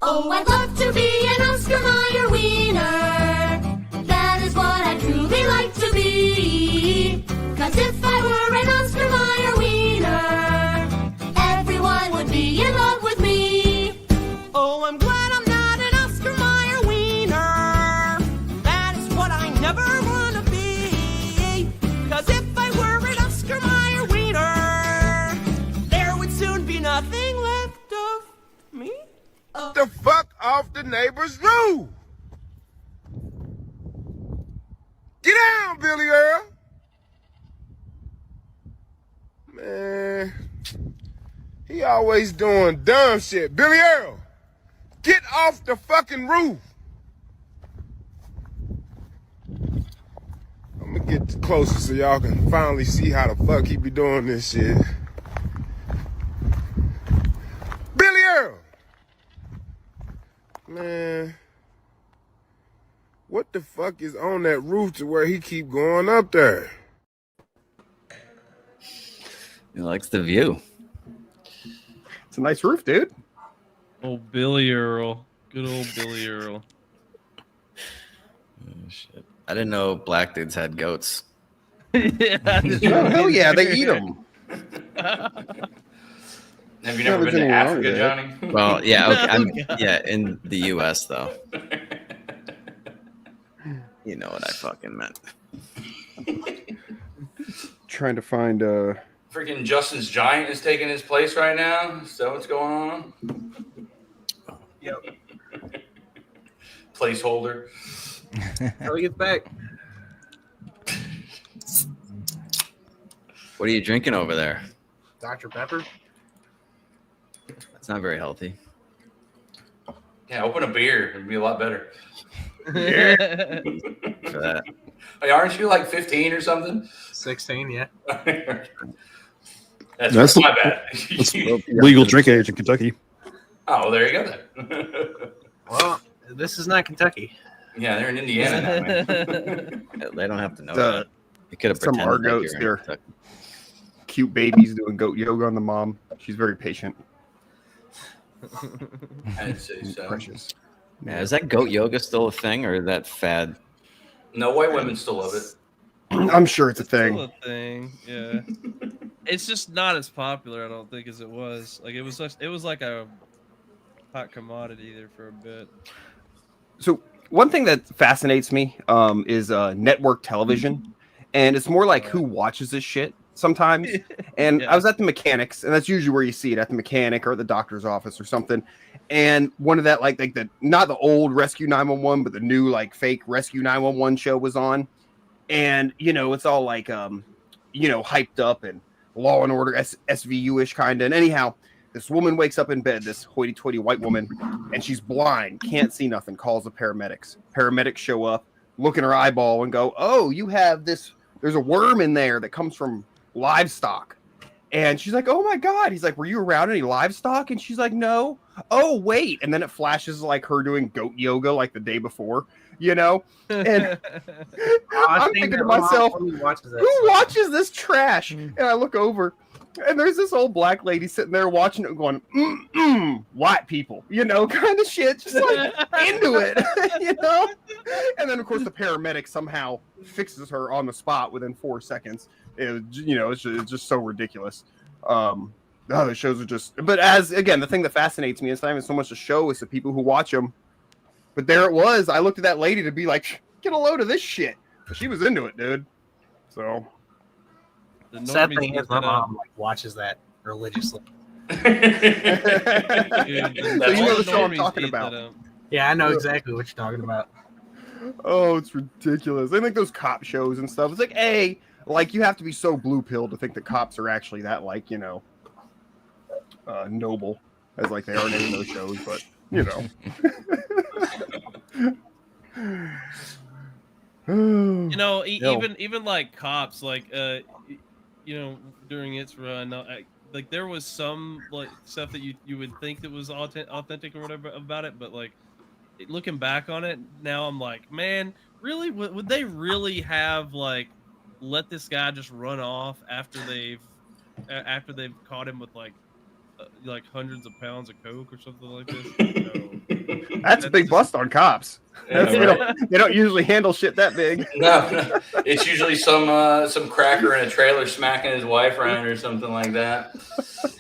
Oh, I'd love to be an Oscar Mayer wiener. That is what I'd truly like to be. 'Cause if I were an Oscar Mayer wiener, everyone would be in love with me. Oh, I'm glad I'm not an Oscar Mayer wiener. That is what I never want to be. 'Cause if I were an Oscar Mayer wiener, there would soon be nothing left of me. The fuck off the neighbor's roof! Get down, Billy Earl! Man, he always doing dumb shit. Billy Earl, get off the fucking roof! I'm gonna get closer so y'all can finally see how the fuck he be doing this shit. Billy Earl! Man, what the fuck is on that roof to where he keep going up there? He likes the view. It's a nice roof, dude. Oh, Billy Earl. Good old Billy Earl. Oh, shit. I didn't know black dudes had goats. Yeah, Oh, hell yeah, they eat them. Have you never been to Africa, Johnny? Well, yeah, okay. Yeah, in the U.S. though. You know what I fucking meant. Trying to find Freaking Justin's Giant is taking his place right now. Is that what's going on? Yep. Placeholder. How he gets back? What are you drinking over there? Dr. Pepper? That's not very healthy. Yeah, open a beer. It'd be a lot better. Yeah. For that. Hey, aren't you like 15 or something? 16, yeah. That's my bad. That's legal drink age in Kentucky. Oh, there you go then. Well, this is not Kentucky. Yeah, they're in Indiana now, man. They don't have to know that. You could have some pretended like Argots you're in here. Kentucky. Cute babies doing goat yoga on the mom. She's very patient. I'd say so. Precious. Yeah, is that goat yoga still a thing, or is that fad? No, white women still love it. I'm sure it's a thing. Still a thing, yeah. It's just not as popular, I don't think, as it was. Like it was like a hot commodity there for a bit. So one thing that fascinates me is network television, and it's more like who watches this shit sometimes. And Yeah. I was at the mechanics, and that's usually where you see it, at the mechanic or at the doctor's office or something. And one of that, like the not the old Rescue 911, but the new like fake Rescue 911 show was on. And it's all like hyped up and Law and Order SVU-ish kind of. And anyhow, this woman wakes up in bed, this hoity-toity white woman, and she's blind, can't see nothing, calls the paramedics. Paramedics show up, look in her eyeball and go, "Oh, you have this, there's a worm in there that comes from livestock." And she's like, "Oh my God." He's like, "Were you around any livestock?" And she's like, "No." "Oh, wait." And then it flashes like her doing goat yoga like the day before, And I'm thinking to myself, who watches this trash? And I look over, and there's this old black lady sitting there watching it going, white people, kind of shit, just like into it, And then, of course, the paramedic somehow fixes her on the spot within 4 seconds. It's just so ridiculous. The shows are just, but again, the thing that fascinates me is not even so much the show, it's the people who watch them. But there it was. I looked at that lady to be like, get a load of this shit. But she was into it, dude. So. The sad thing is my mom watches that religiously. So you know the show I'm talking about. Yeah, I know exactly what you're talking about. Oh, it's ridiculous. I think those cop shows and stuff. It's like, you have to be so blue-pilled to think that cops are actually that, noble as like they are in any of those shows, but even like cops, like during its run, like there was some like stuff that you would think that was authentic or whatever about it, but like looking back on it now, I'm like, man, really, would they really have like let this guy just run off after they've caught him with like hundreds of pounds of coke or something like this? That's a big bust on cops. They don't usually handle shit that big. No, it's usually some cracker in a trailer smacking his wife around or something like that.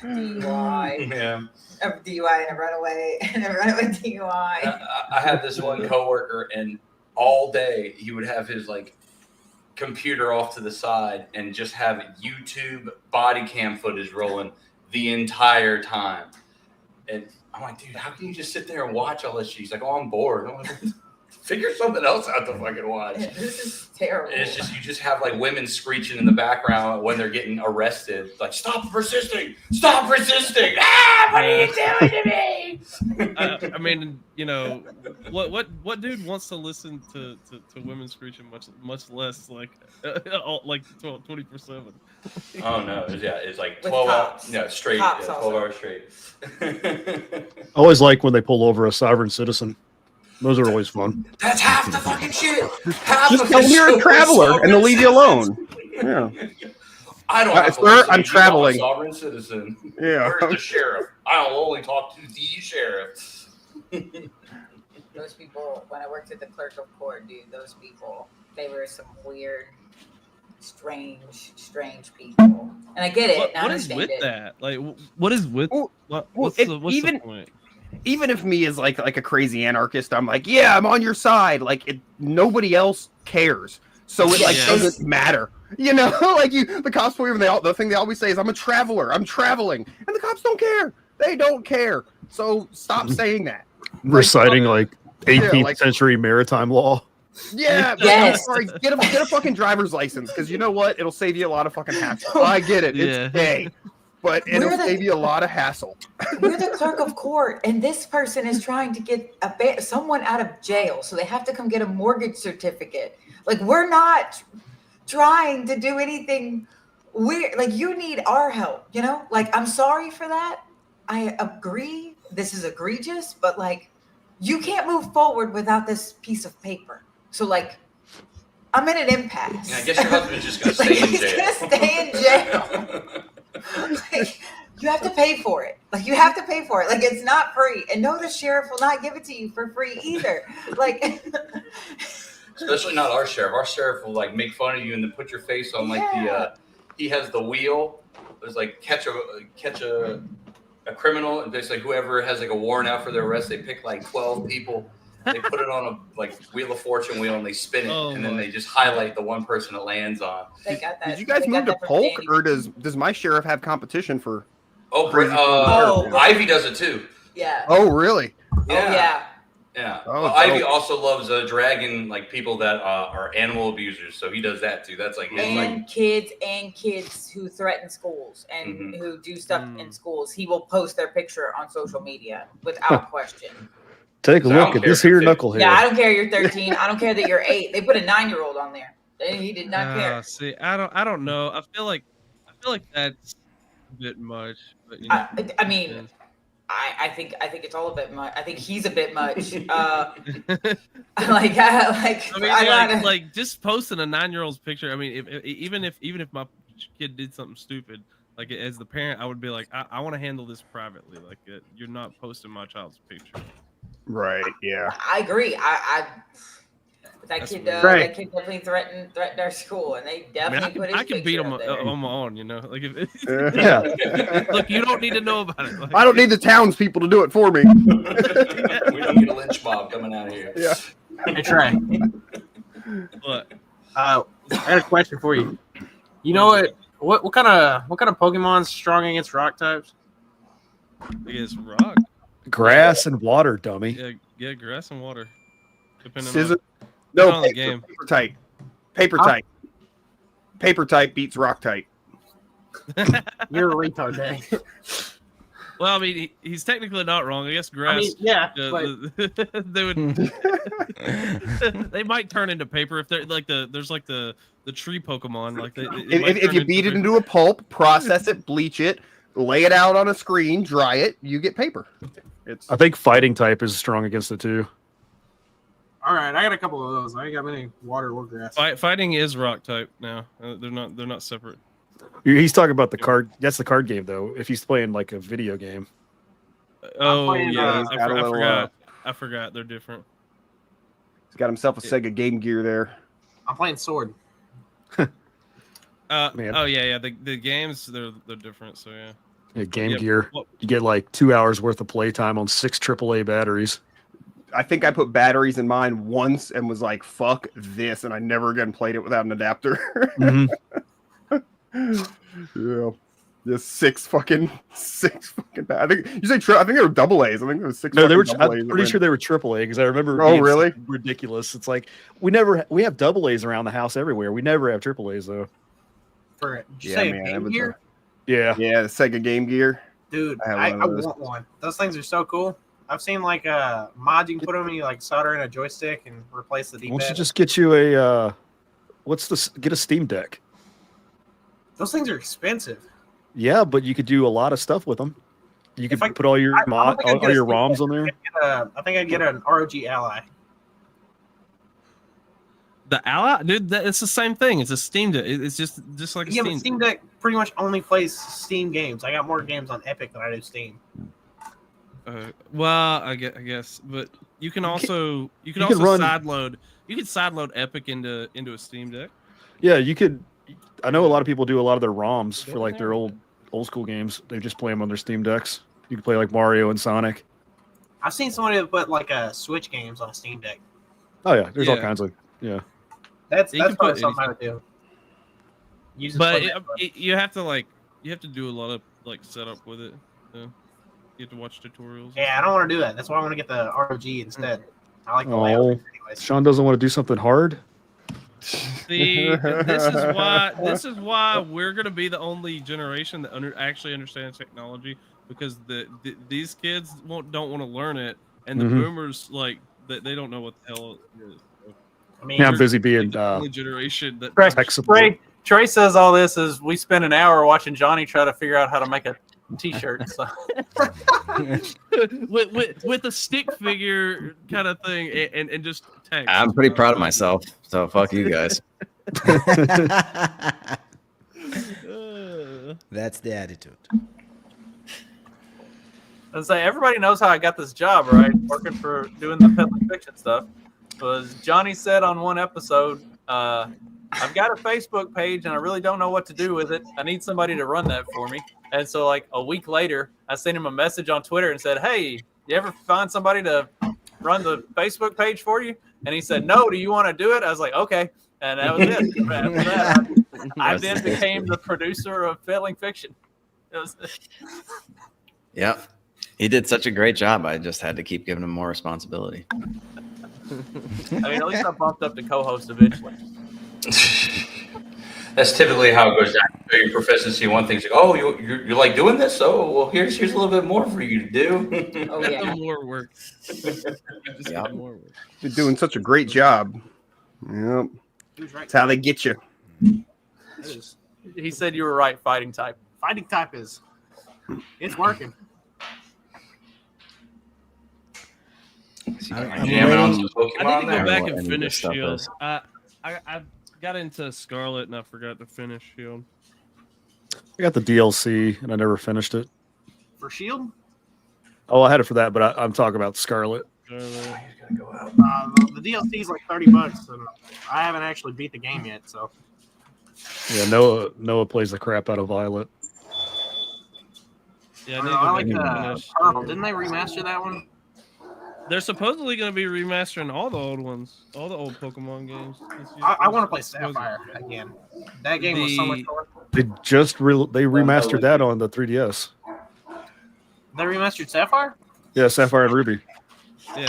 DUI. Yeah. A DUI and a runaway DUI. I had this one coworker, and all day he would have his like computer off to the side and just have YouTube body cam footage rolling the entire time. And I'm like, dude, how can you just sit there and watch all this shit? He's like, oh, I'm bored. I'm like, figure something else out to fucking watch. Yeah, this is terrible. And it's just, you just have like women screeching in the background when they're getting arrested. Like, stop resisting! Stop resisting! Ah, what are you doing to me? I mean, you know, what dude wants to listen to women screeching much less like 24/7? Oh no, it's like With 12 cops. hours. No, straight. Cops 12 also. hours straight. I always like when they pull over a sovereign citizen. Those are always fun. That's half the fucking shit. Half Just of tell the them you're show a is traveler and they'll sovereign leave you alone. citizens. Yeah. I don't have to Sir, listen to I'm you. traveling. I'm a sovereign citizen. Yeah. Where's the sheriff? I'll only talk to the sheriff. Those people, when I worked at the clerk of court, dude, those people, they were some weird, strange people. And I get it. and I What is understand with it. that? Like, what is with what's if the point? Even if me is like a crazy anarchist, I'm like, yeah, I'm on your side. Like nobody else cares, so it like Yes. doesn't matter. You know, like the cops pull you over, the thing they always say is, "I'm a traveler. I'm traveling," and the cops don't care. They don't care. So stop saying that. Reciting like 18th like- century maritime law. Yeah, Yes. sorry, get a fucking driver's license, because you know what? It'll save you a lot of fucking hassle. I get it. Yeah. It's gay. But it'll We're the- save you a lot of hassle. We're the clerk of court, and this person is trying to get someone out of jail, so they have to come get a mortgage certificate. Like, we're not trying to do anything weird. Like, you need our help, you know? Like, I'm sorry for that. I agree. This is egregious, but like, you can't move forward without this piece of paper. So, like, I'm in an impasse. Yeah, I guess your husband's just gonna Like, stay in he's jail. gonna stay in jail. Like, you have to pay for it. Like, you have to pay for it. Like, it's not free. And no, the sheriff will not give it to you for free either. Like, Especially not our sheriff. Our sheriff will like make fun of you and then put your face on like he has the wheel. There's like catch a criminal, and there's like whoever has like a warrant out for their arrest. They pick like 12 people. They put it on a like Wheel of Fortune wheel and they spin it, and then they just highlight the one person it lands on. they got that. Did you guys They move got to that from Polk, Danny. or does my sheriff have competition for? Oh, Oh. Ivy does it too. Yeah. Oh, really? Yeah. Yeah. Oh, Well, Ivy dope. also loves dragging like people that are animal abusers, so he does that too. That's like his, like And kids who threaten schools and who do stuff in schools. He will post their picture on social media without question. Take a So I look don't at care this if you're here 50. knucklehead. Yeah, I don't care you're 13. I don't care that you're 8. They put a 9-year-old on there. And he did not care. See, I don't know. I feel like that's a bit much. But, you know, I mean, I think it's all a bit much. I think he's a bit much. I mean, like just posting a 9-year-old's picture. I mean, even if my kid did something stupid, like as the parent, I would be like, I want to handle this privately. Like, you're not posting my child's picture. Right. Yeah. I agree. That kid definitely threatened our school, and they definitely put his I can beat picture him up there. on my own, you know. Like, Yeah. Look, you don't need to know about it. Like, I don't need the townspeople to do it for me. we don't get a lynch mob coming out of here. Yeah. Hey Trey, What? I got a question for you. You know what kind of Pokemon's strong against rock types? I guess rock. Grass and water, dummy. Yeah, grass and water. Depending Scissor. on No, the paper, game. paper type. Paper type. Paper type beats rock type. You're a retard, Dang. Well, I mean, he's technically not wrong. I guess grass. I mean, yeah, they would. They might turn into paper if they're like there's like the tree Pokemon. Like If you beat it into a pulp, process it, bleach it, lay it out on a screen, dry it, you get paper. I think fighting type is strong against the two. All right, I got a couple of those. I ain't got many water or grass. Fighting is rock type now. They're not separate. He's talking about the card. That's the card game, though. If he's playing like a video game. Oh playing, yeah, I got a little, forgot. I forgot they're different. He's got himself a Sega Game Gear there. I'm playing Sword. Man. Oh yeah. The games they're different. So yeah. Yeah, Game Yeah, Gear. well- You get like 2 hours worth of playtime on 6 AAA batteries. I think I put batteries in mine once and was like, "Fuck this," and I never again played it without an adapter. Mhm. Yeah, just six fucking. I think you say I think they were double A's. I think there was 6. No, they were. double A's I'm that pretty went- sure they were AAA because I remember. Oh, being really? ridiculous. It's like we have double A's around the house everywhere. We never have AAA's though. For did you Yeah, say man, a it Game was Gear? Yeah. Yeah, the Sega Game Gear. Dude, I have I one of those. want one. Those things are so cool. I've seen like mods you can put on you like solder in a joystick and replace the Why don't you D-pad. just get you a get a Steam Deck? Those things are expensive. Yeah, but you could do a lot of stuff with them. You could If I- put all your I don't think I'd get all a your Steam ROMs Deck. on there. I think I'd get an ROG Ally. The Ally, dude, it's the same thing. It's a Steam Deck. It's just like a Yeah, Steam. but Steam Deck pretty much only plays Steam games. I got more games on Epic than I do Steam. Well, I guess, but you can also can also run- sideload. You can sideload Epic into a Steam Deck. Yeah, you could. I know a lot of people do a lot of their ROMs for like their old school games. They just play them on their Steam Decks. You can play like Mario and Sonic. I've seen somebody that put like Switch games on a Steam Deck. Oh yeah, there's all Yeah. kinds of That's You can probably put something I would do. Use it But for- you have to do a lot of like setup with it. So you have to watch tutorials. yeah, I don't want to do that. That's why I want to get the ROG instead. I like the layout. Oh, Anyways. Sean doesn't want to do something hard. See, this is why we're gonna be the only generation that actually understands technology, because these kids don't want to learn it, and the Mhm. boomers they don't know what the hell it is. I mean, Yeah, I'm busy being The only generation that tech support. Trey says all this is we spent an hour watching Johnny try to figure out how to make a T-shirt. So. with a stick figure kind of thing and just text. I'm pretty proud of myself. So fuck you guys. That's the attitude. And say everybody knows how I got this job, right? Working for doing the peddling fiction stuff. Was Johnny said on one episode, I've got a Facebook page and I really don't know what to do with it. I need somebody to run that for me. And so like a week later, I sent him a message on Twitter and said, "Hey, you ever find somebody to run the Facebook page for you?" And he said, "No, do you want to do it?" I was like, "Okay." And that was it. After that, I then became the producer of Peddling Fiction. It was, Yep. He did such a great job. I just had to keep giving him more responsibility. I mean, at least I bumped up to co-host eventually. That's typically how it goes down. Your proficiency in one thing, like, oh, you like doing this? Oh, well, here's a little bit more for you to do. Oh yeah. More work. Just got more work. You're doing such a great job. Yep. That's how they get you. He said you were right, fighting type. Fighting type it's working. I'm Jamming on waiting. some I need to Pokemon go there. back What and any of finish this stuff Shield. is. I got into Scarlet and I forgot to finish Shield. I got the DLC and I never finished it. for Shield. Oh, I had it for that, but I'm talking about Scarlet. Scarlet. The DLC is like $30, and I haven't actually beat the game yet. So Yeah, Noah plays the crap out of Violet. Yeah, I I need to go like back and finish. Pearl. Didn't they remaster that one? They're supposedly going to be remastering all the old ones, all the old Pokemon games. I want to play Sapphire again. That game was so much fun. They just they remastered that on the 3DS. They remastered Sapphire? Yeah, Sapphire and Ruby. Yeah.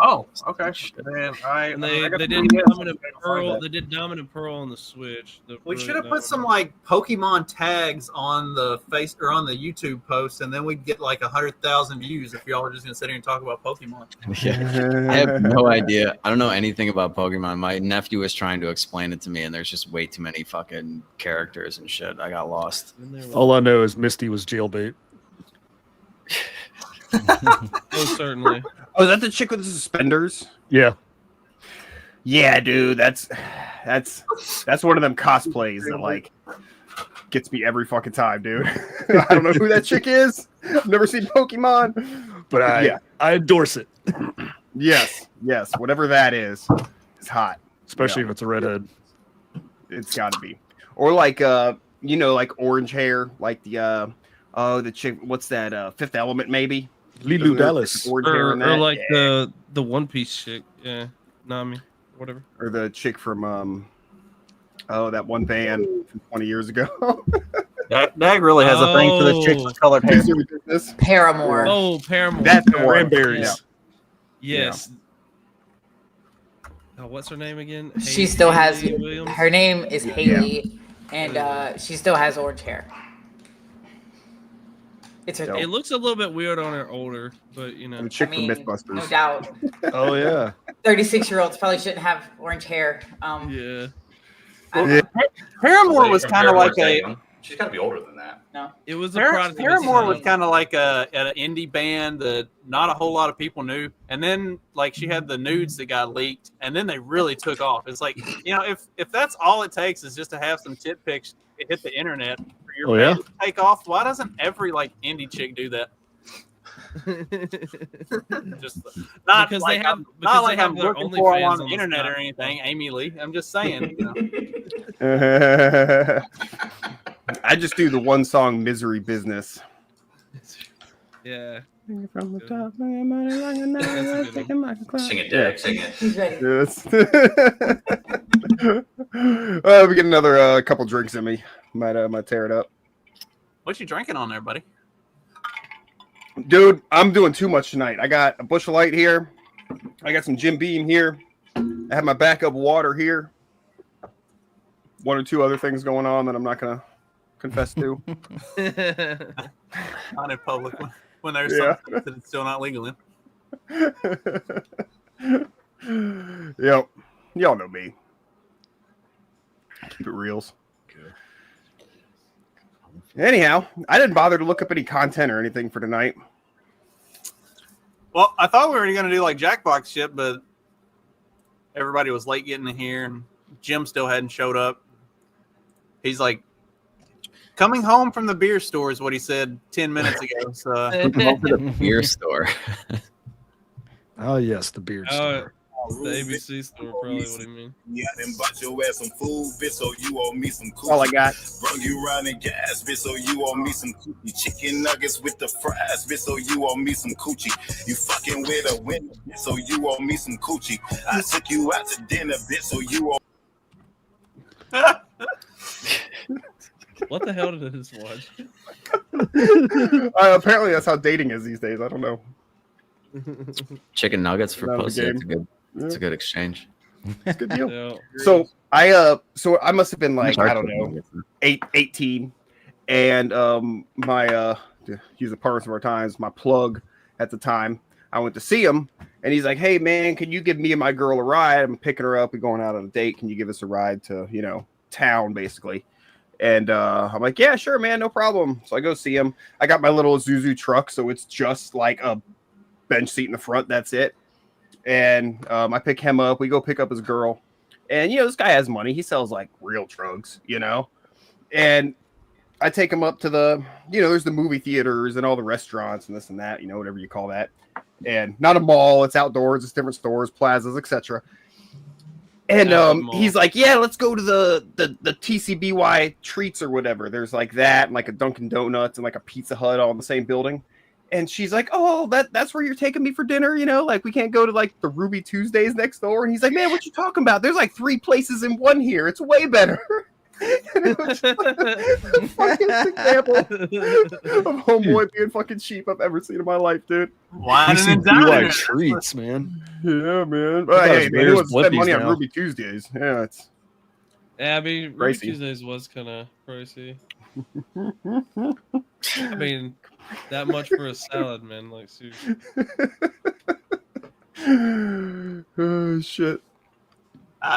Oh, okay. Man, And they I got did the 3DS, Diamond and so I can find Pearl. that. They did Diamond and Pearl on the Switch. We should have put some like Pokemon tags on the face or on the YouTube post, and then we'd get like 100,000 views if y'all were just gonna sit here and talk about Pokemon. Yeah. I have no idea. I don't know anything about Pokemon. My nephew was trying to explain it to me, and there's just way too many fucking characters and shit. I got lost. All I know is Misty was jailbait. Oh, certainly. Oh, is that the chick with the suspenders? Yeah. Yeah, dude, that's one of them cosplays that like gets me every fucking time, dude. I don't know who that chick is. I've never seen Pokemon, But yeah, I endorse it. Yes, whatever that is hot. Especially if it's a redhead. It's got to be. Or like like orange hair, like the chick. What's that? Fifth Element, maybe. Lilu Dallas. Orange hair in that. Or like the One Piece chick. Yeah, Nami, whatever. Or the chick from that one band from 20 years ago. Dag really has a thing for this chick with colored hair. Paramore. Oh, Paramore. That's the Cranberries. Yes. Oh, what's her name again? She still has. Hayley Williams? Her name is Haley, and she still has orange hair. It's her. It looks a little bit weird on her older, but you know. The chick from Mythbusters. No doubt. Oh yeah. 36-year-olds probably shouldn't have orange hair. Yeah. Paramore was kind of like a. She's got to be older than that. No. It was a product of its Paramore was time. kind of like an indie band that not a whole lot of people knew, and then like she had the nudes that got leaked, and then they really took off. It's like, if that's all it takes is just to have some tit pics hit the internet for your band to take off, why doesn't every like indie chick do that? Just not Because like they have- I'm, because not they like have I'm their looking for them OnlyFans on the on the internet side. or anything, Amy Lee. I'm just saying. I just do the one song "Misery Business." Yeah. From the top, Sing it, Dick. Sing it. He's ready. We get another couple drinks in me. Might tear it up. What you drinking on there, buddy? Dude, I'm doing too much tonight. I got a Busch Light here. I got some Jim Beam here. I have my backup water here. One or two other things going on that I'm not going to confess to. Not in public when there's something that it's still not legal in. Yep. Y'all know me. Keep it reals. Anyhow, I didn't bother to look up any content or anything for tonight. Well, I thought we were going to do like Jackbox shit, but everybody was late getting in here, and Jim still hadn't showed up. He's like, coming home from the beer store is what he said 10 minutes ago. So The beer store. Oh yes, the beer store. The ABC store, probably what he mean. Yeah, and bought your ass some food, bitch, so you owe me some coochie. All I got. Brung you around in gas, bitch, so you owe me some coochie. Chicken nuggets with the fries, bitch, so you owe me some coochie. You fucking with a winner, bitch, so you owe me some coochie. I took you out to dinner, bitch, so you owe. What the hell did this watch? Apparently, that's how dating is these days. I don't know. Chicken nuggets for That was pussy. a It's a game. good. It's a good exchange. It's a good deal. Yeah. So I must have been like, I don't know, 18, and my to use the parlance of our times, my plug at the time, I went to see him, and he's like, "Hey man, can you give me and my girl a ride? I'm picking her up. We're going out on a date. Can you give us a ride to town, basically?" And I'm like, "Yeah, sure, man, no problem." So I go see him. I got my little Zuzu truck, so it's just like a bench seat in the front. That's it. And I pick him up. We go pick up his girl. And, this guy has money. He sells, like, real drugs, And I take him up to the, there's the movie theaters and all the restaurants and this and that, whatever you call that. And not a mall. It's outdoors. It's different stores, plazas, etc. And he's like, yeah, let's go to the TCBY treats or whatever. There's, like, that and, like, a Dunkin' Donuts and, like, a Pizza Hut all in the same building. And she's like, "Oh, that's where you're taking me for dinner, like we can't go to like the Ruby Tuesdays next door." And he's like, "Man, what you talking about? There's like 3 places in one here. It's way better." And it was just like the fucking example of homeboy being fucking cheap I've ever seen in my life, dude. Whining and Be dining. like treats, man. Yeah, man. thought Hey, it was man, he wants to spend Blimpies money on now. Ruby Tuesdays. Yeah, it's Yeah, I mean, Ruby Pricey. Tuesdays was kind of pricey. I mean, that much for a salad, man. Like, seriously. oh shit.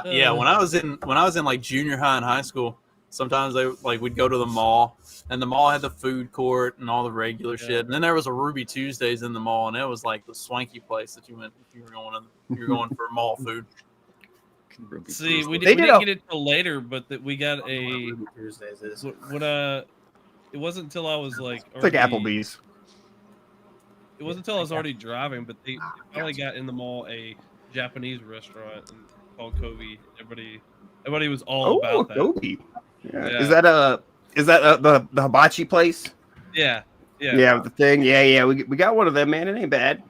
Yeah, when I was in like junior high and high school, sometimes we'd go to the mall, and the mall had the food court and all the regular shit, and then there was a Ruby Tuesdays in the mall, and it was like the swanky place that you went if you were going for mall food. See, we They didn't did get it till later, but we got a. Ruby Tuesdays is. It wasn't until I was like. It's like already- Applebee's. it wasn't until I was already driving, but they finally got in the mall a Japanese restaurant called Kobe. Everybody was all about that. Kobe. Yeah. Yeah. Is that the hibachi place? Yeah. Yeah, the thing. Yeah. We got one of them, man. It ain't bad.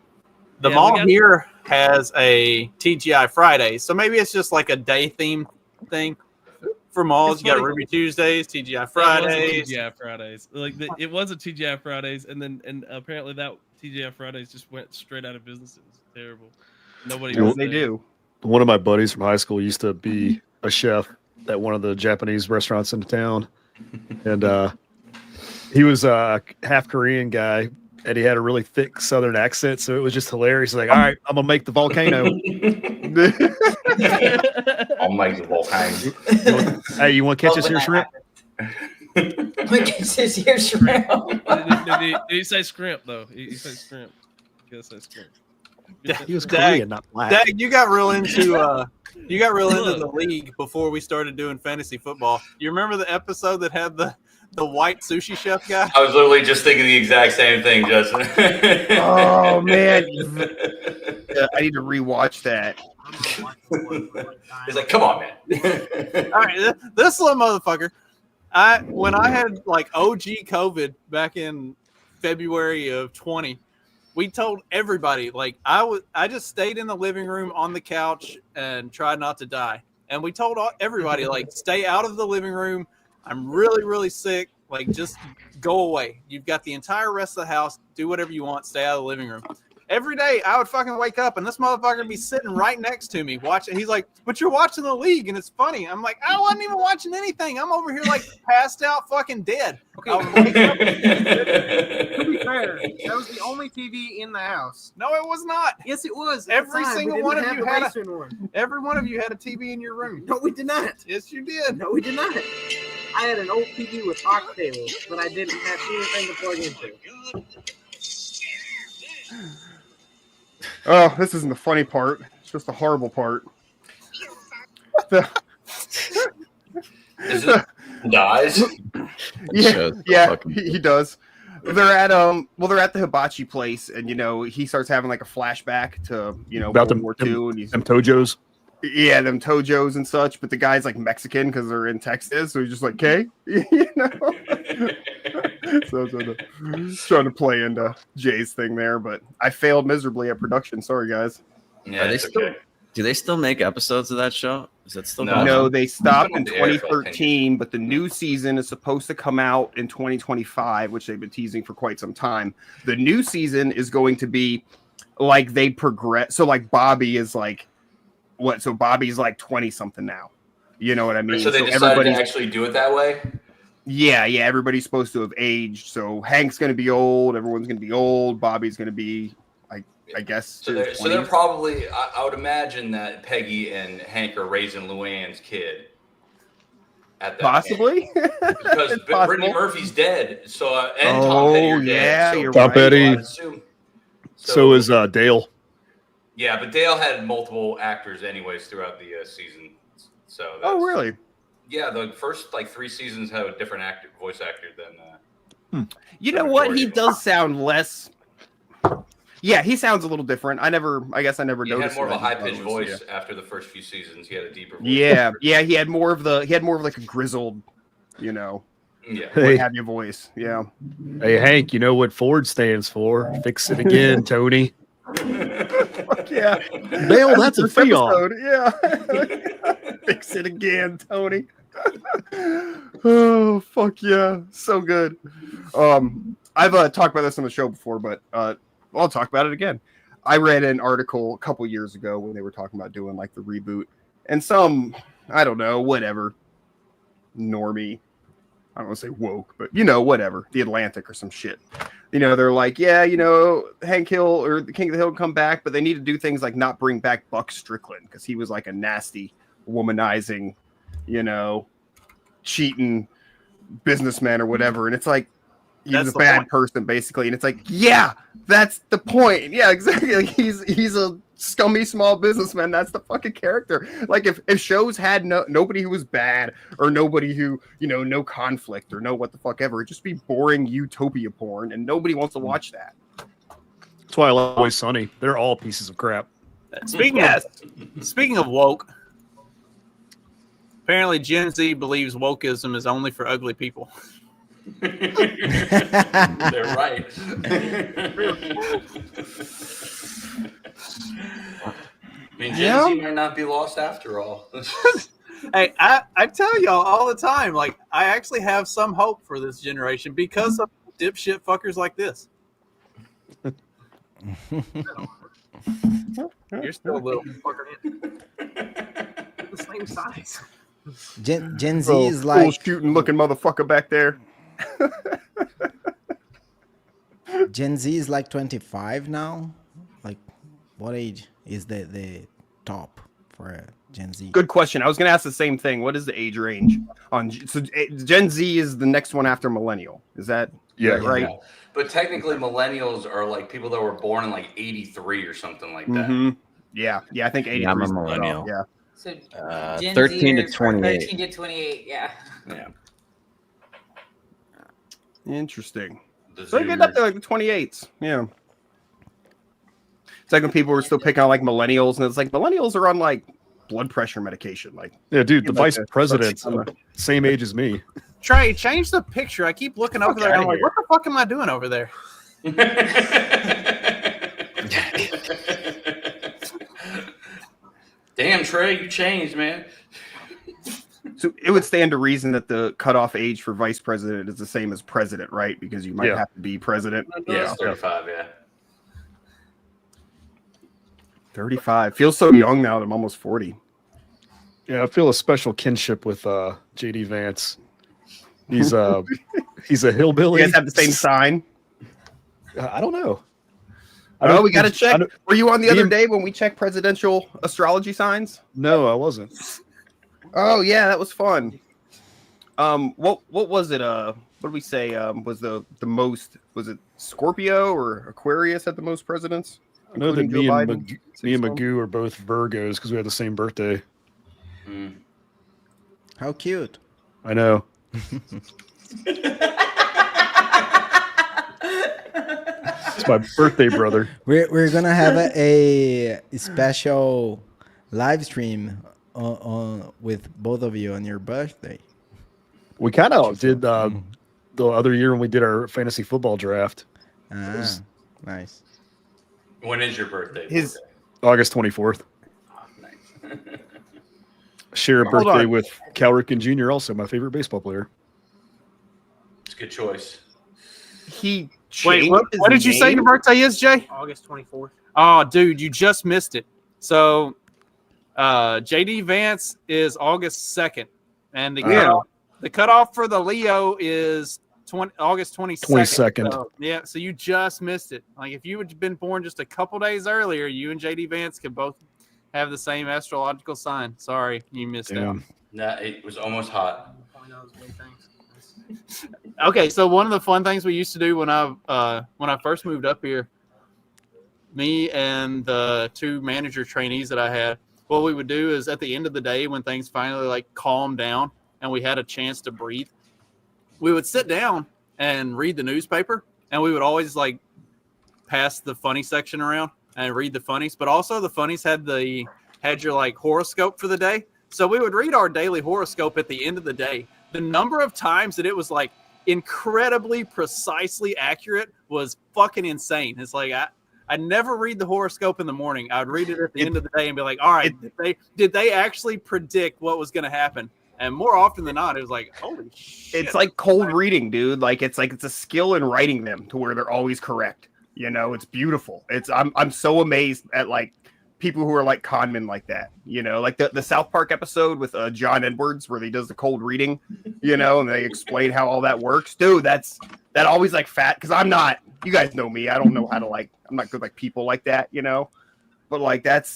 The mall here has a TGI Friday, so maybe it's just like a day theme thing for malls. It's You got funny. Ruby Tuesdays, TGI It Fridays. was a TGI Fridays. It was a TGI Fridays, and apparently that TGI Fridays just went straight out of business. It was terrible. Nobody. Well, was They there. do. One of my buddies from high school used to be a chef at one of the Japanese restaurants in town, and he was a half Korean guy, and he had a really thick Southern accent, so it was just hilarious. Like, all right, I'm gonna make the volcano. I'll make the volcano. Hey, you want to catch us here, shrimp? This is your shrimp. Did he say scrimp though? He said scrimp. He gotta say scrimp. He was Dag, Korean, not black. Dag, you got real into the league before we started doing fantasy football. You remember the episode that had the white sushi chef guy? I was literally just thinking the exact same thing, Justin. Oh man, yeah, I need to rewatch that. He's like, come on, man. All right, this little motherfucker. When I had like OG COVID back in February of 20, we told everybody, like I just stayed in the living room on the couch and tried not to die. And we told everybody, like, stay out of the living room. I'm really, really sick. Like, just go away. You've got the entire rest of the house. Do whatever you want. Stay out of the living room. Every day I would fucking wake up and this motherfucker would be sitting right next to me watching. He's like, but you're watching the league and it's funny. I'm like, I wasn't even watching anything. I'm over here like passed out fucking dead. Okay. I would wake up. To be fair, that was the only TV in the house. No, it was not. Yes, it was. at the Every time. We single didn't one of have you a had basement one. Every one of you had a TV in your room. No, we did not. Yes, you did. No, we did not. I had an old TV with aux cables, but I didn't have anything to plug into. Oh, this isn't the funny part. It's just the horrible part. Is it dies? Yeah, he does. They're at they're at the hibachi place, and he starts having like a flashback to About World War II, and he's them Tojos. Yeah, them Tojos and such, but the guy's like Mexican because they're in Texas, so he's just like, "K," So trying to play into Jay's thing there, but I failed miserably at production. Sorry, guys. Yeah, it's okay. Do they still make episodes of that show? Is that still No. going No, on? they stopped in It's been on the air for, like, 10 2013, but the new season is supposed to come out in 2025, which they've been teasing for quite some time. The new season is going to be like they progress. So like Bobby is like what? So Bobby's like 20 something now. You know what I mean? So they decided to everybody's- actually do it that way? Yeah, everybody's supposed to have aged. So Hank's going to be old. Everyone's going to be old. Bobby's going to be, I guess. So they're probably, I would imagine that Peggy and Hank are raising Luann's kid. At that Possibly. Because It's possible. Brittany Murphy's dead. So, and Tom Petty are dead. yeah, so you're Tom right. Petty. I'd assume- So is Dale. Yeah, but Dale had multiple actors anyways throughout the season. So Oh, that's- really? Yeah, the first 3 seasons have a different voice actor than. You know what? He does sound less. Yeah, he sounds a little different. I guess I never He had noticed. more of it. a I high just thought pitched it was- voice after the first few seasons. He had a deeper voice. Yeah, he had more of like a grizzled, Yeah. Hey. what have you voice. Yeah. Hey, Hank, you know what Ford stands for? Fix it again, Tony. Fuck yeah. Dale, that's a First Fiat. episode, yeah. Fix it again, Tony. Oh, fuck yeah. So good. I've talked about this on the show before, but I'll talk about it again. I read an article a couple years ago when they were talking about doing like the reboot, and some, I don't know, whatever, normie, I don't want to say woke, but whatever, the Atlantic or some shit. They're like, yeah, Hank Hill or the King of the Hill come back, but they need to do things like not bring back Buck Strickland because he was like a nasty, womanizing, cheating businessman or whatever. And it's like, he was a bad person basically. And it's like, yeah, that's the point. Yeah, exactly. Like he's a scummy small businessman. That's the fucking character. Like if shows had nobody who was bad or nobody who, no conflict or no what the fuck ever, it'd just be boring utopia porn and nobody wants to watch that. That's why I love Always Sunny. They're all pieces of crap. Speaking of woke, apparently Gen Z believes wokeism is only for ugly people. They're right. I mean, Gen Z might not be lost after all. Hey, I tell y'all all the time, like, I actually have some hope for this generation because of dipshit fuckers like this. You're still a little fucker. The same size. Gen Z is like cool shooting looking motherfucker back there. Gen Z is like 25 now. Like, what age is the top for Gen Z? Good question. I was going to ask the same thing. What is the age range on? So Gen Z is the next one after millennial. Is that right? Yeah. But technically, millennials are like people that were born in like '83 or something like that. Mm-hmm. Yeah, I think 83. I'm a millennial. Yeah. So Gen 13 to Zers 28. 13 to 28, yeah. Yeah. Interesting. So they get up to like the 28s. Yeah. It's like when people were still picking on like millennials, and it's like millennials are on like blood pressure medication. Like, Yeah, dude, the vice president's same age as me. Trey, change the picture. I keep looking over there. I'm like, what the fuck am I doing over there? Damn, Trey, you changed, man. So it would stand to reason that the cutoff age for vice president is the same as president, right? Because you might have to be president. Yeah, 35, yeah. 35. Feels so young now that I'm almost 40. Yeah, I feel a special kinship with JD Vance. He's a hillbilly. You guys have the same sign? I don't know. Oh, we got to check. Were you on the other day when we checked presidential astrology signs? No, I wasn't. Oh yeah, that was fun. What was it? What did we say? Was the most? Was it Scorpio or Aquarius had the most presidents? I know that including Joe Biden? me and Magoo are both Virgos because we had the same birthday. How cute. I know. It's my birthday, brother. We're gonna have a special live stream on with both of you on your birthday. We kind of did the other year when we did our fantasy football draft. Nice. When is your birthday? August 24th. Oh, nice. Share a birthday with Cal Ripken Jr., also my favorite baseball player. It's a good choice. Wait, what did you say your birthday is, Jay? August 24th. Oh, dude, you just missed it. So, JD Vance is August 2nd, and the cutoff for the Leo is August 22nd. 22nd. So, yeah, so you just missed it. Like, if you had been born just a couple days earlier, you and JD Vance could both have the same astrological sign. Sorry, you missed out. Nah, it was almost hot. Okay, so one of the fun things we used to do when I first moved up here, me and the two manager trainees that I had, what we would do is at the end of the day when things finally like calmed down and we had a chance to breathe, we would sit down and read the newspaper, and we would always like pass the funny section around and read the funnies, but also the funnies had your like horoscope for the day. So we would read our daily horoscope at the end of the day. The number of times that it was like incredibly precisely accurate was fucking insane. It's like I never read the horoscope in the morning. I would read it at the end of the day and be like, all right, did they actually predict what was going to happen? And more often than not, it was like, holy shit. It's like cold reading, dude. Like it's a skill in writing them to where they're always correct. You know, it's beautiful. I'm so amazed at like people who are like conmen like that, you know, like the South Park episode with John Edwards where he does the cold reading, you know, and they explain how all that works. Dude, that always like fat because I'm not, you guys know me. I don't know how to like, I'm not good like people like that, you know, but like that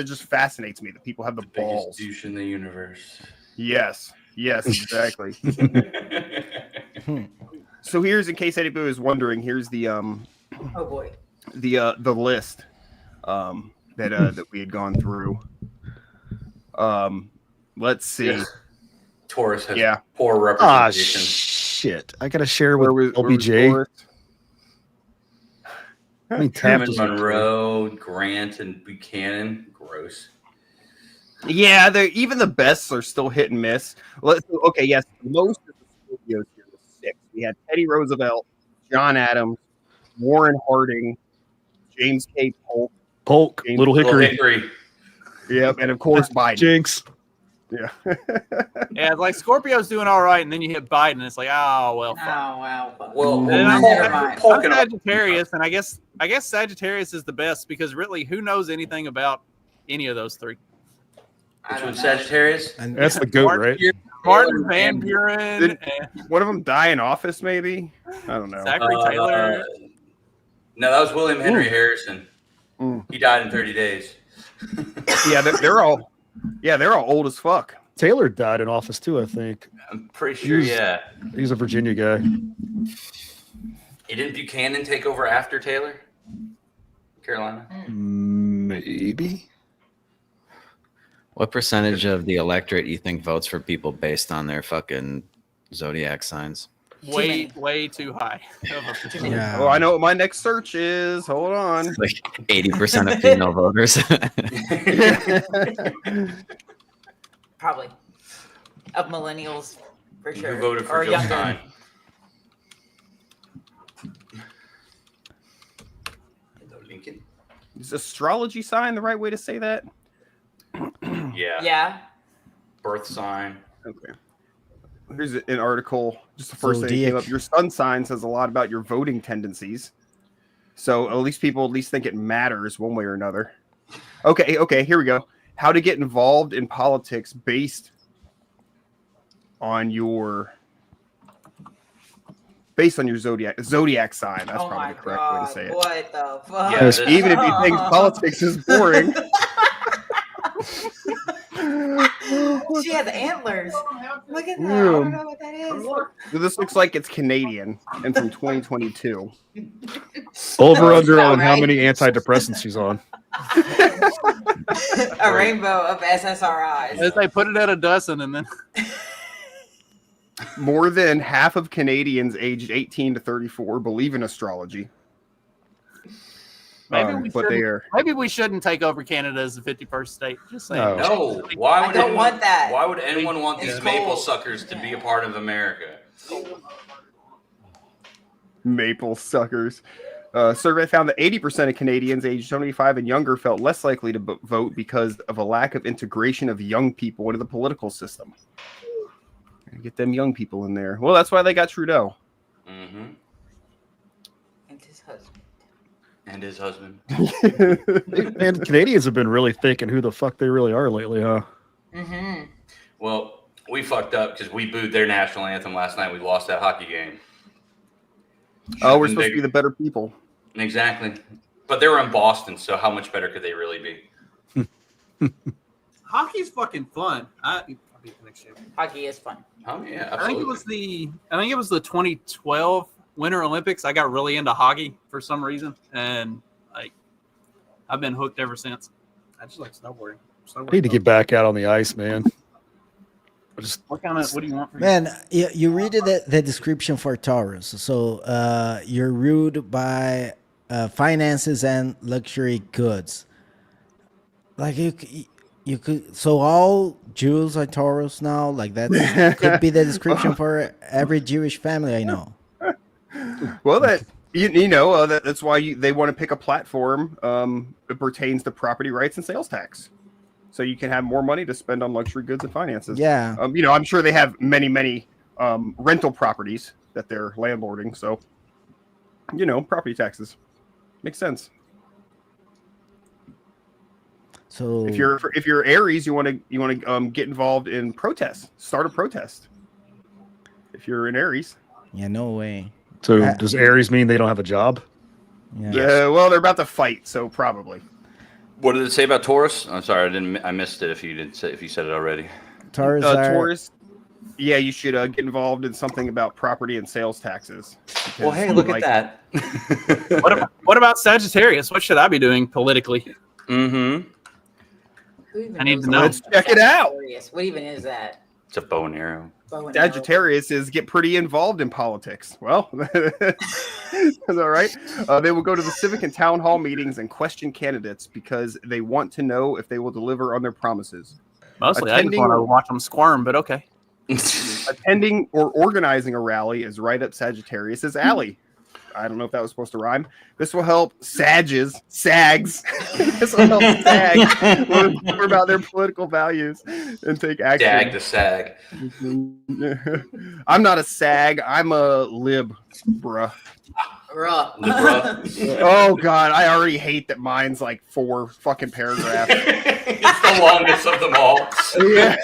just fascinates me that people have the balls. Biggest douche in the universe. Yes, exactly. So here's, in case anybody was wondering, here's the Oh boy. the list that we had gone through. Let's see. Yes. Taurus has poor representation. Shit. I gotta share with LBJ. I mean, Truman, Taft was Monroe, Grant, and Buchanan. Gross. Yeah, even the bests are still hit and miss. Okay, yes, most of the Scorpios here was 6. We had Teddy Roosevelt, John Adams, Warren Harding, James K. Polk, James Little Hickory. Yep, and of course Biden. Jinx. Yeah. Yeah, it's like Scorpio's doing all right, and then you hit Biden, and it's like, oh well. Oh wow. Well, And never mind. I'm Sagittarius, and I guess Sagittarius is the best because really, who knows anything about any of those three? Which one's Sagittarius? And that's the goat, right? Martin Van Buren. Did one of them die in office, maybe? I don't know. Zachary Taylor. No, that was William Henry Harrison. He died in 30 days. Yeah, they're all old as fuck. Taylor died in office too, I think. I'm pretty sure, yeah. He's a Virginia guy. Didn't Buchanan take over after Taylor? Carolina? Maybe. What percentage of the electorate you think votes for people based on their fucking zodiac signs? Way too high. Yeah. Oh, I know what my next search is. Hold on. Like 80% of female voters. Probably. Of millennials, for sure. Who voted for or Joe younger. Stein? Hello, Lincoln. Is astrology sign the right way to say that? Yeah. Yeah. Birth sign. Okay. Here's an article. Just the first thing that came Zodiac. up. Your sun sign says a lot about your voting tendencies. So at least people think it matters one way or another. Okay, here we go. How to get involved in politics based on your zodiac sign. That's probably the correct way to say it. What the fuck? Yes, even if you think politics is boring. She has antlers. Look at that. I don't know what that is. So this looks like it's Canadian and from 2022. Over under on how many antidepressants she's on. A rainbow of SSRIs. As they put it at a dozen, and then More than half of Canadians aged 18 to 34 believe in astrology. maybe we shouldn't take over Canada as the 51st state. Just saying. No. Why would I don't want that. Why would anyone want these It's maple cold. suckers to be a part of America? Maple suckers. Survey found that 80% of Canadians aged 75 and younger felt less likely to vote because of a lack of integration of young people into the political system. Get them young people in there. Well, that's why they got Trudeau. Mm-hmm. And his husband. Man, Canadians have been really thinking who the fuck they really are lately, huh? Mm-hmm. Well, we fucked up because we booed their national anthem last night. We lost that hockey game. Oh, we're supposed to be the better people. Exactly. But they were in Boston, so how much better could they really be? Hockey's fucking fun. Hockey is fun. Oh yeah, I think it was the 2012 Winter Olympics. I got really into hockey for some reason, and like I've been hooked ever since. I just like snowboarding. I need to get back out on the ice, man. What do you want from Man, you read the description for Taurus. So you're ruled by finances and luxury goods. Like you could. So all Jews are Taurus now. Like that could be the description for every Jewish family I know. Well, that's why they want to pick a platform that pertains to property rights and sales tax. So you can have more money to spend on luxury goods and finances. Yeah. I'm sure they have many rental properties that they're landlording. So, property taxes makes sense. So if you're Aries, you want to get involved in protests, start a protest. If you're an Aries. Yeah, no way. So does Aries mean they don't have a job? Yeah. Well, they're about to fight, so probably. What did it say about Taurus? I'm sorry, I missed it. If you said it already. Taurus. Yeah, you should get involved in something about property and sales taxes. Well, hey, look at that. What about Sagittarius? What should I be doing politically? Mm-hmm. I need to know. Let's check it out. What even is that? It's a bow and arrow. Bow and arrow. Sagittarius get pretty involved in politics. Well, is that right? They will go to the civic and town hall meetings and question candidates because they want to know if they will deliver on their promises. Mostly, I just want to watch them squirm, but okay. Attending or organizing a rally is right up Sagittarius's alley. I don't know if that was supposed to rhyme. This will help sags. This will help sags learn more about their political values and take action. Dag the sag. I'm not a sag. I'm a lib, bruh. Oh God, I already hate that mine's like 4 fucking paragraphs. It's the longest of them all. Yeah,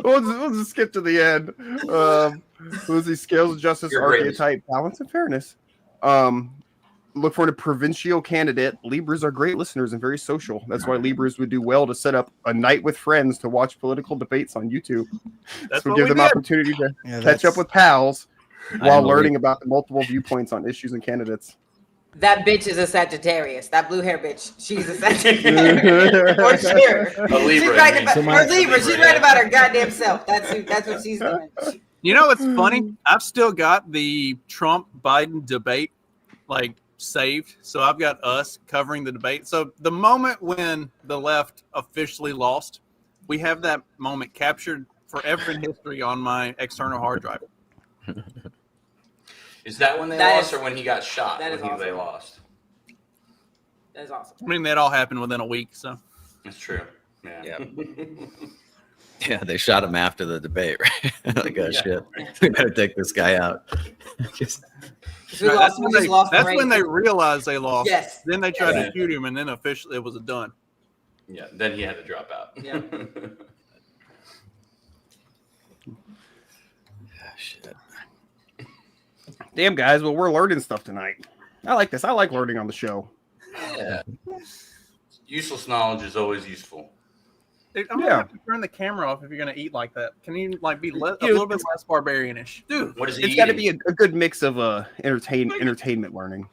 we'll just skip to the end. Let's see, scales of justice, archetype, balance, and fairness. Look for a provincial candidate. Libras are great listeners and very social. That's why Libras would do well to set up a night with friends to watch political debates on YouTube. This will give them opportunity to catch up with pals while learning about the multiple viewpoints on issues and candidates. That bitch is a Sagittarius. That blue hair bitch, she's a Sagittarius. For sure. A Libra. She's right about her Libra. She's right about her goddamn self. That's what she's doing. You know what's funny? I've still got the Trump-Biden debate like saved. So I've got us covering the debate. So the moment when the left officially lost, we have that moment captured forever in history on my external hard drive. Is that when they lost or when he got shot? That is awesome. They lost. That is awesome. I mean, that all happened within a week. So that's true. Yeah. Yeah, they shot him after the debate, right? Like, oh shit, we gotta take this guy out. That's when they realized they lost. Yes. Then they tried to shoot him, and then officially it was done. Yeah. Then he had to drop out. Yeah. Shit. Damn, guys. Well, we're learning stuff tonight. I like this. I like learning on the show. Yeah. Useless knowledge is always useful. Dude, I'm gonna have to turn the camera off if you're gonna eat like that. Can you like be a little bit less barbarianish, dude? What is he It's got to be a good mix of entertainment learning.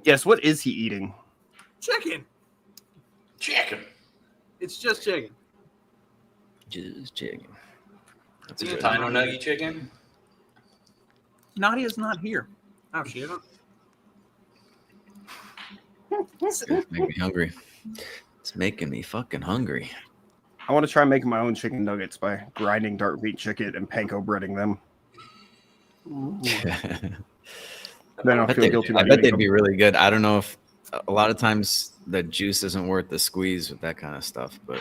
Yes. What is he eating? Chicken. It's just chicken. Just chicken. That's a Tino Nugget chicken. Nadia's not here. Oh, she isn't. It's making me hungry. It's making me fucking hungry. I want to try making my own chicken nuggets by grinding dark meat chicken and panko breading them. Then I'll feel guilty. I bet they'd be really good. I don't know if a lot of times the juice isn't worth the squeeze with that kind of stuff, but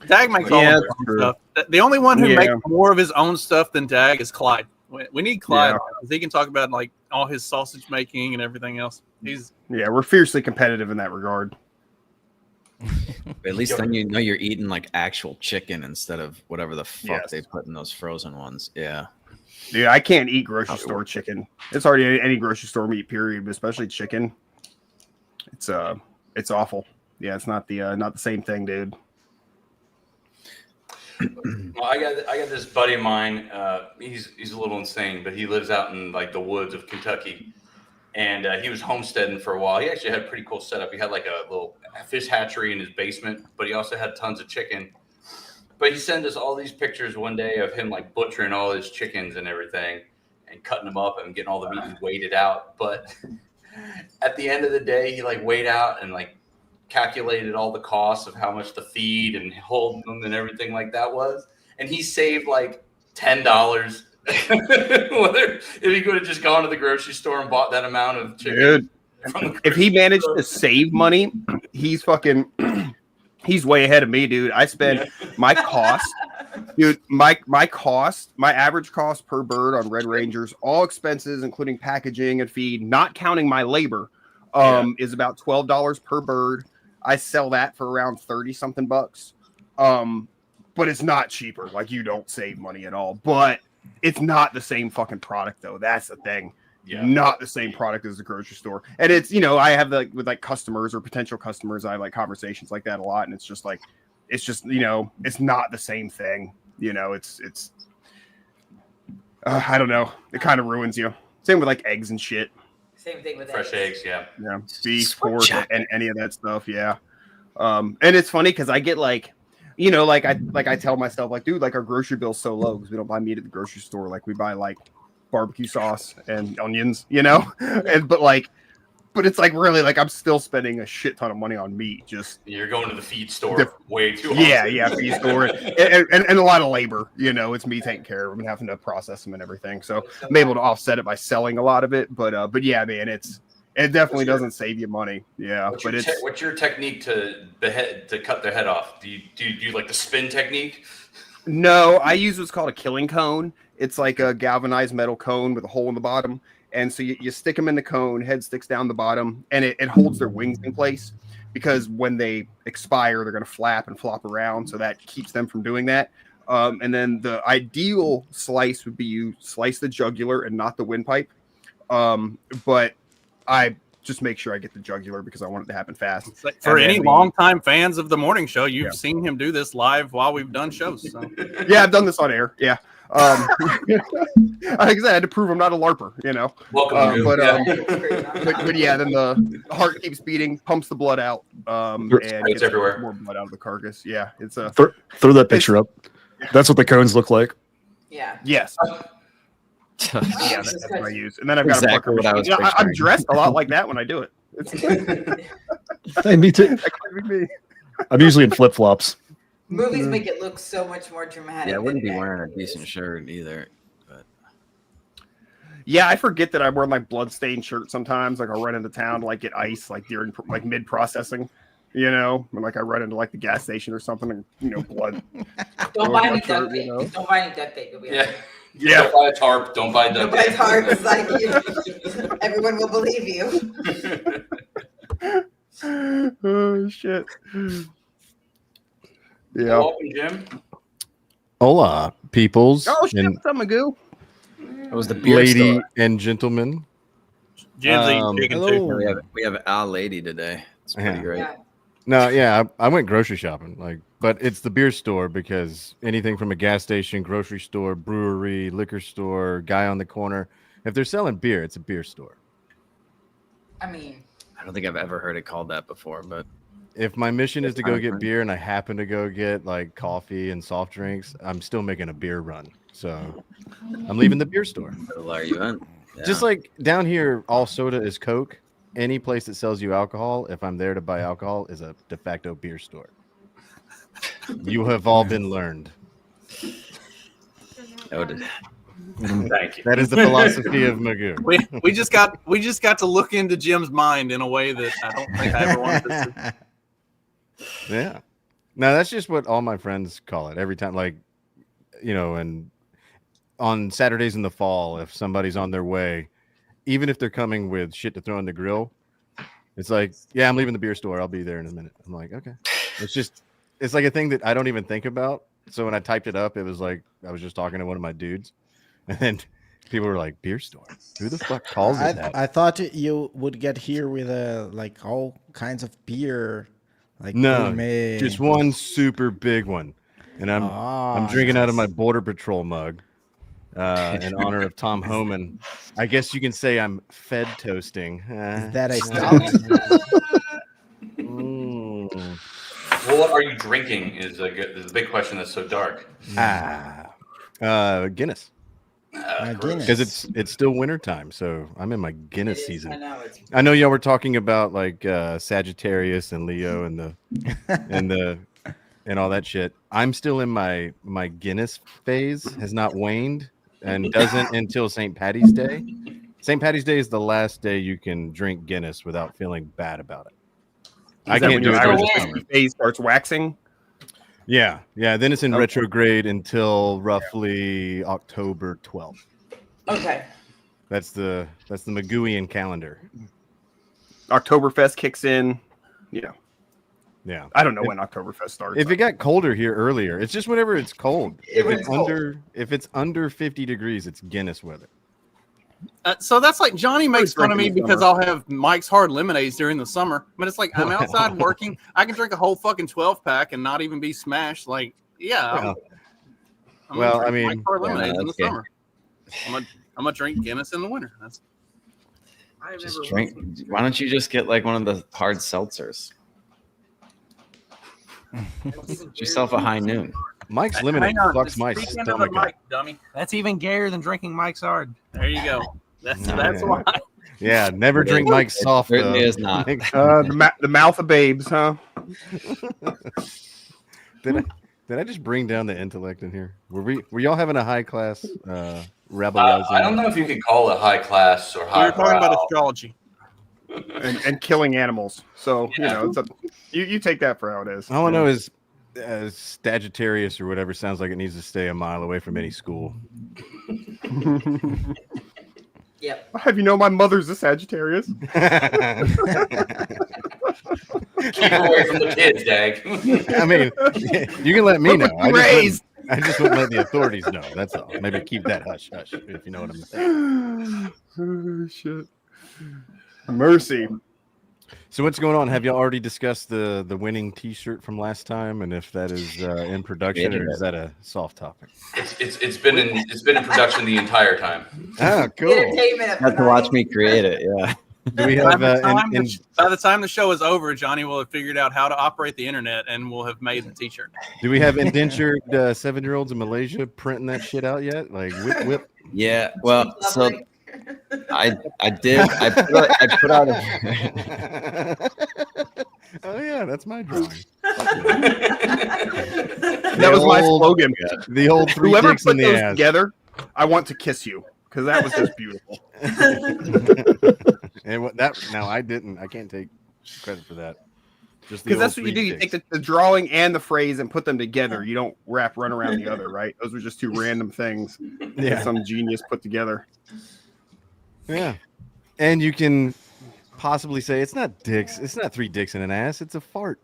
Dag makes all of his own stuff. The only one who makes more of his own stuff than Dag is Clyde. We need Clyde because he can talk about like all his sausage making and everything else. We're fiercely competitive in that regard. At least then you know you're eating like actual chicken instead of whatever the fuck they put in those frozen ones. Yeah. Dude, I can't eat grocery store chicken. It's already any grocery store meat, period, but especially chicken. It's awful. Yeah, it's not the same thing, dude. Well, I got this buddy of mine. He's a little insane, but he lives out in like the woods of Kentucky, and he was homesteading for a while. He actually had a pretty cool setup. He had like a little fish hatchery in his basement, but he also had tons of chicken. But he sent us all these pictures one day of him like butchering all his chickens and everything, and cutting them up and getting all the meat and weighed it out. But at the end of the day, he like weighed out and like calculated all the costs of how much the feed and holding them and everything like that was, and he saved like $10. If he could have just gone to the grocery store and bought that amount of chicken. Dude, if he managed to save money, he's fucking he's way ahead of me, dude. I spend my cost, dude, my average cost per bird on Red Rangers, all expenses including packaging and feed, not counting my labor, is about $12 per bird. I sell that for around 30 something bucks. But it's not cheaper. Like, you don't save money at all. But it's not the same fucking product though. That's the thing. Yeah. Not the same product as the grocery store. And it's, I have with like customers or potential customers, I have like conversations like that a lot. And it's just like, it's not the same thing. It's I don't know. It kind of ruins you. Same with like eggs and shit. Same thing with fresh eggs. Yeah. Beef, pork, and any of that stuff. Yeah. And it's funny because I get like you know, like I tell myself, like, dude, like our grocery bill's so low because we don't buy meat at the grocery store. Like we buy like barbecue sauce and onions, you know, but it's like really like I'm still spending a shit ton of money on meat. Just You're going to the feed store way too often. yeah, feed store and a lot of labor. You know, it's me taking care of them and having to process them and everything. So I'm able to offset it by selling a lot of it. But yeah, man, it definitely doesn't save you money. Yeah, What's your technique to cut their head off? Do you do like the spin technique? No, I use what's called a killing cone. It's like a galvanized metal cone with a hole in the bottom. And so you stick them in the cone, head sticks down the bottom, and it holds their wings in place because when they expire, they're going to flap and flop around. So that keeps them from doing that. And then the ideal slice would be you slice the jugular and not the windpipe. But I just make sure I get the jugular because I want it to happen fast. For any longtime fans of the morning show, you've seen him do this live while we've done shows. So. Yeah, I've done this on air. Yeah. Like I said, I had to prove I'm not a LARPer, you know. Welcome, but yeah, then the heart keeps beating, pumps the blood out, and it's everywhere. More blood out of the carcass. Yeah, it's a throw that picture up. That's what the cones look like. Yeah. Yes. Yeah, that's what I use. And then I've got Exactly a what I was I'm picturing. dressed a lot like that when I do it. Hey, me too. That could be me. I'm usually in flip flops. Movies make it look so much more dramatic. Yeah, I wouldn't be than wearing a decent shirt either. But Yeah, I forget that I wear my bloodstained shirt sometimes. Like I'll run into town to like get ice, like during like mid processing, you know, and like I run into like the gas station or something, and you know, blood. Don't buy any shirt, duct tape. you know? Don't buy any duct tape. You'll be Yeah. okay. Yeah. Don't buy a tarp. Don't buy duct Nobody's tape. hard. It's like you. Everyone will believe you. Oh shit. Yeah. Welcome, Jim. Hola, peoples Oh shit, and what's up, Magoo? it was the beer lady store. and gentlemen. Jim's eating chicken hello. too. We have our lady today. It's pretty Yeah. great. Yeah. No, yeah, I went grocery shopping, like, but it's the beer store because anything from a gas station, grocery store, brewery, liquor store, guy on the corner, if they're selling beer, it's a beer store. I mean, I don't think I've ever heard it called that before, but If my mission is to go Fine, get fine. beer and I happen to go get like coffee and soft drinks, I'm still making a beer run. So I'm leaving the beer store. what are you in? Yeah. Just like down here, all soda is Coke. Any place that sells you alcohol, if I'm there to buy alcohol, is a de facto beer store. You have all been learned. Noted. Thank you. That is the philosophy of Magoo. We just got to look into Jim's mind in a way that I don't think I ever wanted to. Yeah. No, that's just what all my friends call it every time. Like, you know, and on Saturdays in the fall, if somebody's on their way, even if they're coming with shit to throw in the grill, it's like, yeah, I'm leaving the beer store. I'll be there in a minute. I'm like, okay. It's like a thing that I don't even think about. So when I typed it up, it was like I was just talking to one of my dudes, and then people were like, "Beer store? Who the fuck calls it that?" I thought you would get here with like all kinds of beer, like No, gourmet. just one super big one, and I'm drinking out of my Border Patrol mug in honor of Tom Homan. I guess you can say I'm Fed toasting. Is that a stout? Well, what are you drinking? Is a big question. That's so dark. Guinness. Guinness. Because it's still wintertime, so I'm in my Guinness I season. know it's. I know y'all were talking about like Sagittarius and Leo and and all that shit. I'm still in my Guinness phase, has not waned and doesn't until St. Patty's Day. St. Patty's Day is the last day you can drink Guinness without feeling bad about it. I can't do it during the summer. Phase starts waxing. Yeah. Then it's in retrograde until roughly October 12th. Okay. That's the Magooian calendar. Oktoberfest kicks in. Yeah. Yeah. I don't know when Oktoberfest starts. If it got colder here earlier, it's just whenever it's cold. If When it's it's cold. if it's under 50 degrees, it's Guinness weather. So that's like Johnny makes fun of me drinking in the because I'll have Mike's Hard Lemonades during the summer. But it's like I'm outside working. I can drink a whole fucking 12-pack and not even be smashed. Like, yeah. I'm Well, gonna I drink mean, Mike's Hard Lemonades in the okay. summer. I'm gonna drink Guinness in the winter. That's I've Just never drink. Why don't you just get like one of the hard seltzers? Get yourself a high noon. Mike's Lemonade Hang on, fucks my speak into the stomach up. mic, dummy. That's even gayer than drinking Mike's Hard. There you go. That's Yeah. why. Yeah, never drink Mike's soft. certainly though. is not. The mouth of babes, huh? Did I just bring down the intellect in here? Were y'all having a high class rebel? I don't know if you could call it high class or We high. were talking about astrology. And killing animals. So it's you take that for how it is. All I know is Sagittarius or whatever sounds like it needs to stay a mile away from any school. Yep. Have you know my mother's a Sagittarius? Keep her away from the kids, Dag. I mean, you can let me know. Raised. I just wouldn't let the authorities know. That's all. Maybe keep that hush hush, if you know what I'm saying. Oh, shit. Mercy. So what's going on? Have y'all already discussed the winning T-shirt from last time, and if that is in production, or is that a soft topic? It's been in production the entire time. Ah, cool. Entertainment of Have to watch me create it. Yeah. Do we have By the time the show is over, Johnny will have figured out how to operate the internet and will have made the T-shirt. do we have indentured 7-year-olds in Malaysia printing that shit out yet? Like whip. Yeah. Well, so I put out a. Oh yeah, that's my drawing. That was my slogan. The old three Whoever dicks put in the those ass. together, I want to kiss you because that was just beautiful. And now I can't take credit for that. Just Because that's what you do. You take the drawing and the phrase and put them together. You don't wrap one around the other, right? Those were just two random things that some genius put together. Yeah. And you can possibly say it's not dicks. It's not 3 dicks in an ass. It's a fart.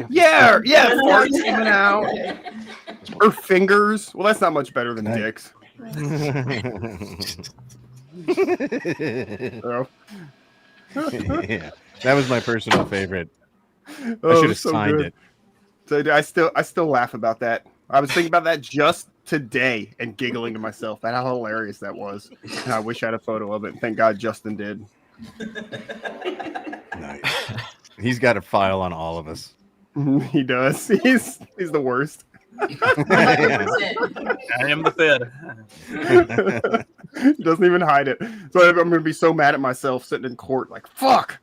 Yeah, farts coming out. Or fingers. Well, that's not much better than dicks. Yeah, that was my personal favorite. I Oh, should have so signed good. it. So I still laugh about that. I was thinking about that just today and giggling to myself at how hilarious that was. And I wish I had a photo of it. Thank God Justin did. Nice. He's got a file on all of us. He does. He's the worst. I am the Fed. He doesn't even hide it. So I'm gonna be so mad at myself sitting in court, like, fuck.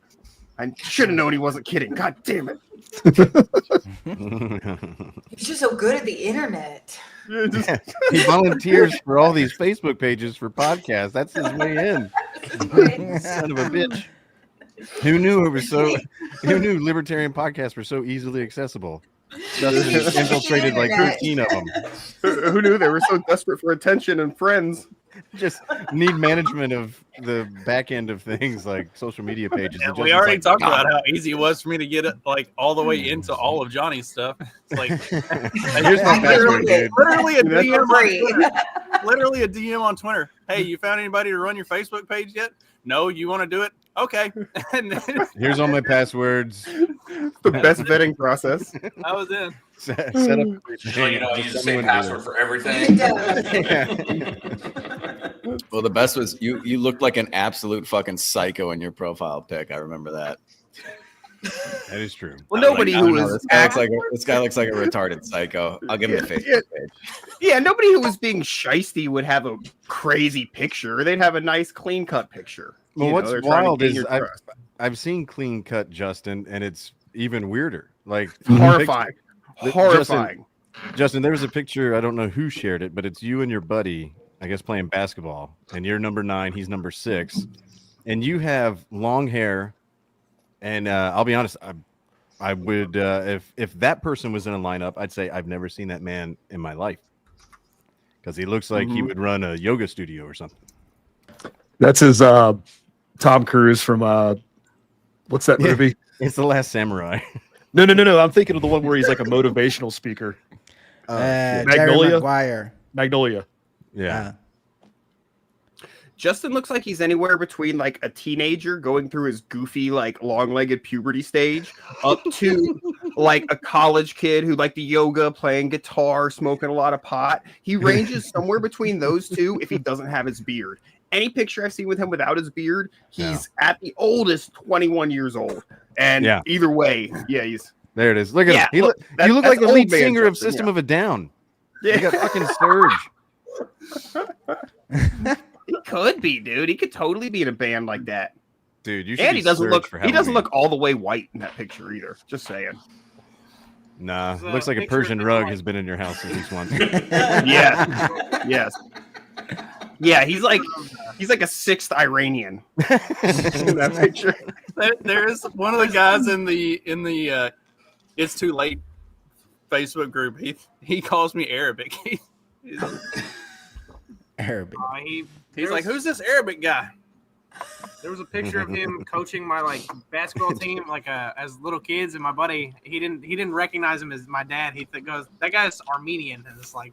I should have known he wasn't kidding. God damn it. He's just so good at the internet. Yeah. He volunteers for all these Facebook pages for podcasts. That's his way in. Son of a bitch. Who knew libertarian podcasts were so easily accessible? Justin infiltrated like 13 of them. Who knew they were so desperate for attention and friends? Just need management of the back end of things like social media pages. And we already talked about how easy it was for me to get it like all the way into all of Johnny's stuff. It's like here's my password, dude. Literally a DM on Twitter. Literally a DM on Twitter. Hey, you found anybody to run your Facebook page yet? No, you want to do it? Okay. And then Here's all my passwords. The best vetting process. I was in. Set up. So, I use the same password for everything. Well, the best was you looked like an absolute fucking psycho in your profile pic. I remember that. That is true. Well, nobody who was this guy looks like a retarded psycho. I'll give him the Facebook page. Yeah, nobody who was being shisty would have a crazy picture. They'd have a nice clean cut picture. Well, what's they're trying to wild gain is your trust. I've seen clean cut Justin, and it's even weirder. Like Horrifying. Horrifying. Justin, there was a picture. I don't know who shared it, but it's you and your buddy, I guess, playing basketball, and you're number 9, he's number 6, and you have long hair. And I'll be honest, I would if that person was in a lineup, I'd say I've never seen that man in my life because he looks like he would run a yoga studio or something. That's his Tom Cruise from what's that movie? It's The Last Samurai. No. I'm thinking of the one where he's like a motivational speaker. Jerry Magnolia. Maguire. Magnolia. Yeah. Justin looks like he's anywhere between like a teenager going through his goofy, like long-legged puberty stage up to like a college kid who liked the yoga, playing guitar, smoking a lot of pot. He ranges somewhere between those two if he doesn't have his beard. Any picture I've seen with him without his beard, he's at the oldest 21 years old. And either way, There it is. Look at Yeah, him. You look, look that's like the old lead man singer of Justin, System yeah. of a Down. Yeah. You got fucking Surge. He could be, dude. He could totally be in a band like that. Dude, you should And be he doesn't Surge look. for He doesn't Halloween. look all the way white in that picture either. Just saying. Nah, There's a looks like a picture of Persian him, rug like- has been in your house at least once. Yes. Yes. Yeah, he's like a sixth Iranian in that picture. There's one of the guys in the It's Too Late Facebook group. He calls me Arabic. He's Arabic. he's like, who's this Arabic guy? There was a picture of him coaching my like basketball team, like as little kids, and my buddy he didn't recognize him as my dad. He goes, that guy's Armenian, and it's like,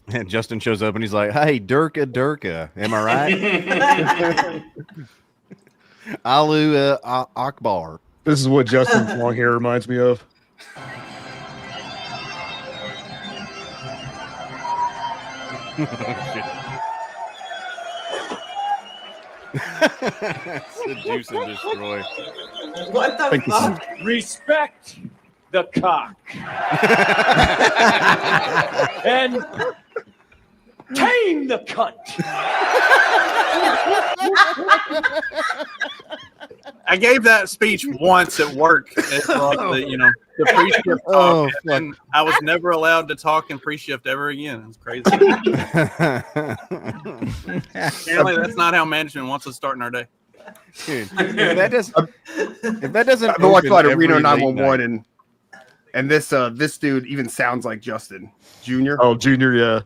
And Justin shows up and he's like, "Hey, Durka, am I right?" Alu Akbar. This is what Justin's long hair reminds me of. Seduce and destroy. What the Think this is- fuck? Respect the cock. And tame the cunt. I gave that speech once at work. It's like the pre-shift talk, Oh, and I was never allowed to talk in pre-shift ever again. It's crazy. Apparently, that's not how management wants us starting our day. Dude, if that doesn't I've been watching a lot of open Reno every late 911, and this dude even sounds like Justin Jr. Oh, Junior, yeah.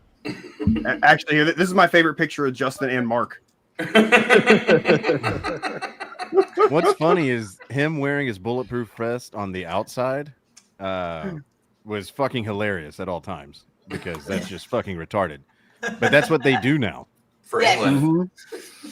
Actually, this is my favorite picture of Justin and Mark. What's funny is him wearing his bulletproof vest on the outside was fucking hilarious at all times because that's just fucking retarded. But that's what they do now. For Yeah. England.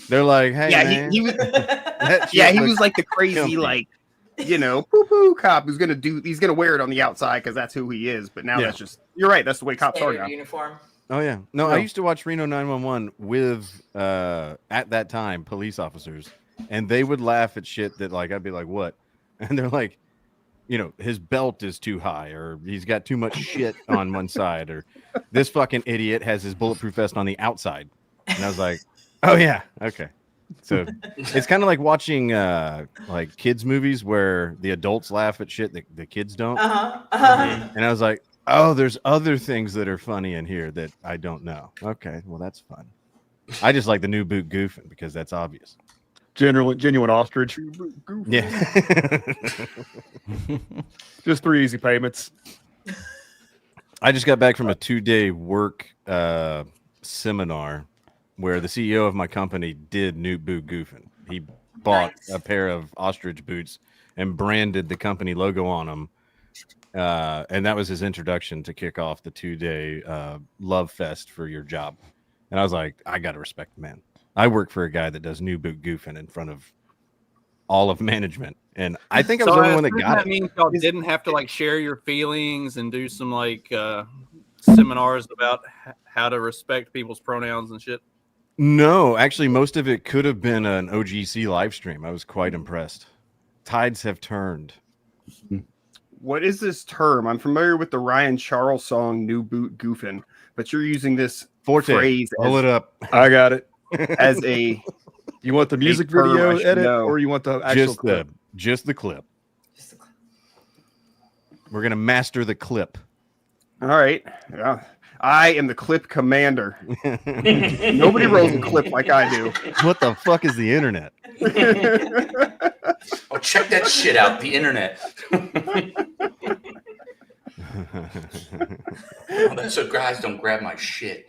They're like, hey, Yeah, man, he was. that Yeah, shit he looks was like the crazy, filthy. like, poo-poo cop who's gonna wear it on the outside because that's who he is. But now Yeah. that's just, you're right. That's the way cops are Standard now. uniform. Oh yeah, no, No. I used to watch Reno 911 with at that time police officers, and they would laugh at shit that like I'd be like, what? And they're like, his belt is too high, or he's got too much shit on one side, or this fucking idiot has his bulletproof vest on the outside. And I was like, oh yeah, okay. So it's kind of like watching like kids movies where the adults laugh at shit that the kids don't. And I was like, oh, there's other things that are funny in here that I don't know. Okay, well that's fun. I just like the new boot goofing because that's obvious. Genuine ostrich. Yeah. Just 3 easy payments. I just got back from a 2-day work seminar where the CEO of my company did new boot goofing. He bought a pair of ostrich boots and branded the company logo on them. And that was his introduction to kick off the 2-day love fest for your job. And I was like, I got to respect the man. I work for a guy that does new boot goofing in front of all of management. And I think I was the only one that got that it. means y'all didn't have to like share your feelings and do some like seminars about how to respect people's pronouns and shit. No, actually, most of it could have been an OGC live stream. I was quite impressed. Tides have turned. What is this term? I'm familiar with the Ryan Charles song "New Boot Goofin'," but you're using this Forte, phrase pull it up. I got it. as a. You want the music term video I should edit, know. or you want the actual Just clip? the clip. We're gonna master the clip. All right. Yeah. I am the clip commander. Nobody rolls a clip like I do. What the fuck is the internet? Oh, check that shit out. The internet. Oh, that's so guys don't grab my shit.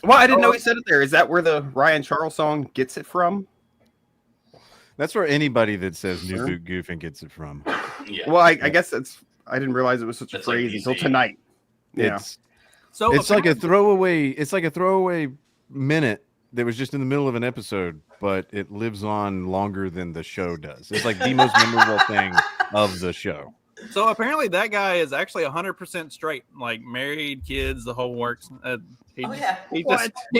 Well, I didn't know he said it there. Is that where the Ryan Charles song gets it from? That's where anybody that says new Sure. boot goofing gets it from. Yeah. Well, I guess that's. I didn't realize it was such a That's like phrase until easy. tonight. Yeah. It's So it's like a throwaway. It's like a throwaway minute that was just in the middle of an episode, but it lives on longer than the show does. It's like the most memorable thing of the show. So apparently that guy is actually 100% straight, like married, kids, the whole works. He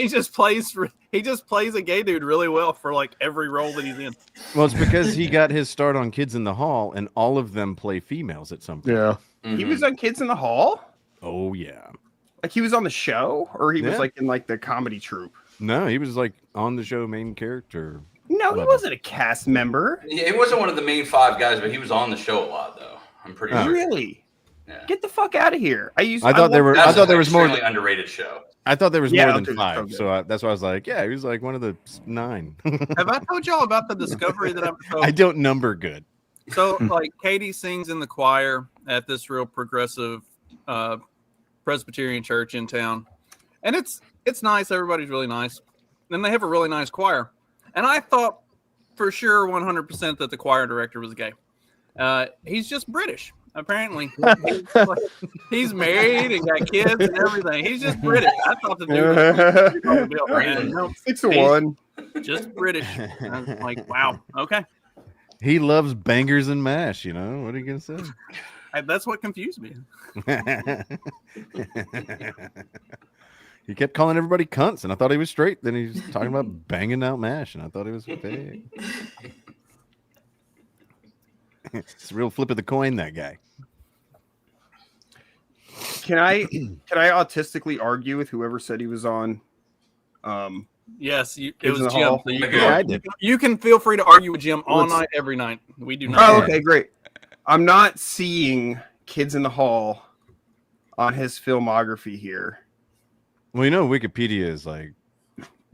just plays a gay dude really well for like every role that he's in. Well, it's because he got his start on Kids in the Hall, and all of them play females at some point. Yeah. He was on Kids in the Hall? Oh yeah. Like he was on the show, or he was Yeah. like in like the comedy troupe? No, he was like on the show, main character. No, he wasn't a cast member. Yeah, he wasn't one of the main 5 guys, but he was on the show a lot, though. I'm pretty sure. Really? Get the fuck out of here! I thought there was more. Extremely underrated show. I thought there was Yeah, more okay, than 5, so that's why I was like, yeah, he was like one of the 9. Have I told y'all about the discovery that I'm? I don't number good. So, like, Katie sings in the choir at this real progressive Presbyterian church in town, and it's nice. Everybody's really nice. Then they have a really nice choir, and I thought for sure 100% that the choir director was gay. He's just British, apparently. He's married and got kids and everything. He's just British. I thought the dude was 6'1", just British. I was like, wow, okay. He loves bangers and mash. You know what are you gonna say? That's what confused me. He kept calling everybody cunts, and I thought he was straight. Then he was talking about banging out mash, and I thought he was fake. It's a real flip of the coin, that guy. Can I autistically argue with whoever said he was on? Yes, it Kids in was the Jim. Hall? So I did. you can feel free to argue with Jim all Let's- night, every night. We do not. Oh, okay, great. I'm not seeing Kids in the Hall on his filmography here. Well, you know, Wikipedia is like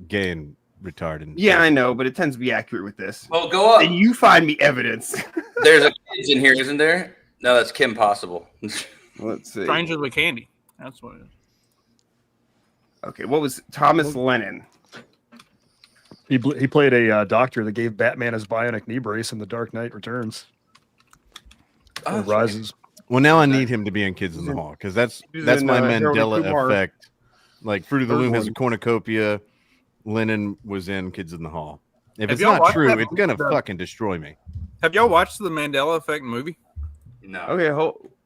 gay and retarded. Yeah, I know, but it tends to be accurate with this. Well, go up. And you find me evidence. There's a kids in here, isn't there? No, that's Kim Possible. Let's see. Strangers with Candy. That's what it is. Okay, what was Thomas Lennon? He played a doctor that gave Batman his bionic knee brace in The Dark Knight Returns. Or Rises. Well, now I need him to be in Kids in the Hall because that's in, my Harold Mandela Kumar. effect. Like Fruit of the Third Loom has a one. cornucopia. Lennon was in Kids in the Hall. If Have it's y'all not watched true, that it's gonna movie? fucking destroy me. Have y'all watched the Mandela Effect movie? No. Okay,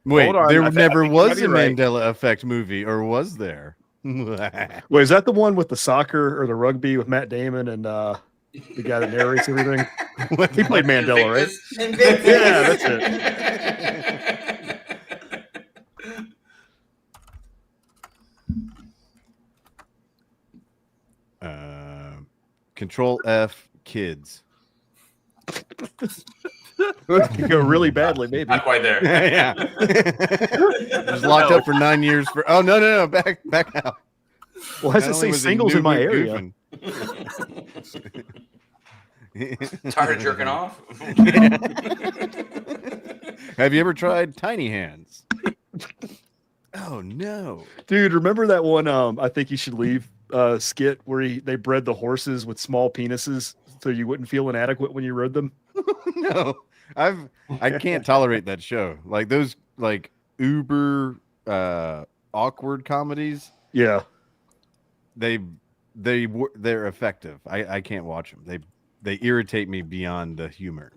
Wait, hold on. there I think never you was might be a right. Mandela Effect movie, or was there? Wait, is that the one with the soccer or the rugby with Matt Damon and the guy that narrates everything? He played Mandela, right? Yeah, that's it. Control F kids. Could go really badly, maybe. Not quite there. Yeah. Was locked up for 9 years for. Oh no! Back out. Well, has Not it only say was he singles in my area? goofing. Tired of jerking off? Have you ever tried Tiny Hands? Oh no, Dude, remember that one? I think you should leave skit where they bred the horses with small penises so you wouldn't feel inadequate when you rode them. no! I can't tolerate that show. Like those like uber awkward comedies. Yeah, they're effective. I can't watch them. They irritate me beyond the humor.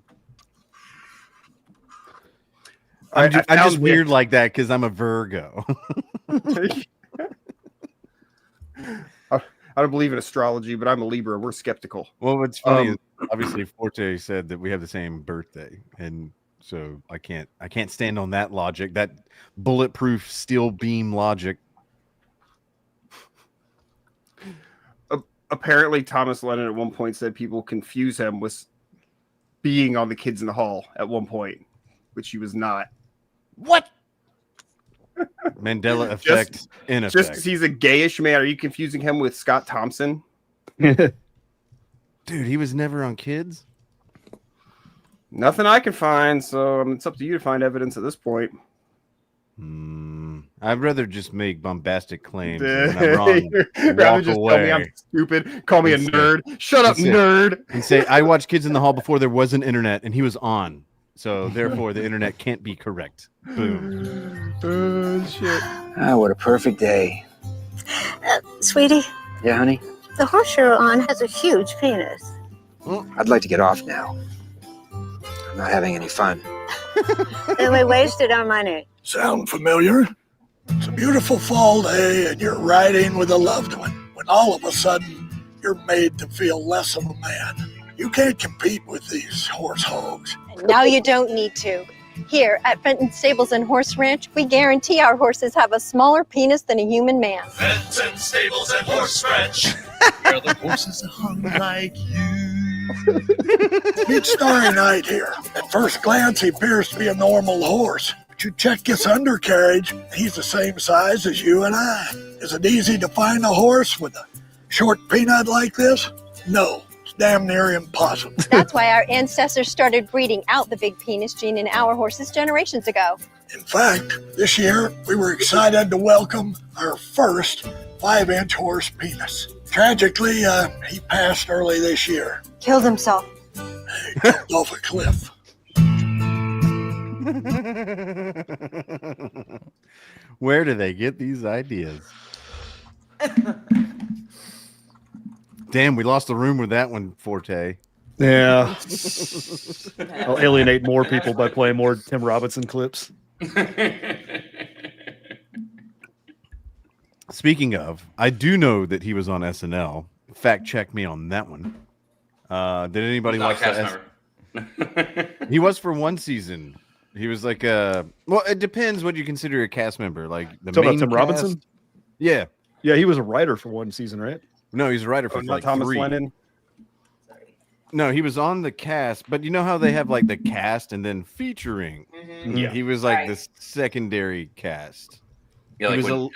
I'm just weird like that because I'm a Virgo. I don't believe in astrology, but I'm a Libra. We're skeptical. Well, what's funny is obviously Forte said that we have the same birthday, and so I can't stand on that logic, that bulletproof steel beam logic. Apparently, Thomas Lennon at one point said people confuse him with being on the Kids in the Hall at one point, which he was not. What? Mandela effect in effect. Just because he's a gayish man, are you confusing him with Scott Thompson? Dude, he was never on Kids. Nothing I can find, so it's up to you to find evidence at this point. I'd rather just make bombastic claims. And when I'm wrong, Rather walk just away. tell me I'm stupid, call me a And say- nerd. Shut up, and say- nerd. And say, I watched Kids in the Hall before there was an internet, and he was on. So therefore, the internet can't be correct. Boom. Oh, shit. Ah, what a perfect day. Sweetie, Yeah, honey? the horse you're on has a huge penis. I'd like to get off now. I'm not having any fun. And we wasted our money. Sound familiar? It's a beautiful fall day and you're riding with a loved one when all of a sudden you're made to feel less of a man. You can't compete with these horse hogs. Now you don't need to. Here at Fenton Stables and Horse Ranch, we guarantee our horses have a smaller penis than a human man. Fenton Stables and Horse Ranch, where the horses are hung like you. Meet Starry Night here. At first glance, he appears to be a normal horse. But you check his undercarriage, he's the same size as you and I. Is it easy to find a horse with a short peanut like this? No. Damn near impossible. That's why our ancestors started breeding out the big penis gene in our horses generations ago. In fact, this year we were excited to welcome our first 5-inch horse penis. Tragically, he passed early this year. Killed himself. He jumped off a cliff. Where do they get these ideas? Damn, we lost the room with that one, Forte. Yeah. I'll alienate more people by playing more Tim Robinson clips. Speaking of, I do know that he was on SNL. Fact check me on that one. Did anybody Not a watch cast that? He was for one season. He was like well, it depends what you consider a cast member. Like the Talking main about Tim cast? Robinson? Yeah. Yeah, he was a writer for one season, right? No, he's a writer for not like Thomas 3. Lennon. No, he was on the cast, but you know how they have like the cast and then featuring. Yeah. He was like the secondary cast. Yeah, he like was when-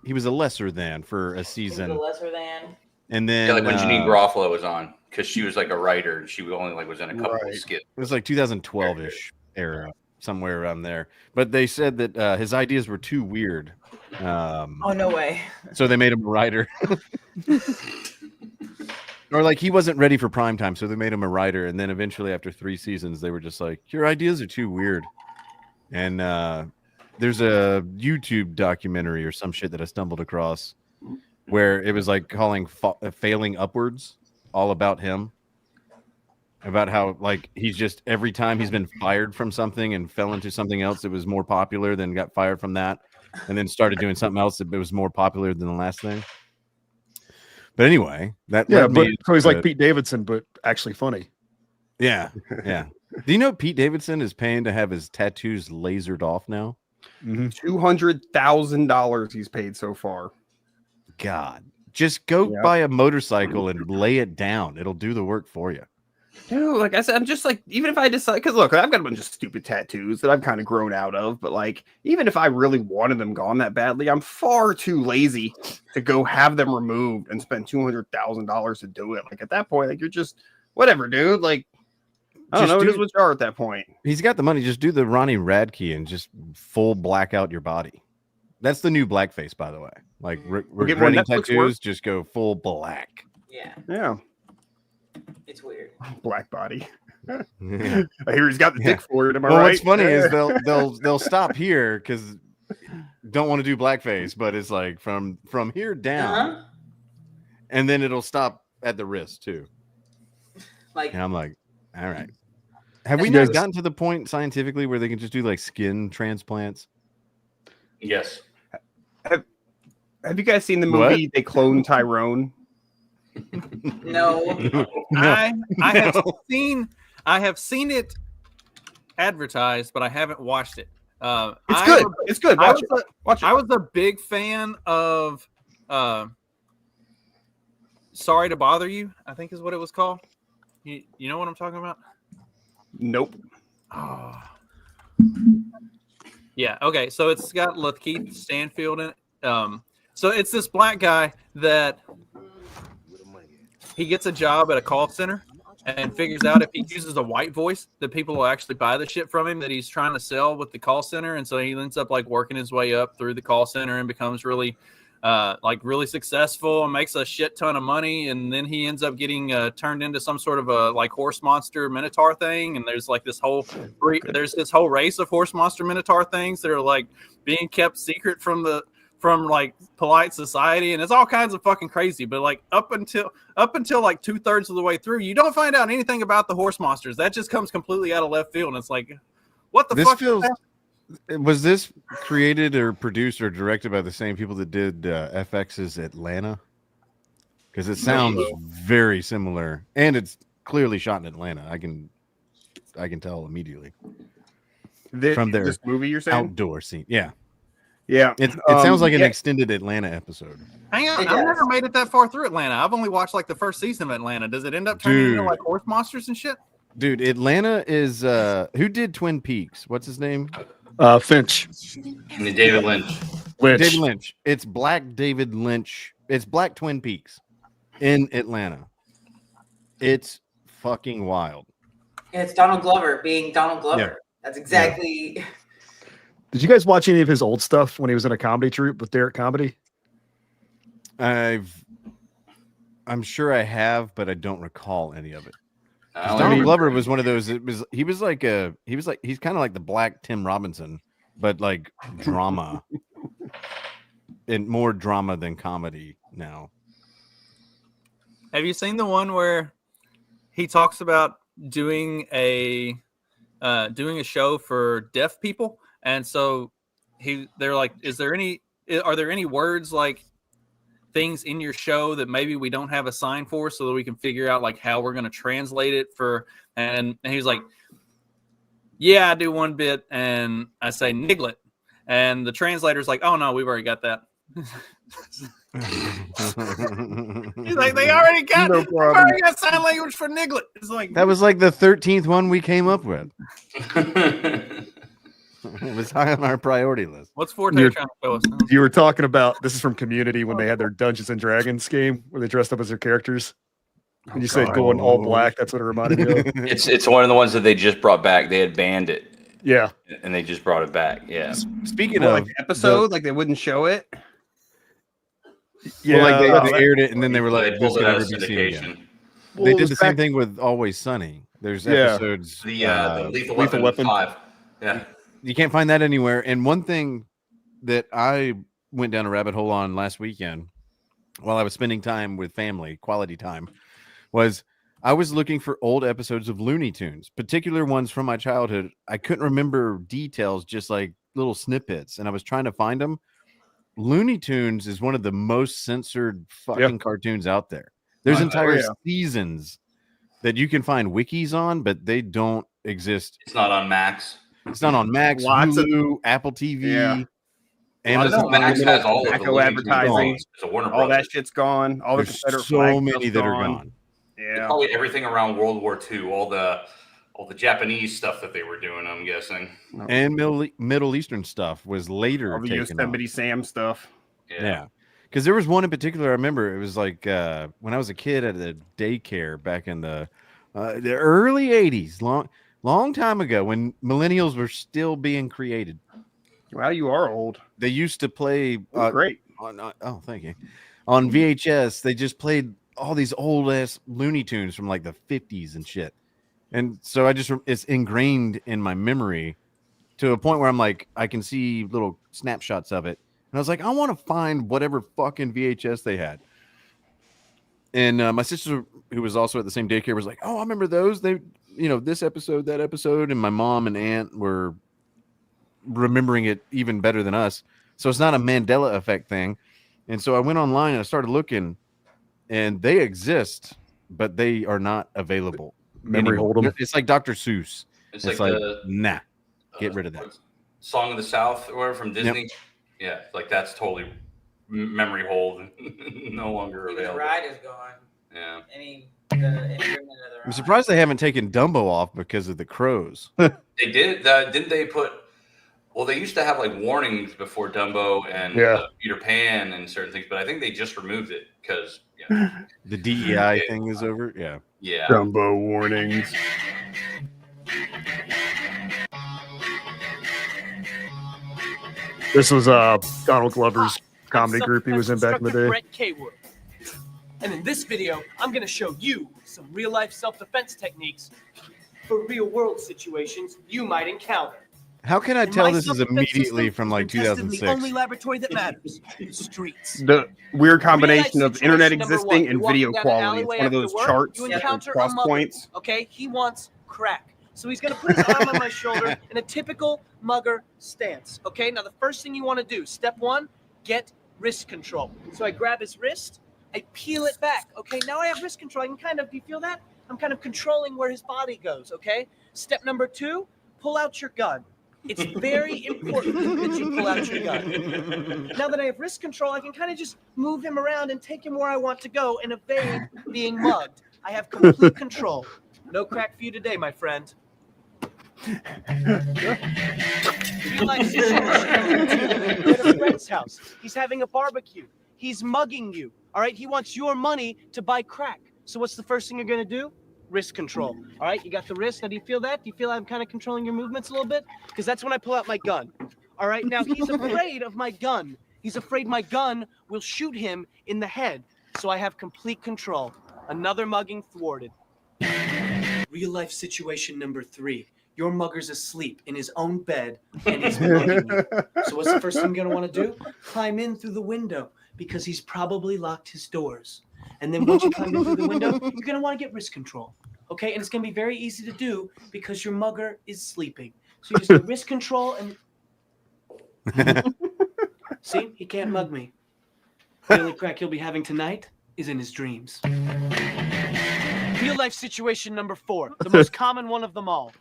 he was a lesser than for a season. The lesser than. And then Yeah, like when Janine Garofalo was on, because she was like a writer and she only like was in a couple of skits. It was like 2012-ish era, somewhere around there. But they said that his ideas were too weird. Oh, no way. So they made him a writer. Or like he wasn't ready for prime time, so they made him a writer. And then eventually, after 3 seasons, they were just like, "Your ideas are too weird." And there's a YouTube documentary or some shit that I stumbled across where it was like calling failing upwards, all about him, about how like he's just every time he's been fired from something and fell into something else that was more popular, then got fired from that, and then started doing something else that was more popular than the last thing. But anyway, that Yeah, led but me so he's into- like Pete Davidson, but actually funny. Yeah, yeah. Do you know Pete Davidson is paying to have his tattoos lasered off now? $200,000 he's paid so far. God, just go Yep. buy a motorcycle and lay it down. It'll do the work for you. Dude, like I said, I'm just like, even if I decide, because look, I've got a bunch of stupid tattoos that I've kind of grown out of, but like, even if I really wanted them gone that badly, I'm far too lazy to go have them removed and spend $200,000 to do it. Like at that point, like you're just whatever, dude. Like, I don't Just know, do- it is what you are at that point. He's got the money. Just do the Ronnie Radke and just full black out your body. That's the new blackface, by the way. Like We'll get more regretting Netflix tattoos, work. just go full black. Yeah, Yeah, it's weird. black body. Yeah. I hear he's got the dick for it. Am I Well, right? what's funny is they'll stop here because don't want to do blackface, but it's like from here down, and then it'll stop at the wrist too. Like, And I'm like, all right. Have we You not guys- gotten to the point scientifically where they can just do like skin transplants? Yes. Have you guys seen the What? movie They Clone Tyrone? no. I have seen it advertised, but I haven't watched it. It's good. It's good. Watch it. Watch it. I was a big fan of Sorry to Bother You, I think is what it was called. You know what I'm talking about? Nope. Oh. Yeah, okay. So it's got Lakeith Stanfield in it. So it's this black guy that he gets a job at a call center and figures out if he uses a white voice that people will actually buy the shit from him that he's trying to sell with the call center. And so he ends up like working his way up through the call center and becomes really really successful and makes a shit ton of money. And then he ends up getting turned into some sort of a like horse monster minotaur thing. And there's like this whole race of horse monster minotaur things that are like being kept secret from like polite society, and it's all kinds of fucking crazy. But like up until like 2/3 of the way through, you don't find out anything about the horse monsters. That just comes completely out of left field. And it's like, What the This fuck? feels. Was this created or produced or directed by the same people that did FX's Atlanta? Because it sounds very similar, and it's clearly shot in Atlanta. I can tell immediately from their this movie you're saying outdoor scene. Yeah, yeah. It sounds like an extended Atlanta episode. Hang on, I've never made it that far through Atlanta. I've only watched like the first season of Atlanta. Does it end up turning into Dude. like horse monsters and shit? Dude, Atlanta is who did Twin Peaks? What's his name? Finch. And David Lynch. David Lynch. It's Black David Lynch. It's Black Twin Peaks in Atlanta. It's fucking wild. Yeah, it's Donald Glover being Donald Glover. Yeah. That's exactly. Did you guys watch any of his old stuff when he was in a comedy troupe with Derek Comedy? I'm sure I have, but I don't recall any of it. I Donald Glover was one of those. He's kind of like the Black Tim Robinson, but like drama and more drama than comedy now. Have you seen the one where he talks about doing a show for deaf people, and so they're like, are there any words like things in your show that maybe we don't have a sign for, so that we can figure out like how we're going to translate it for? And he's like, yeah, I do one bit, and I say niglet, and the translator's like, oh no, we've already got that. He's like, they already got sign language for niglet. It's like That was like the 13th one we came up with. It was high on our priority list. What's Forte trying to show us? You were talking about, this is from Community, when they had their Dungeons and Dragons game where they dressed up as their characters. And you said going all black. That's what it reminded me of. It's one of the ones that they just brought back. They had banned it. Yeah. And they just brought it back. Yeah. Speaking Well, of like the episode, like they wouldn't show it. Yeah, Well, like they aired it and then they were like, They this pulled could it out never of be seen syndication. again. Well, They it did was the same back- thing with Always Sunny. There's Yeah. episodes. The Lethal Lethal Weapon Weapon. 5. Yeah. You can't find that anywhere. And one thing that I went down a rabbit hole on last weekend while I was spending time with family, quality time, was I was looking for old episodes of Looney Tunes, particular ones from my childhood. I couldn't remember details, just like little snippets, and I was trying to find them. Looney Tunes is one of the most censored fucking cartoons out there. There's entire seasons that you can find wikis on, but they don't exist. It's not on Max. It's not on Max, Lots of- Hulu, Apple TV. Yeah. Amazon, Max has all of the tobacco Looney Tunes advertising. songs. It's a Warner All that Brothers. shit's gone. All the There's Confederate so flag many stuff's that are gone. Yeah. Probably everything around World War II. All the Japanese stuff that they were doing, I'm guessing. And Middle Eastern stuff was later All the taken Yosemite Sam stuff. Yeah. Because there was one in particular, I remember it was like when I was a kid at a daycare back in the early 80s, long time ago, when millennials were still being created. Wow, you are old. They used to play great. Thank you. On VHS, they just played all these old ass Looney Tunes from like the 50s and shit. And so it's ingrained in my memory to a point where I'm like, I can see little snapshots of it. And I was like, I want to find whatever fucking VHS they had. And my sister, who was also at the same daycare, was like, oh, I remember those. They, this episode, that episode. And my mom and aunt were remembering it even better than us. So it's not a Mandela effect thing. And so I went online and I started looking, and they exist, but they are not available. Memory hold 'em. It's like Dr. Seuss. It's It's like like, the nah, get rid of that. Song of the South or whatever from Disney. Yeah, like that's totally memory hold. No longer Even the available. ride is gone. Yeah. Any agreement of the I'm surprised they haven't taken Dumbo off because of the crows. They did. Didn't they put? Well, they used to have like warnings before Dumbo and Peter Pan and certain things, but I think they just removed it because The DEI thing is over. Yeah. Yeah. Dumbo warnings. This was Donald Glover's comedy group he was in back in the day. Brett K-Wood. And in this video, I'm going to show you some real-life self-defense techniques for real-world situations you might encounter. How can I And tell my this is self-defense immediately system from like is tested in 2006? the only laboratory that matters, the streets. The weird combination Real-life of internet situation number existing one, and you're video walking down an quality. It's alleyway one of after those work, charts you with encounter a cross mother, points. Okay, he wants crack. So he's going to put his arm on my shoulder in a typical mugger stance. Okay, now the first thing you want to do, step 1, get wrist control. So I grab his wrist, I peel it back. Okay, now I have wrist control. I can kind of, do you feel that? I'm kind of controlling where his body goes. Okay, step number 2, pull out your gun. It's very important that you pull out your gun. Now that I have wrist control, I can kind of just move him around and take him where I want to go and evade being mugged. I have complete control. No crack for you today, my friend. Real life situation. You're at a friend's house. He's having a barbecue. He's mugging you. All right, he wants your money to buy crack. So what's the first thing you're gonna do? Wrist control. All right, you got the wrist. Now, do you feel that? Do you feel I'm kind of controlling your movements a little bit? Because that's when I pull out my gun. All right, now he's afraid of my gun. He's afraid my gun will shoot him in the head. So I have complete control. Another mugging thwarted. Real life situation number 3. Your mugger's asleep in his own bed and he's mugging you. So what's the first thing you're gonna want to do? Climb in through the window because he's probably locked his doors. And then once you climb in through the window, you're gonna want to get wrist control. Okay, and it's gonna be very easy to do because your mugger is sleeping. So you just get wrist control and see, he can't mug me. The only crack he'll be having tonight is in his dreams. Real life situation number 4, the most common one of them all.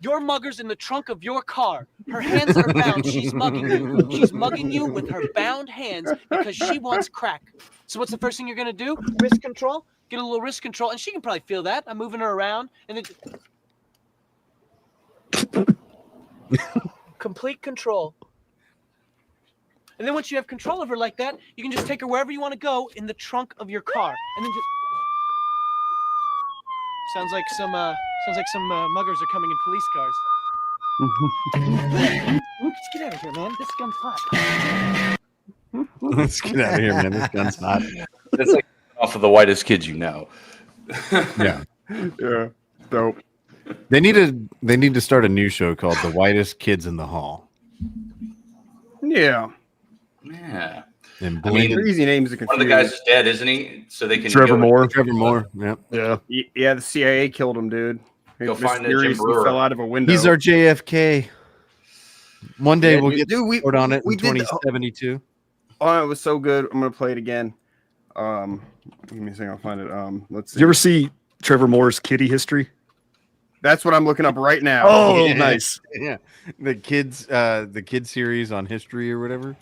Your mugger's in the trunk of your car. Her hands are bound. She's mugging you. She's mugging you with her bound hands because she wants crack. So what's the first thing you're gonna do? Wrist control. Get a little wrist control, and she can probably feel that. I'm moving her around, and then complete control. And then once you have control of her like that, you can just take her wherever you want to go in the trunk of your car, and then just. Sounds like some muggers are coming in police cars. Let's get out of here, man. This gun's hot. Let's get out of here, man. This gun's hot. That's like off of The Whitest Kids You Know. Yeah. Yeah. Dope. They need to start a new show called The Whitest Kids in the Hall. Yeah. Yeah. And I mean, they're easy names to confuse. One of the guys is dead, isn't he? So they can Trevor go- Moore. Trevor Moore. Yep. Yeah. Yeah, the CIA killed him, dude. Go He find Jim mysteriously Brewer. fell out of a window. He's our JFK. One day Yeah, we'll get dude, word on it we in did the- 2072. Oh, it was so good. I'm gonna play it again. Give me a second. I'll find it. Let's see. You ever see Trevor Moore's Kitty History? That's what I'm looking up right now. Oh, Yeah. nice. Yeah, the kids series on history or whatever.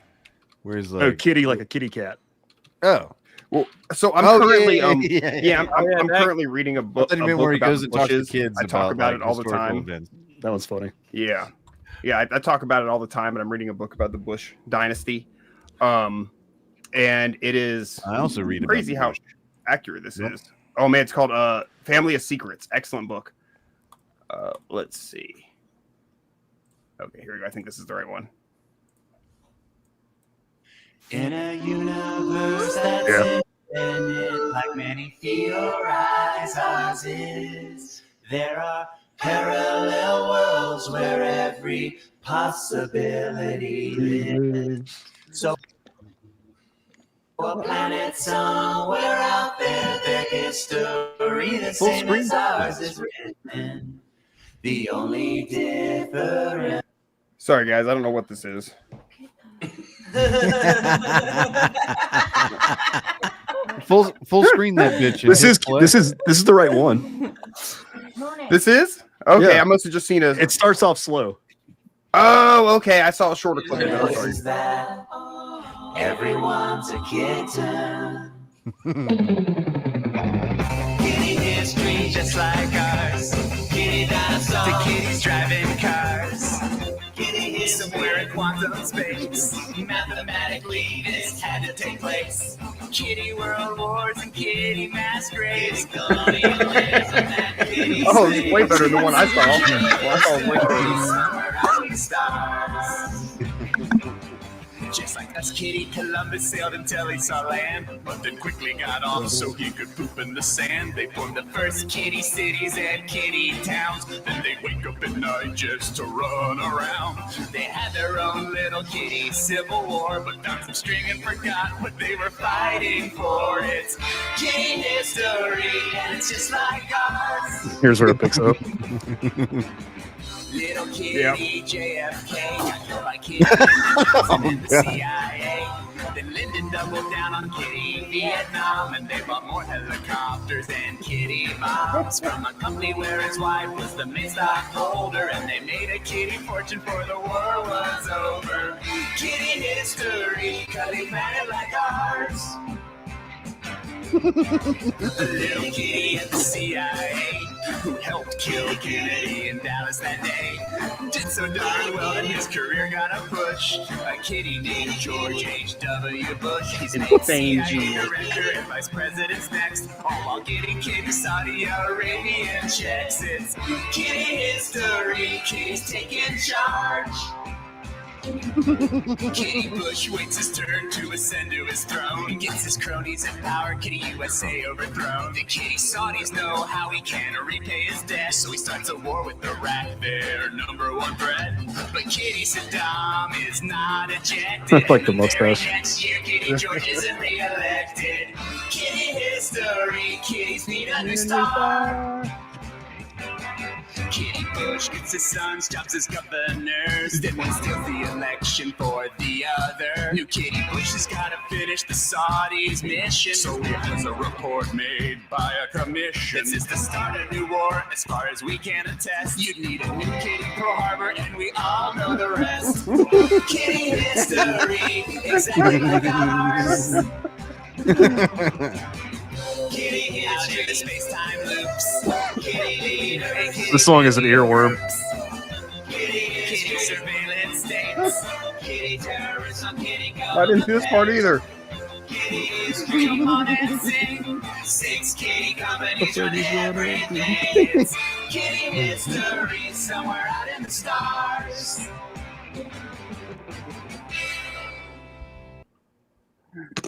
Where's Oh, like kitty like a kitty cat. oh well, so I'm Oh, currently yeah. I'm currently reading a book. I thought you a meant book where he about goes and talks to bushes. kids I talk about like, it all the historical time. events. That was funny. Yeah, I talk about it all the time, and I'm reading a book about the Bush dynasty. And it is I also read about crazy the how Bush. accurate this Yep. is. Oh man, it's called Family of Secrets. Excellent book. Let's see. Okay, here we go. I think this is the right one. In a universe that's infinite, like many theorize ours is, there are parallel worlds where every possibility lives. So, a planet somewhere out there, their history the Full same screen. as ours is written. The only difference. Sorry, guys. I don't know what this is. Full screen that bitch. and This hit is play. this is the right one. This is okay. Yeah. I must have just seen a. It starts off slow. Oh, okay. I saw a shorter clip. of it. Sorry. Is that everyone's a kitten. Kitty history just like ours. Kitty dinosaurs to kitties driving cars. Kitty history somewhere in quantum space. Mathematically, this had to take place. Kitty world wars and kitty masquerades. Colonialism and kitty Oh, it's way better than the one I saw. Well, I saw it way better. Summer, stars. Just like us, Kitty Columbus sailed until he saw land, but then quickly got off so he could poop in the sand. They formed the first kitty cities and kitty towns. Then they wake up at night just to run around. They had their own little kitty civil war, but found some string and forgot what they were fighting for. It's kitty history, and it's just like ours. Here's where it picks up. Little kitty Yep. JFK got killed by kitty and the CIA. Then Lyndon doubled down on kitty Vietnam, and they bought more helicopters and kitty bombs from a company where his wife was the main stockholder, and they made a kitty fortune before the war was over. Kitty history, cut a planet like ours. A little kitty at the CIA who helped kill Kennedy in Dallas that day did so darn well that his career got a push. A kitty named George H.W. Bush. He's made CIA director and vice president's next, all while getting kitty Saudi Arabian checks. It's kitty history, kitty's taking charge. Kitty Bush waits his turn to ascend to his throne. He gets his cronies in power, Kitty USA overthrown. The Kitty Saudis know how he can repay his debt, so he starts a war with Iraq, their #1 threat. But Kitty Saddam is not ejected. I like the mustache. Next year, Kitty George isn't re-elected. Kitty history, kitties need a new star. Kitty Bush gets his son's jobs as governors, then one steals the election for the other. New Kitty Bush has got to finish the Saudis' mission, so he has a report made by a commission. This is the start of a new war, as far as we can attest. You'd need a new Kitty Pearl Harbor, and we all know the rest. Kitty history, exactly like ours. Kitty out in the space-time loops. Kitty leader and kitty This song is an earworm. kitty surveillance states. Kitty terrorists on kitty I didn't see this part either. Kitties, come on and sing. 6 kitty companies run everything. It's kitty history somewhere out in the stars.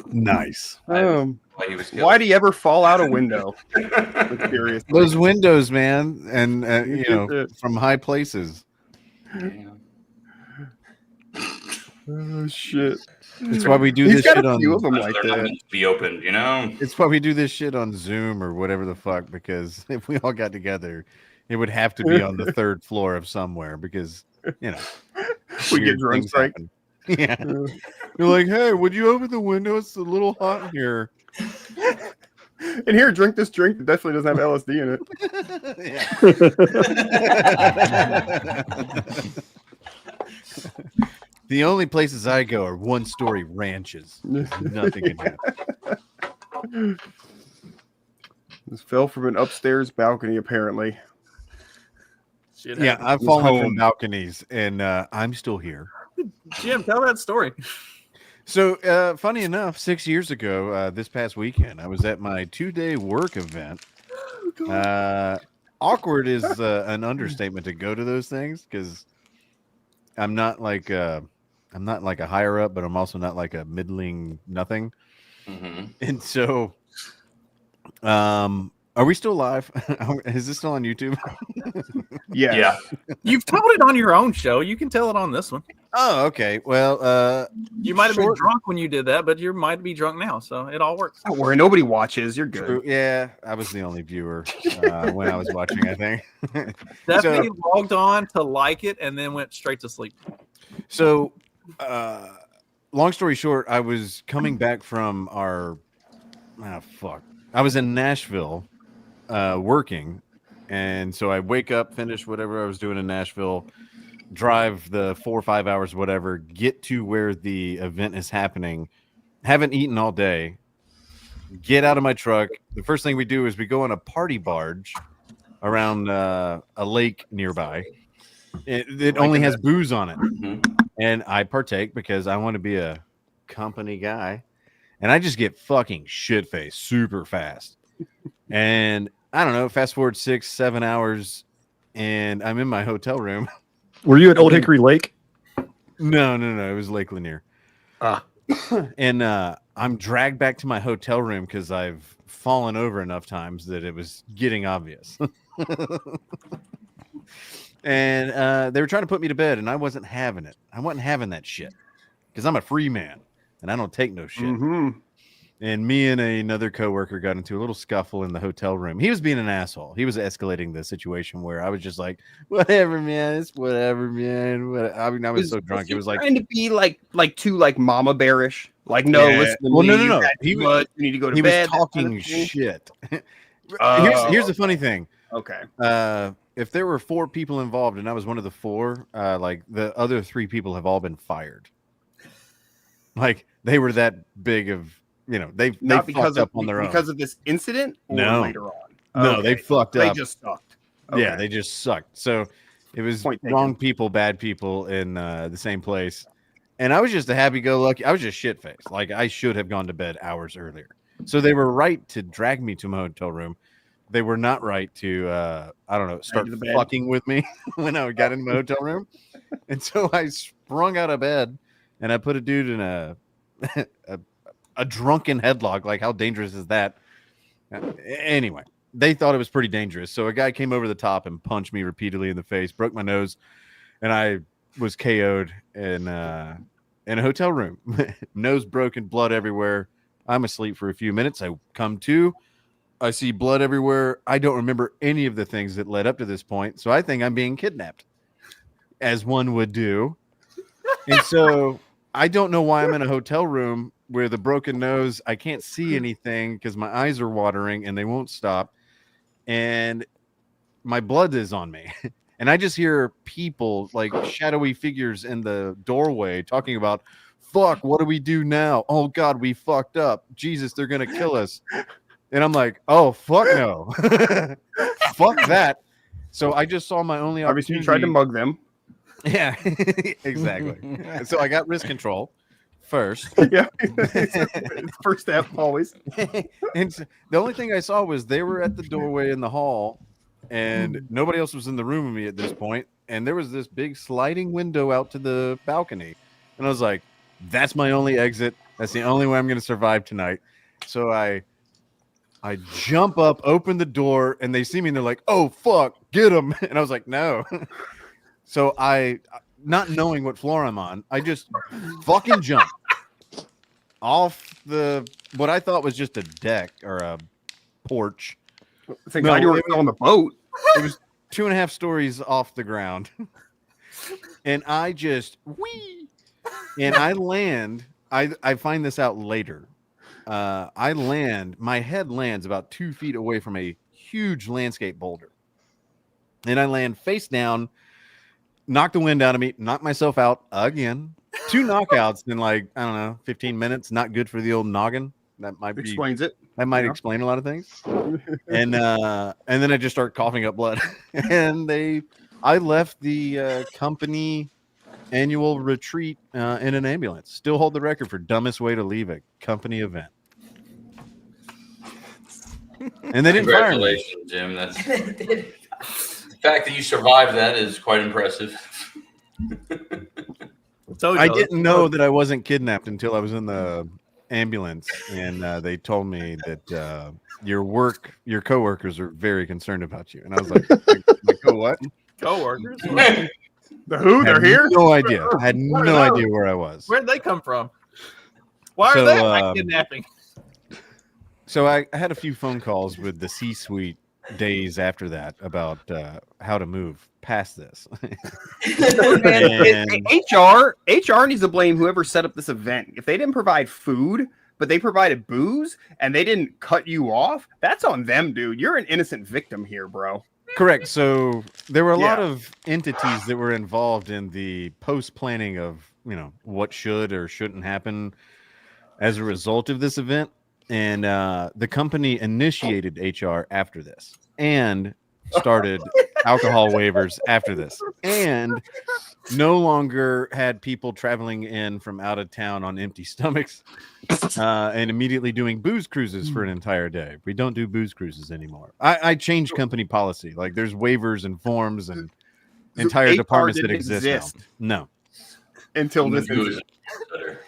Nice. Why do you ever fall out a window? I'm curious. Those windows, man, and you know, from high places. Oh shit! It's why we do He's this got shit a on. few of them like They're not that. meant to be opened, you know. It's why we do this shit on Zoom or whatever the fuck. Because if we all got together, it would have to be on the 3rd floor of somewhere. Because you know, We get weird drunk things strike. happen. Yeah, you're like, hey, would you open the window? It's a little hot in here. And here, drink this drink that definitely doesn't have LSD in it. The only places I go are 1-story ranches. Nothing can happen. This fell from an upstairs balcony, apparently. Yeah, I've fallen from balconies, and I'm still here. Jim, tell that story. So, funny enough, 6 years ago, this past weekend, I was at my 2-day work event. Awkward is an understatement to go to those things because I'm not like a higher up, but I'm also not like a middling nothing. Mm-hmm. And so, are we still live? Is this still on YouTube? Yeah. You've told it on your own show. You can tell it on this one. Oh, okay. Well, you might have been drunk when you did that, but you might be drunk now, so it all works. Don't worry, nobody watches. You're good. True. Yeah, I was the only viewer when I was watching, I think. Definitely logged on to like it and then went straight to sleep. So, long story short, I was coming back from our I was in Nashville working, and so I wake up, finish whatever I was doing in Nashville, drive the 4 or 5 hours, whatever, get to where the event is happening, haven't eaten all day, get out of my truck. The first thing we do is we go on a party barge around a lake nearby. It only has booze on it. And I partake because I want to be a company guy. And I just get fucking shit-faced super fast. And I don't know, fast forward 6-7 hours, and I'm in my hotel room. Were you at Old Hickory Lake? No. It was Lake Lanier. And I'm dragged back to my hotel room because I've fallen over enough times that it was getting obvious. And they were trying to put me to bed, and I wasn't having it. I wasn't having that shit because I'm a free man and I don't take no shit. And me and another coworker got into a little scuffle in the hotel room. He was being an asshole. He was escalating the situation where I was just like, whatever, man. It's whatever, man. I mean, I was so drunk. It was like trying to be like too like mama bearish. Like, no, Yeah. listen to Well, me. no. You had He too was- much, you need to go to he bed. was that kind talking of thing. shit. Oh. Here's the funny thing. Okay. If there were 4 people involved and I was one of the 4, like the other 3 people have all been fired. Like they were that big of, they Not because fucked of, up on their own. because of this incident or No. later on. No, they Okay. fucked They up. just sucked. Yeah, Okay. they just sucked. So it was Point taken. wrong people, bad people in the same place. And I was just a happy-go-lucky. I was just shit-faced. Like I should have gone to bed hours earlier. So they were right to drag me to my hotel room. They were not right to, I don't know, start to the bed. fucking with me when I got in my hotel room. And so I sprung out of bed and I put a dude in a drunken headlock. Like, how dangerous is that? Anyway, they thought it was pretty dangerous. So a guy came over the top and punched me repeatedly in the face, broke my nose, and I was KO'd in a hotel room. Nose broken, blood everywhere. I'm asleep for a few minutes. I come to. I see blood everywhere. I don't remember any of the things that led up to this point. So I think I'm being kidnapped, as one would do. And so I don't know why I'm in a hotel room with a broken nose. I can't see anything because my eyes are watering and they won't stop. And my blood is on me. And I just hear people, like shadowy figures in the doorway, talking about, fuck, what do we do now? Oh, God, we fucked up. Jesus, they're going to kill us. And I'm like, oh, fuck no. Fuck that. So I just saw my only Obviously, opportunity. you tried to mug them. Yeah, exactly. So I got risk control first. Yeah. First step, always. And so the only thing I saw was they were at the doorway in the hall, and nobody else was in the room with me at this point. And there was this big sliding window out to the balcony. And I was like, that's my only exit. That's the only way I'm going to survive tonight. So I jump up, open the door, and they see me, and they're like, oh, fuck, get him. And I was like, no. So I, not knowing what floor I'm on, I just fucking jump off what I thought was just a deck or a porch. Thank God you were on the boat. It was 2.5 stories off the ground. And I just, whee! And I land. I find this out later. I land, my head lands about 2 feet away from a huge landscape boulder. And I land face down, knock the wind out of me, knock myself out again. 2 knockouts in like, I don't know, 15 minutes. Not good for the old noggin. That might be, Explains it. that might Yeah. explain a lot of things. And then I just start coughing up blood. And I left the company annual retreat in an ambulance. Still hold the record for dumbest way to leave a company event. And they didn't fire me. Congratulations, Jim. That's the fact that you survived that is quite impressive. I didn't know that I wasn't kidnapped until I was in the ambulance, and they told me that your coworkers are very concerned about you. And I was like, what? Coworkers? The who? They're here? No idea. I had no idea where I was. Where'd they come from? Why are So, they at my kidnapping? So I had a few phone calls with the C-suite days after that about how to move past this. And- HR needs to blame whoever set up this event. If they didn't provide food, but they provided booze and they didn't cut you off, that's on them, dude. You're an innocent victim here, bro. Correct. So there were a lot Yeah. of entities that were involved in the post planning of, what should or shouldn't happen as a result of this event. And the company initiated HR after this and started alcohol waivers after this, and no longer had people traveling in from out of town on empty stomachs and immediately doing booze cruises for an entire day. We don't do booze cruises anymore. I changed company policy. Like, there's waivers and forms and entire HR departments that didn't exist exist. now. No. until I'm this gonna do it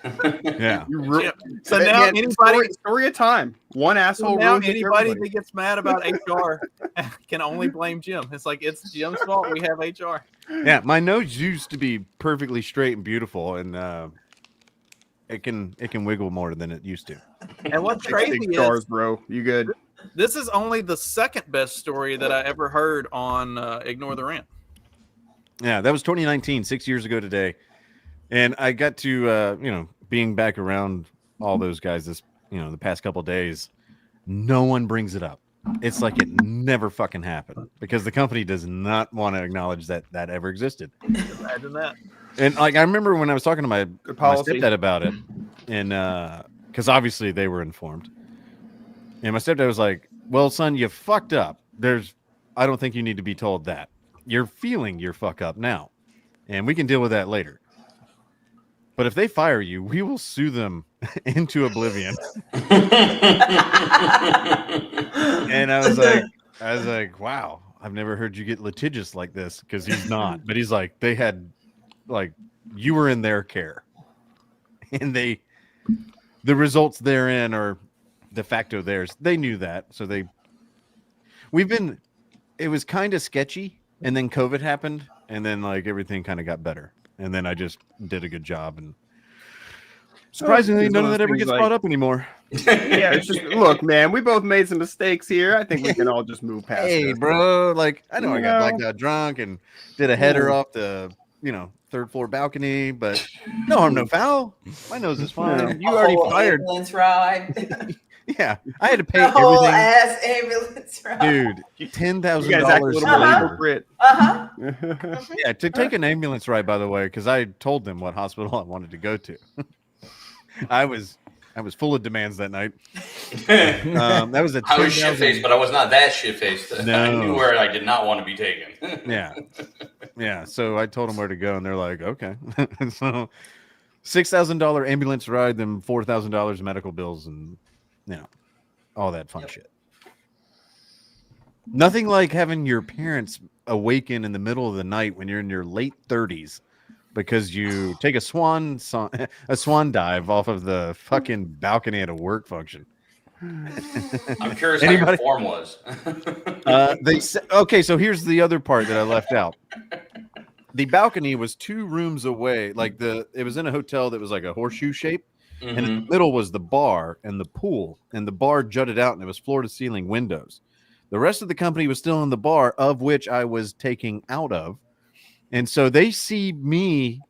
incident. Yeah. So now Man, anybody story of time. One so asshole now ruins it for anybody everybody. that gets mad about HR can only blame Jim. It's like it's Jim's fault. We have HR. Yeah, my nose used to be perfectly straight and beautiful, and it can wiggle more than it used to. And what's crazy Big stars, is, bro. You good? this is only the second best story that I ever heard on Ignore the Rant. Yeah, that was 2019, 6 years ago today, and I got to being back around all those guys the past couple days. No one brings it up. It's like it never fucking happened because the company does not want to acknowledge that ever existed. Imagine that. And like I remember when I was talking to my policy. stepdad about it, and because obviously they were informed, and my stepdad was like, "Well, son, you fucked up. I don't think you need to be told that. You're feeling your fuck up now, and we can deal with that later. But if they fire you, we will sue them into oblivion." And I was like, wow, I've never heard you get litigious like this, because he's not. But he's like, they had, like, you were in their care, and the results therein are de facto theirs. They knew that, so it was kind of sketchy, and then COVID happened, and then like everything kind of got better, and then I just did a good job, and surprisingly, none of that ever gets brought up anymore. Yeah, it's just look, man. We both made some mistakes here. I think we can all just move past. Hey, this. bro, like I know I got No. blacked out drunk and did a header off the third floor balcony, but no harm, no foul. My nose is fine. You already fired. Ambulance ride. Yeah, I had to pay The whole everything. ass ambulance ride. Dude, $10,000 You guys act a little more labor. appropriate. Yeah, to take an ambulance ride, by the way, because I told them what hospital I wanted to go to. I was full of demands that night. That was I was shit faced, but I was not that shit faced. I No. knew where I did not want to be taken. Yeah. So I told them where to go, and they're like, okay. So $6,000 ambulance ride, then $4,000 medical bills, and all that fun shit. Nothing like having your parents awaken in the middle of the night when you're in your late 30s because you take a swan dive off of the fucking balcony at a work function. I'm curious how your form was. They said, okay, so here's the other part that I left out. The balcony was 2 rooms away. Like it was in a hotel that was like a horseshoe shape. And in the middle was the bar and the pool, and the bar jutted out, and it was floor to ceiling windows. The rest of the company was still in the bar, of which I was taking out of. And so they see me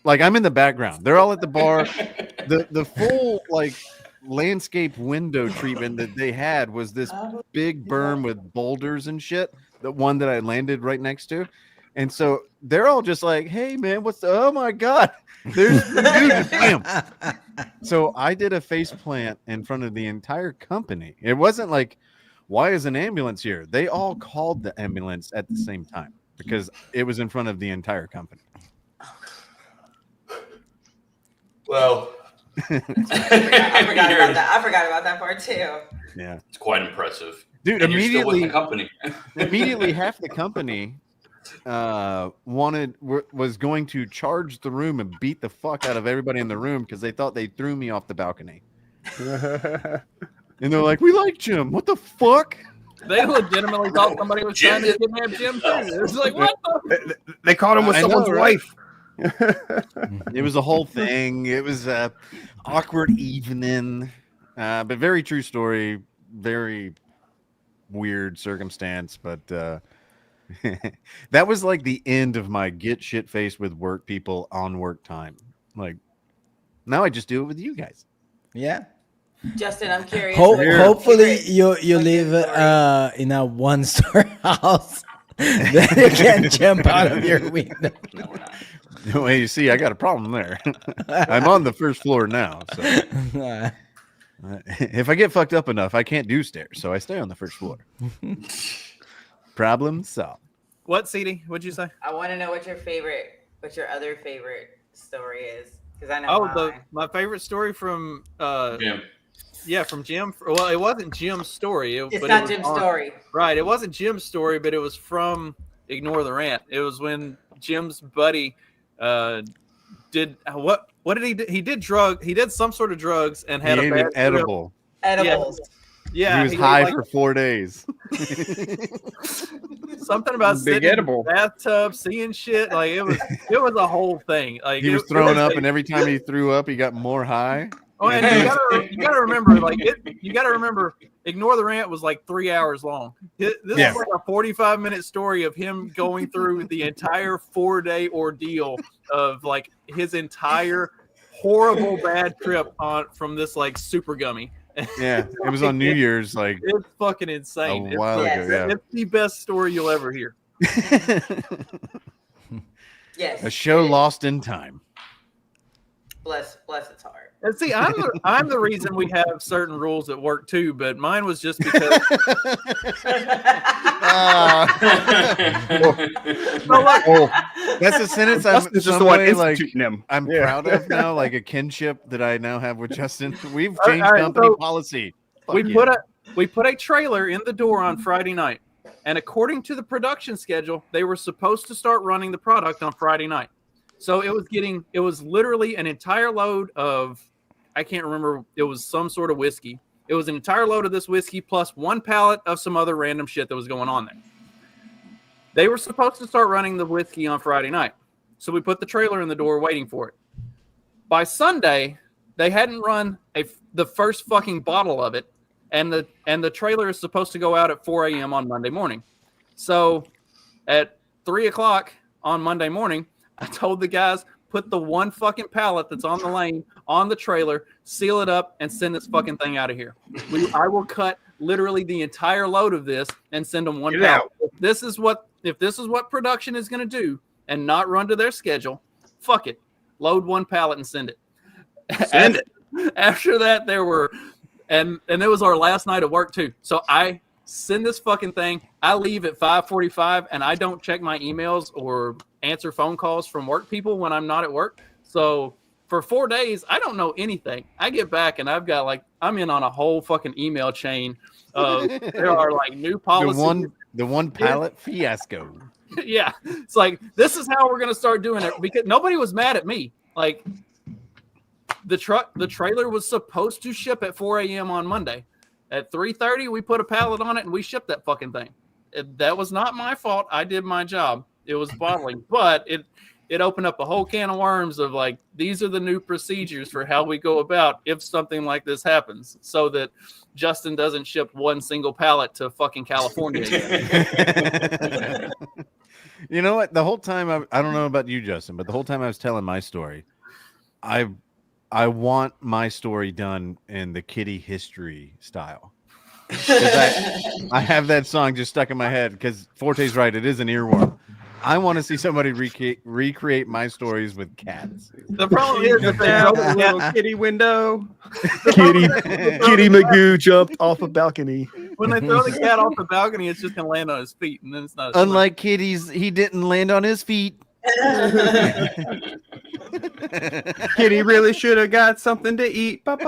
like I'm in the background. They're all at the bar. The full like landscape window treatment that they had was this big berm with boulders and shit. The one that I landed right next to. And so they're all just like, hey man, oh my God, there's dude, bam. So I did a face plant in front of the entire company. It wasn't like, why is an ambulance here? They all called the ambulance at the same time because it was in front of the entire company. Well, I forgot about that. I forgot about that part too. Yeah, it's quite impressive, dude. And you're still with Immediately, the company. immediately, half the company was going to charge the room and beat the fuck out of everybody in the room because they thought they threw me off the balcony. And they're like, we like Jim. What the fuck? They legitimately thought somebody was trying to kidnap Jim too. It was like, what the? They caught him with someone's wife. It was a whole thing. It was a awkward evening, but very true story. Very weird circumstance, but that was like the end of my get shit faced with work people on work time. Like now I just do it with you guys. Yeah. Justin, I'm curious. Hopefully you live in a one-story house that you can't jump out of your window. Well, you see, I got a problem there. I'm on the first floor now, so if I get fucked up enough, I can't do stairs, so I stay on the first floor. Problem solved. What, CD? What'd you say? I want to know what your other favorite story is, because I know mine. My favorite story from Jim. Yeah, from Jim. Well, it wasn't Jim's story. It's not Jim's story. Right. It wasn't Jim's story, but it was from Ignore the Rant. It was when Jim's buddy did what did he do? He did some sort of drugs and He had a ate bad an trip. edible. Edibles. Yeah, he was ate, high like, for 4 days. something about Big sitting edible. in the bathtub, seeing shit. Like it was a whole thing. Like He was throwing up, and every time he threw up, he got more high. Oh, and you gotta remember, Ignore the Rant was like 3 hours long. This is like a 45-minute story of him going through the entire 4-day ordeal of like his entire horrible bad trip from this like super gummy. Yeah, it was on New Year's, like it's fucking insane. a while ago. Yeah, It's the best story you'll ever hear. Yes. A show lost in time. Bless its heart. And see, I'm the reason we have certain rules at work too, but mine was just because. That's a sentence I'm Justin's just some the one way, like, instituting him. I'm Yeah. proud of now, like a kinship that I now have with Justin. We've changed All right, company so policy. We Fuck put a trailer in the door on Friday night, and according to the production schedule, they were supposed to start running the product on Friday night. So it was literally an entire load of, I can't remember, it was some sort of whiskey. It was an entire load of this whiskey plus one pallet of some other random shit that was going on there. They were supposed to start running the whiskey on Friday night. So we put the trailer in the door waiting for it. By Sunday, they hadn't run the first fucking bottle of it, and the trailer is supposed to go out at 4 a.m. on Monday morning. So at 3 o'clock on Monday morning, I told the guys, put the one fucking pallet that's on the lane on the trailer, seal it up, and send this fucking thing out of here. I will cut literally the entire load of this and send them one pallet. If this is what production is going to do and not run to their schedule, fuck it. Load one pallet and send it. Send it. After that, there were, and it was our last night of work too. So I send this fucking thing. I leave at 5:45, and I don't check my emails or answer phone calls from work people when I'm not at work. So for 4 days, I don't know anything. I get back, and I'm in on a whole fucking email chain. There are like new policies. The one pallet fiasco. Yeah, it's like, this is how we're gonna start doing it, because nobody was mad at me. Like, the trailer was supposed to ship at 4 a.m. on Monday. At 3:30, we put a pallet on it and we shipped that fucking thing. That was not my fault. I did my job. It was bottling, but it opened up a whole can of worms of like, these are the new procedures for how we go about if something like this happens, so that Justin doesn't ship one single pallet to fucking California again. You know what? The whole time I don't know about you, Justin, but the whole time I was telling my story, I want my story done in the Kitty history style. I have that song just stuck in my head because Forte's right. It is an earworm. I want to see somebody recreate my stories with cats. The problem is that the little kitty window. Kitty Magoo jumped off a balcony. When they throw the cat off the balcony, it's just gonna land on his feet, and then it's not. Unlike Kitty's, he didn't land on his feet. Kitty really should have got something to eat. Fuck.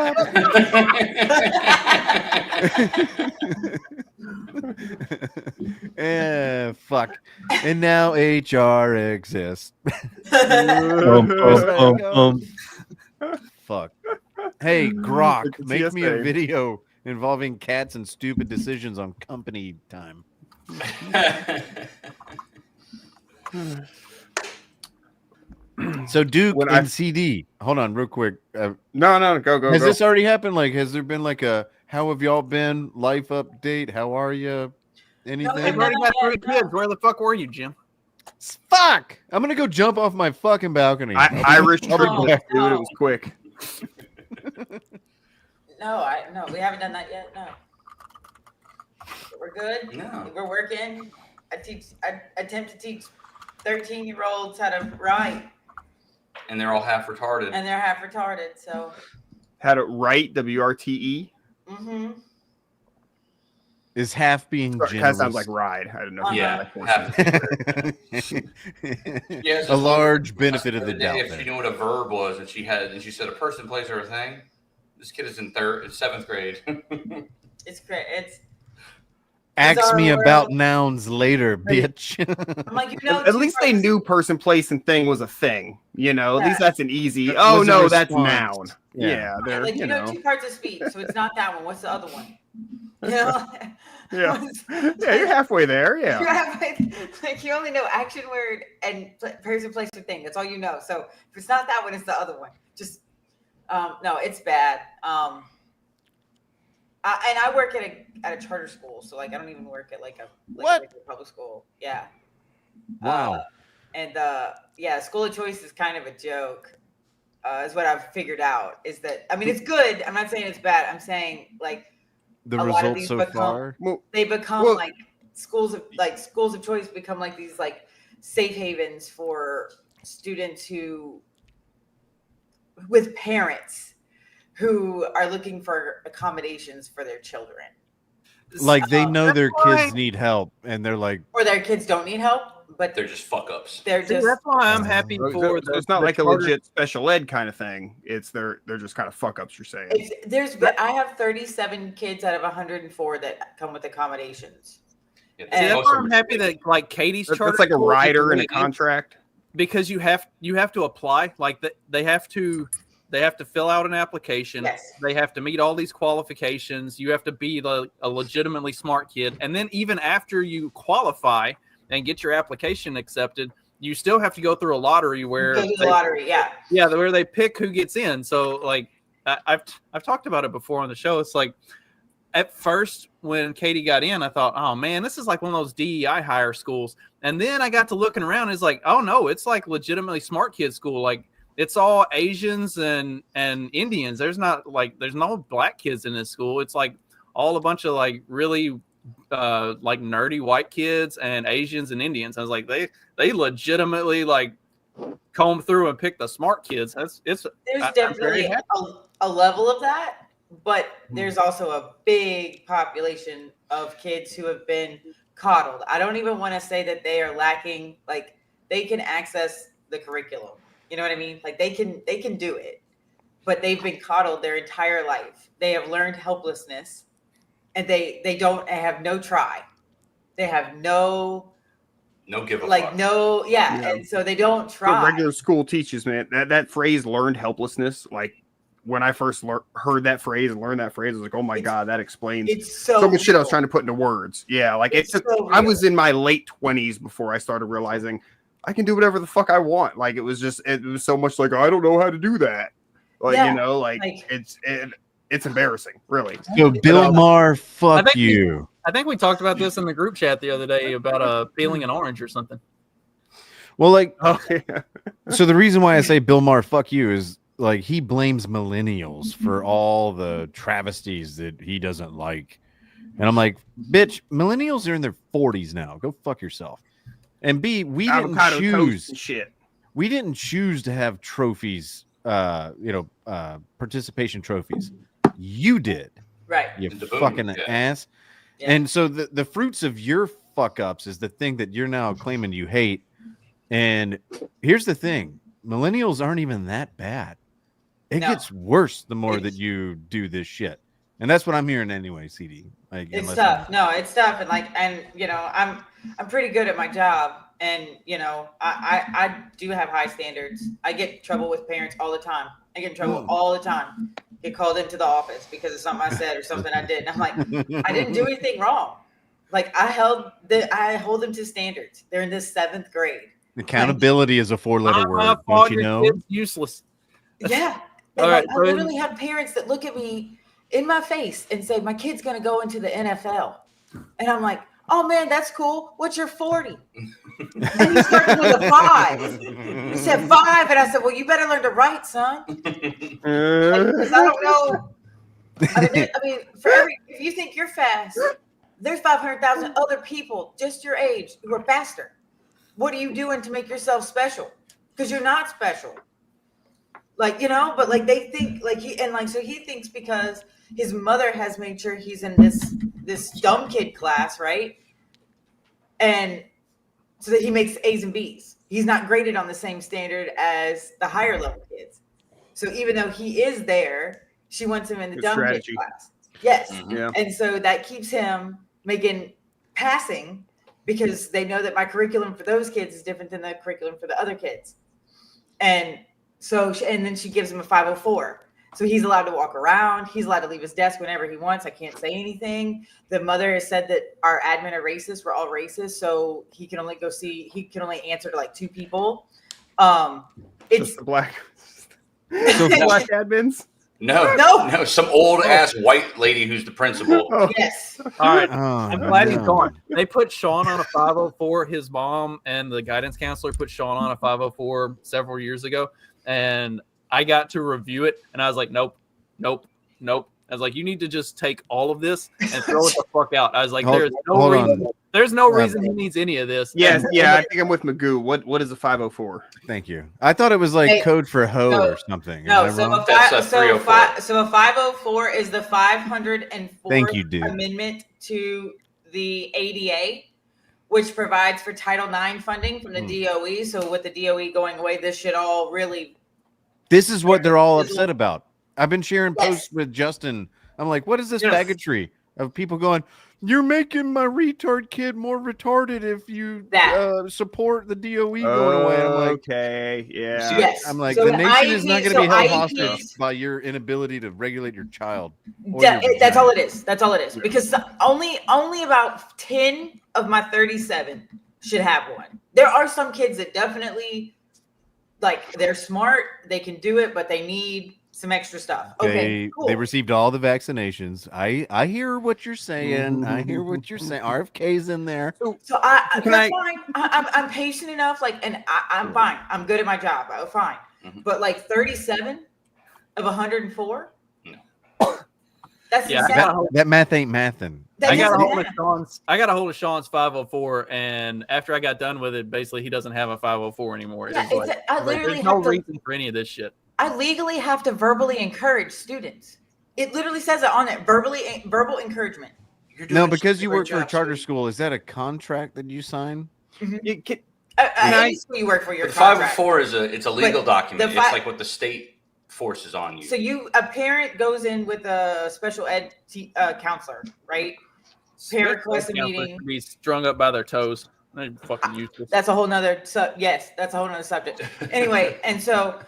And now HR exists. Fuck. Hey, Grok, make me a video involving cats and stupid decisions on company time. So Duke and CD. Hold on, real quick. No, go. Has this already happened? Like, has there been like a how have y'all been? Life update. How are you? Anything? They've already got 3 kids. Where the fuck were you, Jim? Fuck! I'm gonna go jump off my fucking balcony. Irish dude. It was quick. No, we haven't done that yet. No, we're good. No. We're working. I attempt to teach 13-year-olds how to write, And they're all half retarded. and they're half retarded. So. Had it right. WRTE. Mm-hmm. Is half being generous. That sounds like ride. I don't know. Yeah. Yes, a large benefit of the doubt. If she knew what a verb was, and she said a person, place, or a thing. This kid is in 7th grade. It's great. Ask me Bizarre about world. nouns later, bitch. I'm like, you know, At least they knew person, place, and thing was a thing. You know, at Yeah. least that's an easy. It Oh was a no, that's response. noun. Yeah, they're like you know. 2 parts of speech, so it's not that one. What's the other one? You know, Yeah, yeah, you're halfway there. You're Yeah, halfway, like you only know action word and person, place, or thing. That's all you know. So if it's not that one, it's the other one. Just no, it's bad. And I work at a charter school, so like I don't even work at like a regular public school. Yeah. Wow. Yeah, school of choice is kind of a joke. Is what I've figured out. Is that I mean it's good. I'm not saying it's bad. I'm saying like The a lot of results these so become far. they become like schools of choice become like these like safe havens for students who with parents who are looking for accommodations for their children. Like they know their why- kids need help, and they're like, Or their kids don't need help, but they're just fuck ups. they're See, just that's why I'm happy So for it's not the like a charter- legit special ed kind of thing. It's they're just kind of fuck ups. You're saying. I have 37 kids out of 104 that come with accommodations. See, that's why I'm happy that like Katie's That's charter like a school is rider in a really good contract. because you have to apply. Like they have to fill out an application. Yes. They have to meet all these qualifications. You have to be a legitimately smart kid, and then even after you qualify and get your application accepted, you still have to go through a lottery where Go to the lottery, yeah, where they pick who gets in. So like I've talked about it before on the show. It's like at first when Katie got in, I thought, oh man, this is like one of those DEI hire schools. And then I got to looking around. It's like, oh no, it's like legitimately smart kid school. Like it's all Asians and Indians. There's no black kids in this school. It's like all a bunch of like really like nerdy white kids and Asians and Indians. I was like, they legitimately like comb through and pick the smart kids. There's I'm very definitely happy. a level of that, but there's also a big population of kids who have been coddled. I don't even want to say that they are lacking, like they can access the curriculum. You know what I mean? Like they can do it, but they've been coddled their entire life. They have learned helplessness, and they don't have no try. They have no give a like fuck. no yeah, and so they don't The try. regular school teaches, man. That phrase, learned helplessness. Like when I first heard that phrase and learned that phrase, I was like, oh my god, that explains it's so much shit I was real. trying to put into words. Yeah, like It's it took. so I real. was in my late 20s before I started realizing I can do whatever the fuck I want. Like it was so much like I don't know how to do that. Like Yeah, you know, like like- it's embarrassing, really. So Bill Maher, fuck think you. I think we talked about this in the group chat the other day about peeling an orange or something. Well, like, Oh, yeah. so the reason why I say Bill Maher, fuck you, is like he blames millennials for all the travesties that he doesn't like, and I'm like, bitch, millennials are in their 40s now. Go fuck yourself. And B, we didn't Avocado toast choose. and shit. We didn't choose to have trophies. Participation trophies. You did. Right. You The boom, fucking yeah. ass. Yeah. And so the fruits of your fuck ups is the thing that you're now claiming you hate. And here's the thing: millennials aren't even that bad. It No. gets worse the more that you do this shit. And that's what I'm hearing anyway, CD. Like, It's unless tough. No, it's tough, and you know, I'm pretty good at my job, and you know, I do have high standards. I get in trouble with parents all the time. I get in trouble all the time. Get called into the office because of something I said or something I did, and I'm like, I didn't do anything wrong. Like I hold them to standards. They're in this 7th grade. Accountability is a 4-letter Not my word. fault, Don't you your know? kid's useless. Yeah. All And right, I so in- literally have parents that look at me in my face and say, my kid's going to go into the NFL. And I'm like, oh man, that's cool. What's your 40? And he started with a 5. He said 5. And I said, well, you better learn to write, son. Because I don't know. I mean, if you think you're fast, there's 500,000 other people just your age who are faster. What are you doing to make yourself special? Because you're not special. Like, you know, but like they think like so he thinks because his mother has made sure he's in this dumb kid class, right? And so that he makes A's and B's. He's not graded on the same standard as the higher level kids. So even though he is there, she wants him in the Good dumb strategy. kid class. Yes. Yeah. And so that keeps him making passing because they know that my curriculum for those kids is different than the curriculum for the other kids. And so, and then she gives him a 504. So he's allowed to walk around. He's allowed to leave his desk whenever he wants. I can't say anything. The mother has said that our admin are racist. We're all racist. So he can only answer to like 2 people. It's just black. So black admins. No, some old ass white lady who's the principal. Yes. All right. Oh, I'm glad he's gone. They put Sean on a 504. His mom and the guidance counselor put Sean on a 504 several years ago. And I got to review it. And I was like, nope. I was like, you need to just take all of this and throw it the fuck out. I was like, there's no reason he needs any of this. Yes, And- yeah, I think I'm with Magoo. What is a 504? Thank you. I thought it was like code for hoe or something. No, Am I so wrong? a 504 is the 504th Thank you, dude. amendment to the ADA, which provides for Title IX funding from the DOE. So with the DOE going away, this should all really. This is what they're all upset about. I've been sharing posts with Justin. I'm like, what is this faggotry of people going, you're making my retard kid more retarded if you support the DOE going away. I'm like, okay, yeah. see, Yes. I'm like, So the the nation is IEP not going to be held IEPs hostage by your inability to regulate your child. or your That's vagina. all it is. That's all it is. Because only about 10 of my 37 should have one. There are some kids that definitely, like, they're smart, they can do it, but they need some extra stuff. Okay, cool. They received all the vaccinations. I hear what you're saying. I hear what you're saying. RFK's in there. So that's fine. I'm patient enough, like, and I'm fine. I'm good at my job. I'm fine. But like 37 of 104. That's insane. That math ain't mathin'. I got a hold of Sean's 504, and after I got done with it, basically he doesn't have a 504 anymore. Yeah, I literally there's no have to- reason for any of this shit. I legally have to verbally encourage students. It literally says it on it. Verbal encouragement. No, because you work for a charter school, is that a contract that you sign? Any school you work for, your The contract. 504 it's a legal But document. the It's like what the state forces on you. So a parent goes in with a special ed counselor, right? Parent requests a meeting. Be strung up by their toes. They're fucking useless. That's a whole nother that's a whole nother subject. Anyway, and so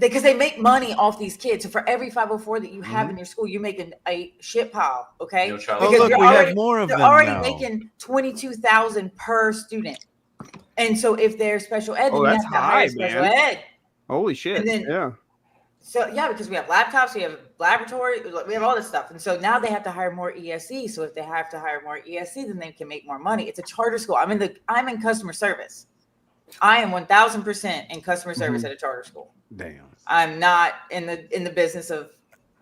because they make money off these kids. So for every 504 that you have in your school, you're making a shit pile. Okay. No child. Oh, look, we have more of they're them already now. making $22,000 per student. And so if they're special ed, then you that's have to hire high, special man. ed. Holy shit. And then- yeah. So yeah, because we have laptops, we have laboratory, we have all this stuff, and so now they have to hire more ESE. So if they have to hire more ESE, then they can make more money. It's a charter school. I'm in customer service. I am 1,000% in customer service at a charter school. Damn. I'm not in the business of.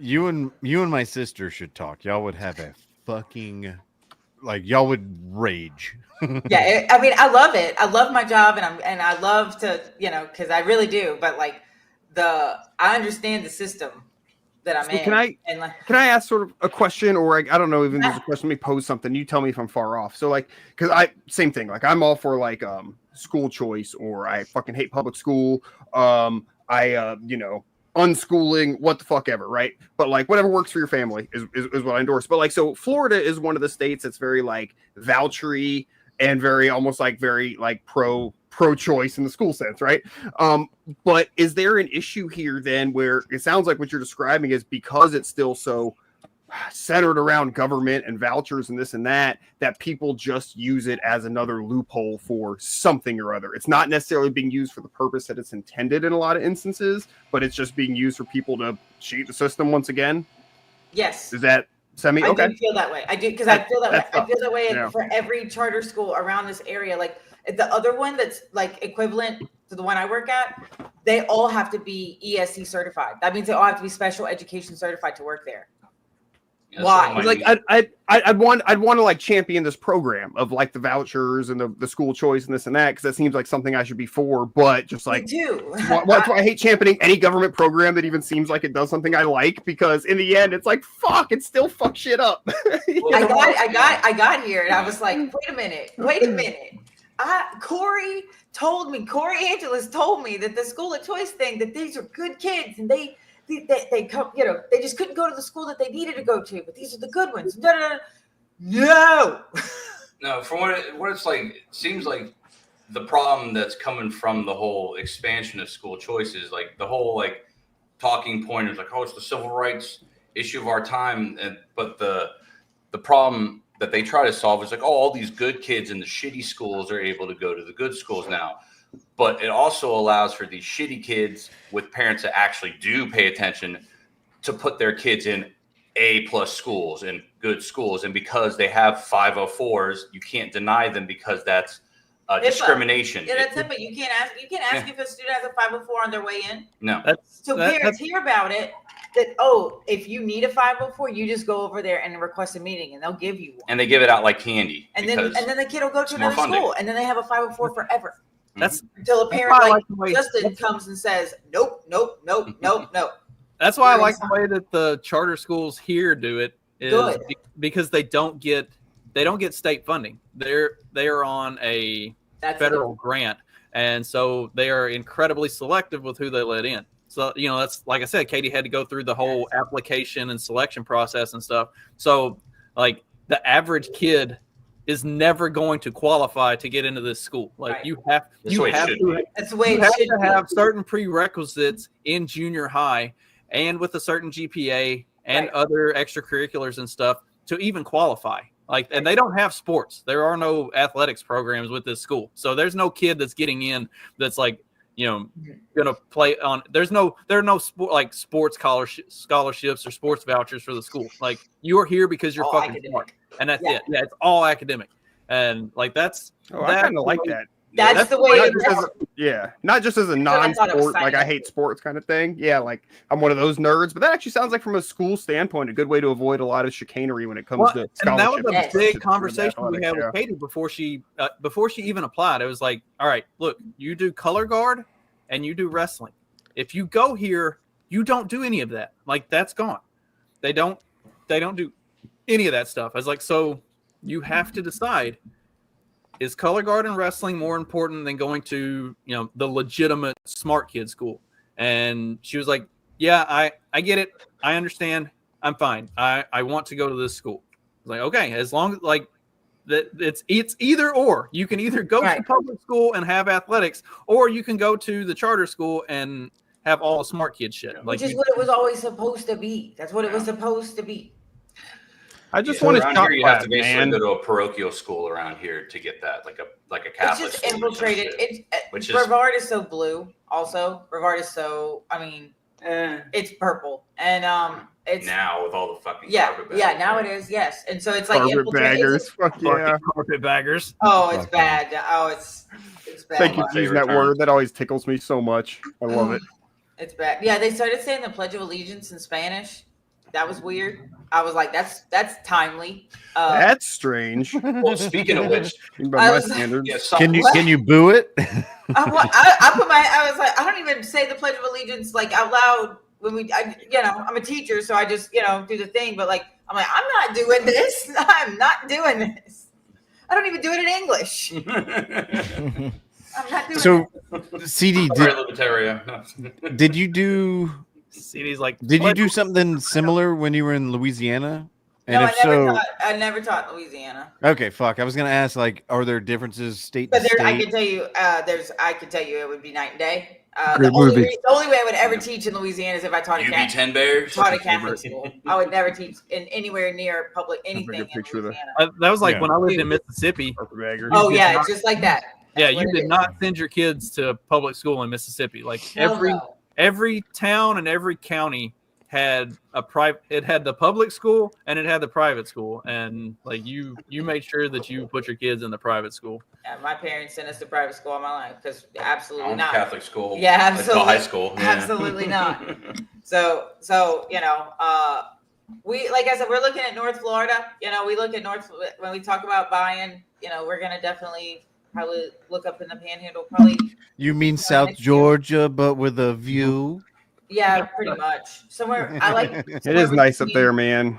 You and my sister should talk. Y'all would have a fucking y'all would rage. Yeah, I mean, I love it. I love my job, and I love to, because I really do. But like I understand the system that I'm in. Can I ask sort of a question, or I don't know, even if there's a question, let me pose something. You tell me if I'm far off. So because same thing, I'm all for school choice, or I fucking hate public school. Unschooling, what the fuck ever, right? But whatever works for your family is what I endorse. But so Florida is one of the states that's very vouchery and very almost very pro-choice in the school sense, right? But is there an issue here then where it sounds like what you're describing is because it's still so centered around government and vouchers and this and that people just use it as another loophole for something or other? It's not necessarily being used for the purpose that it's intended in a lot of instances, but it's just being used for people to cheat the system once again? Yes. Is that semi? Okay. I do feel that way. I do, because I feel that way. I feel that way Yeah. for every charter school around this area. The other one that's equivalent to the one I work at, they all have to be ESC certified. That means they all have to be special education certified to work there. Yeah, Why? I'd want to champion this program of the vouchers and the school choice and this and that, because that seems like something I should be for, but just Me too. that's why I hate championing any government program that even seems like it does something I like, because in the end it's fuck, it still fucks shit up. I got here and I was like, wait a minute. Corey Angeles told me that the school of choice thing, that these are good kids and they come, they just couldn't go to the school that they needed to go to, but these are the good ones. No. No, from what it's like, it seems like the problem that's coming from the whole expansion of school choices, like the whole like talking point is like, oh, it's the civil rights issue of our time, but the problem that they try to solve is like, oh, all these good kids in the shitty schools are able to go to the good schools now. But it also allows for these shitty kids with parents that actually do pay attention to put their kids in A+ schools and good schools. And because they have 504s, you can't deny them because that's discrimination. Yeah, that's it. But you can't ask if a student has a 504 on their way in. No. So parents hear about it. That if you need a 504, you just go over there and request a meeting, and they'll give you one. And they give it out like candy. And then the kid will go to another school, and then they have a 504 forever. That's until a parent like Justin comes and says, nope. That's why I like the way that the charter schools here do it, is because they don't get state funding. They are on a federal grant, and so they are incredibly selective with who they let in. So, that's like I said, Katie had to go through the whole application and selection process and stuff. So, like, the average kid is never going to qualify to get into this school. Like, you have to have certain prerequisites in junior high and with a certain GPA and other extracurriculars and stuff to even qualify. Like, and they don't have sports. There are no athletics programs with this school. So there's no kid that's getting in that's like, gonna play on. There are no sports scholarships or sports vouchers for the school. Like, you are here because you're fucking smart, and that's it. Yeah, it's all academic, and like that's. I kind of like that. That's the way. Not just as a non-sport, like I hate sports kind of thing. Yeah, like I'm one of those nerds. But that actually sounds like, from a school standpoint, a good way to avoid a lot of chicanery when it comes to scholarships. And that was a big conversation we had with Katie before she even applied. It was like, all right, look, you do color guard and you do wrestling. If you go here, you don't do any of that. Like, that's gone. They don't do any of that stuff. I was like, so you have to decide. Is color guard and wrestling more important than going to, the legitimate smart kid school? And she was like, yeah, I get it. I understand. I'm fine. I want to go to this school. I was like, okay, as long as like that it's either or. You can either go to public school and have athletics, or you can go to the charter school and have all the smart kid shit. Which is what it was always supposed to be. That's what it was supposed to be. I just want to around here, you have to basically go to a parochial school around here to get that, like a Catholic. It's just infiltrated. Brevard is so blue. Also, Brevard is so. I mean, it's purple, and it's now with all the fucking carpetbaggers. Now it is, yes, and so it's like carpetbaggers. Fuck yeah, carpetbaggers. Oh, it's bad. Oh, it's bad. Thank you for using that word. That always tickles me so much. I love it. It's bad. Yeah, they started saying the Pledge of Allegiance in Spanish. That was weird. I was like, that's timely. That's strange. Well, speaking of which, by my standards, can you boo it? I was like, I don't even say the Pledge of Allegiance like out loud when I'm a teacher, so I just do the thing. But like, I'm like, I'm not doing this. I'm not doing this. I don't even do it in English. I'm not doing it. CD, did you do? CD's like, did you do something similar when you were in Louisiana? And no, if I never taught in Louisiana. Okay, fuck. I was gonna ask, like, are there differences state but to state? I can tell you, it would be night and day. The only way I would ever teach in Louisiana is if I taught a Catholic school. I would never teach in anywhere near public anything in Louisiana. That was like when I lived in Mississippi. Oh yeah, it's just like that. Yeah, you did not send your kids to public school in Mississippi. Like every town and every county had a private. It had the public school and it had the private school, and like you made sure that you put your kids in the private school. Yeah, my parents sent us to private school all my life because absolutely not Catholic school. Yeah, absolutely. High school. Yeah. Absolutely not. So we, like I said, we're looking at North Florida. We look at North when we talk about buying. We're gonna definitely probably look up in the Panhandle. Probably. You mean South Georgia, but with a view? Yeah, pretty much. Somewhere I like. It is nice up there, man.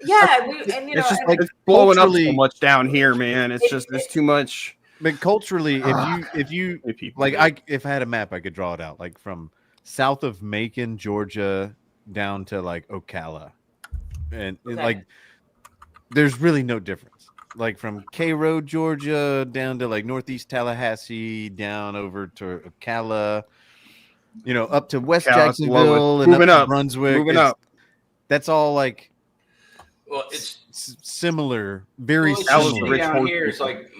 Yeah, it's just like it's blowing up so much down here, man. It's just there's too much. But culturally, if you if I had a map, I could draw it out, like from south of Macon, Georgia, down to like Ocala, and like there's really no difference. Like from K Road, Georgia, down to like Northeast Tallahassee, down over to Ocala, up to West Jacksonville and moving up to up, Brunswick. moving up. That's all like it's similar, very similar. similar. Down here, it's like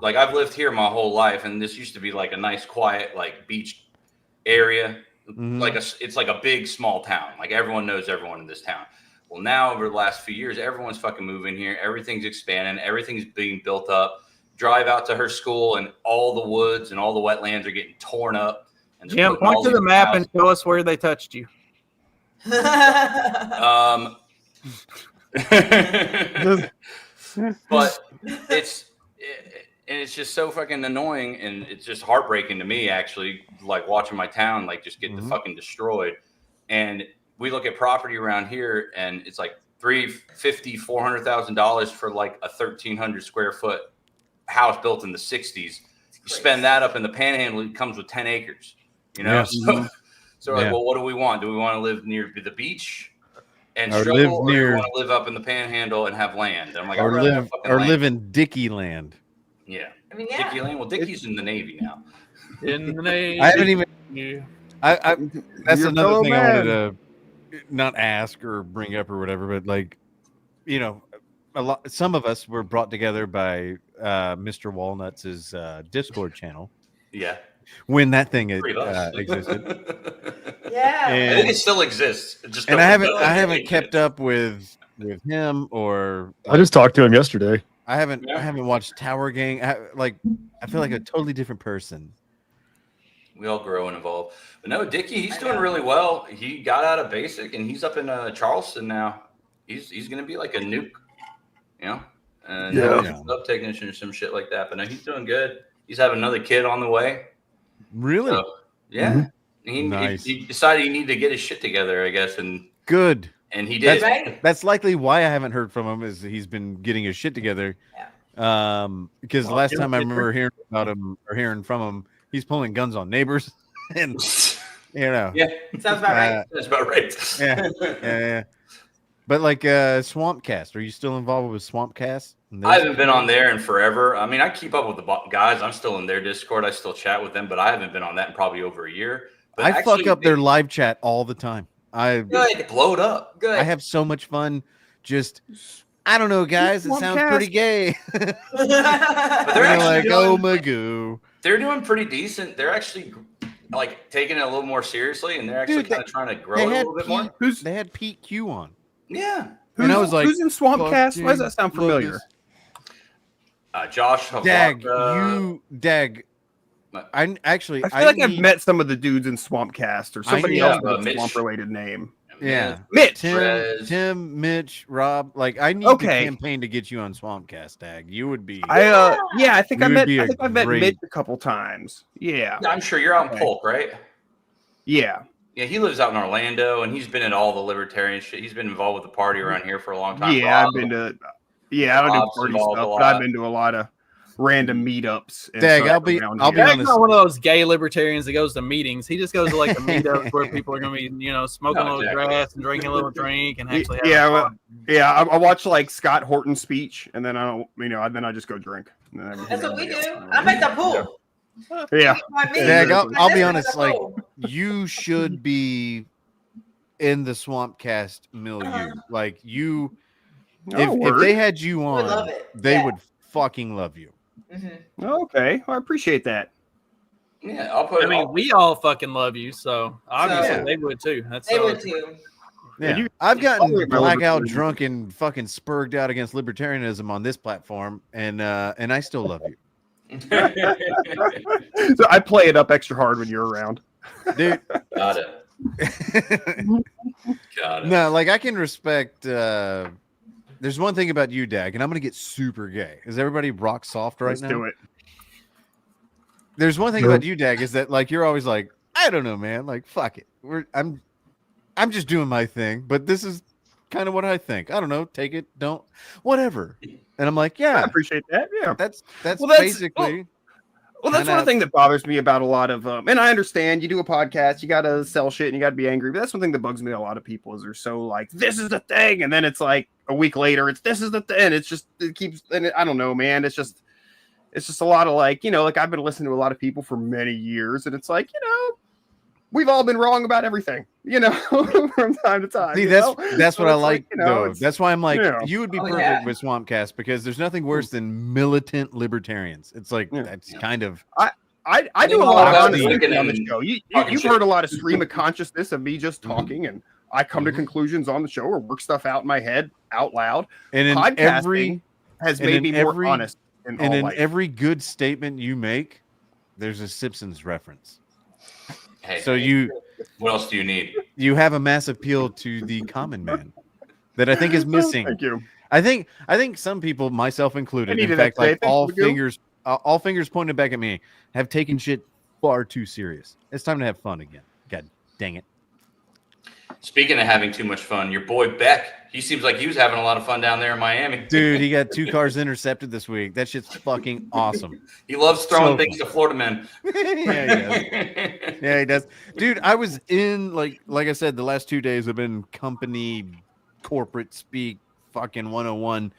I've lived here my whole life, and this used to be like a nice, quiet, like beach area. Mhm. It's like a big, small town. Like everyone knows everyone in this town. Well, now over the last few years, everyone's fucking moving here. Everything's expanding. Everything's being built up. Drive out to her school, and all the woods and all the wetlands are getting torn up. And they're Jim, putting point all to the these map houses. and show us where they touched you. But it's just so fucking annoying, and it's just heartbreaking to me, actually, like watching my town like just get fucking destroyed. And we look at property around here, and it's like $400,000 for like a 1,300 square foot house built in the 60s. You spend that up in the Panhandle, it comes with 10 acres. Yeah. So like, Yeah. well, what do we want? Do we want to live near the beach and Or struggle, live or do we near- want to live up in the Panhandle and have land? I'm like, I'd Or rather have live fucking or land. live in Dickey land. Yeah. I mean, Dickie Lane. Well, Dickie's in the Navy now. In the Navy. I haven't even. Yeah. I that's Your another fellow thing I wanted man. to not ask or bring up or whatever, but like, some of us were brought together by Mr. Walnuts' Discord channel. Yeah. When that thing Three of us. existed. Yeah. I think it still exists. It just And I don't- haven't kept up with him or I just talked to him yesterday. I haven't watched Tower Gang. I feel like a totally different person. We all grow and evolve. But no, Dickie, he's doing really well. He got out of basic, and he's up in Charleston now. He's going to be like a nuke, and sub technician or some shit like that. But no, he's doing good. He's having another kid on the way. Really? So, yeah. Nice. He decided he needed to get his shit together, I guess, and Good. And he did. That's likely why I haven't heard from him. Is he's been getting his shit together. Because the last time I remember hearing about him or hearing from him, he's pulling guns on neighbors, and Yeah, sounds about right. That's about right. Yeah. But like Swampcast, are you still involved with Swampcast? I haven't been on there in forever. I mean, I keep up with the guys. I'm still in their Discord. I still chat with them, but I haven't been on that in probably over a year. But I fuck up their live chat all the time. Good. Blow it up. Good. I have so much fun. Just I don't know, guys. It sounds pretty gay. But they're actually like, doing, oh my goo. They're doing pretty decent. They're actually like taking it a little more seriously, and they're actually kind of trying to grow it a little bit more. They had Pete Q on. Yeah. And I was like, who's in Swampcast? Why does that sound fucking familiar? Josh. Dag, Havlaka. I I feel like I've met some of the dudes in Swampcast or somebody else with a Mitch. swamp-related name. Yeah, Mitch, Tim, Mitch, Rob. Like, I need Okay. to campaign to get you on Swampcast, Dag. You would be. I think You I've would met be a I've met great- Mitch a couple times. Yeah. I'm sure you're out in Polk, right? Yeah. Yeah, he lives out in Orlando, and he's been at all the libertarian shit. He's been involved with the party around here for a long time. Yeah, Rob- I've been to. Yeah, I don't do Rob's party involved a stuff, lot. but I've been to a lot of random meetups. and Dag, stuff I'll be around honest. here. Dad's not one of those gay libertarians that goes to meetings. He just goes to like the meetups where people are going to be, smoking a little exactly. grass and drinking a little drink and actually having Yeah, fun. I watch like Scott Horton's speech, and then I don't, then I just go drink. And then That's what we do. I'm at the pool. Yeah. Dag, I'll be That's honest. what I Like, go. you should be in the Swampcast milieu. Like, you, if they had you Would love on, it. they Yeah. would fucking love you. Okay, well, I appreciate that. Yeah, I'll put. I mean, we all fucking love you, so obviously Yeah. they would too. That's They would too. Yeah, I've gotten blackout drunk and fucking spurged out against libertarianism on this platform, and I still love you. So I play it up extra hard when you're around. Dude. Got it. Got it. No, like I can respect. There's one thing about you, Dag, and I'm gonna get super gay. Is everybody rock soft right Let's now? do it. There's one thing about you, Dag, is that like you're always like, I don't know, man. Like, fuck it. I'm just doing my thing, but this is kind of what I think. I don't know. Take it, don't, whatever. And I'm like, yeah, I appreciate that. Yeah. that's Well, that's- basically. Well, that's one thing that bothers me about a lot of, and I understand you do a podcast, you got to sell shit and you got to be angry, but that's one thing that bugs me. A lot of people is they're so like, this is the thing. And then it's like, a week later, this is the end. It keeps, and I don't know, man. It's just a lot of like, like I've been listening to a lot of people for many years, and it's like, we've all been wrong about everything, from time to time. See, that's what I like, though. That's why I'm like, you would be perfect with Swampcast, because there's nothing worse than militant libertarians. It's like that's kind of. I do a lot of honest thinking on the show. You've heard a lot of stream of consciousness of me just talking, and I come to conclusions on the show or work stuff out in my head out loud. And in podcasting has made me more honest. And in every good statement you make, there's a Simpsons reference. Hey, so what else do you need? You have a mass appeal to the common man that I think is missing. Thank you. I think some people, myself included, in fact, like all fingers pointed back at me, have taken shit far too serious. It's time to have fun again. God dang it. Speaking of having too much fun, your boy Beck, he seems like he was having a lot of fun down there in Miami. Dude, he got 2 cars intercepted this week. That shit's fucking awesome. He loves throwing things to Florida men. Yeah, he does. Yeah, he does. Dude, I was in, like I said, the last 2 days have been company corporate speak fucking 101.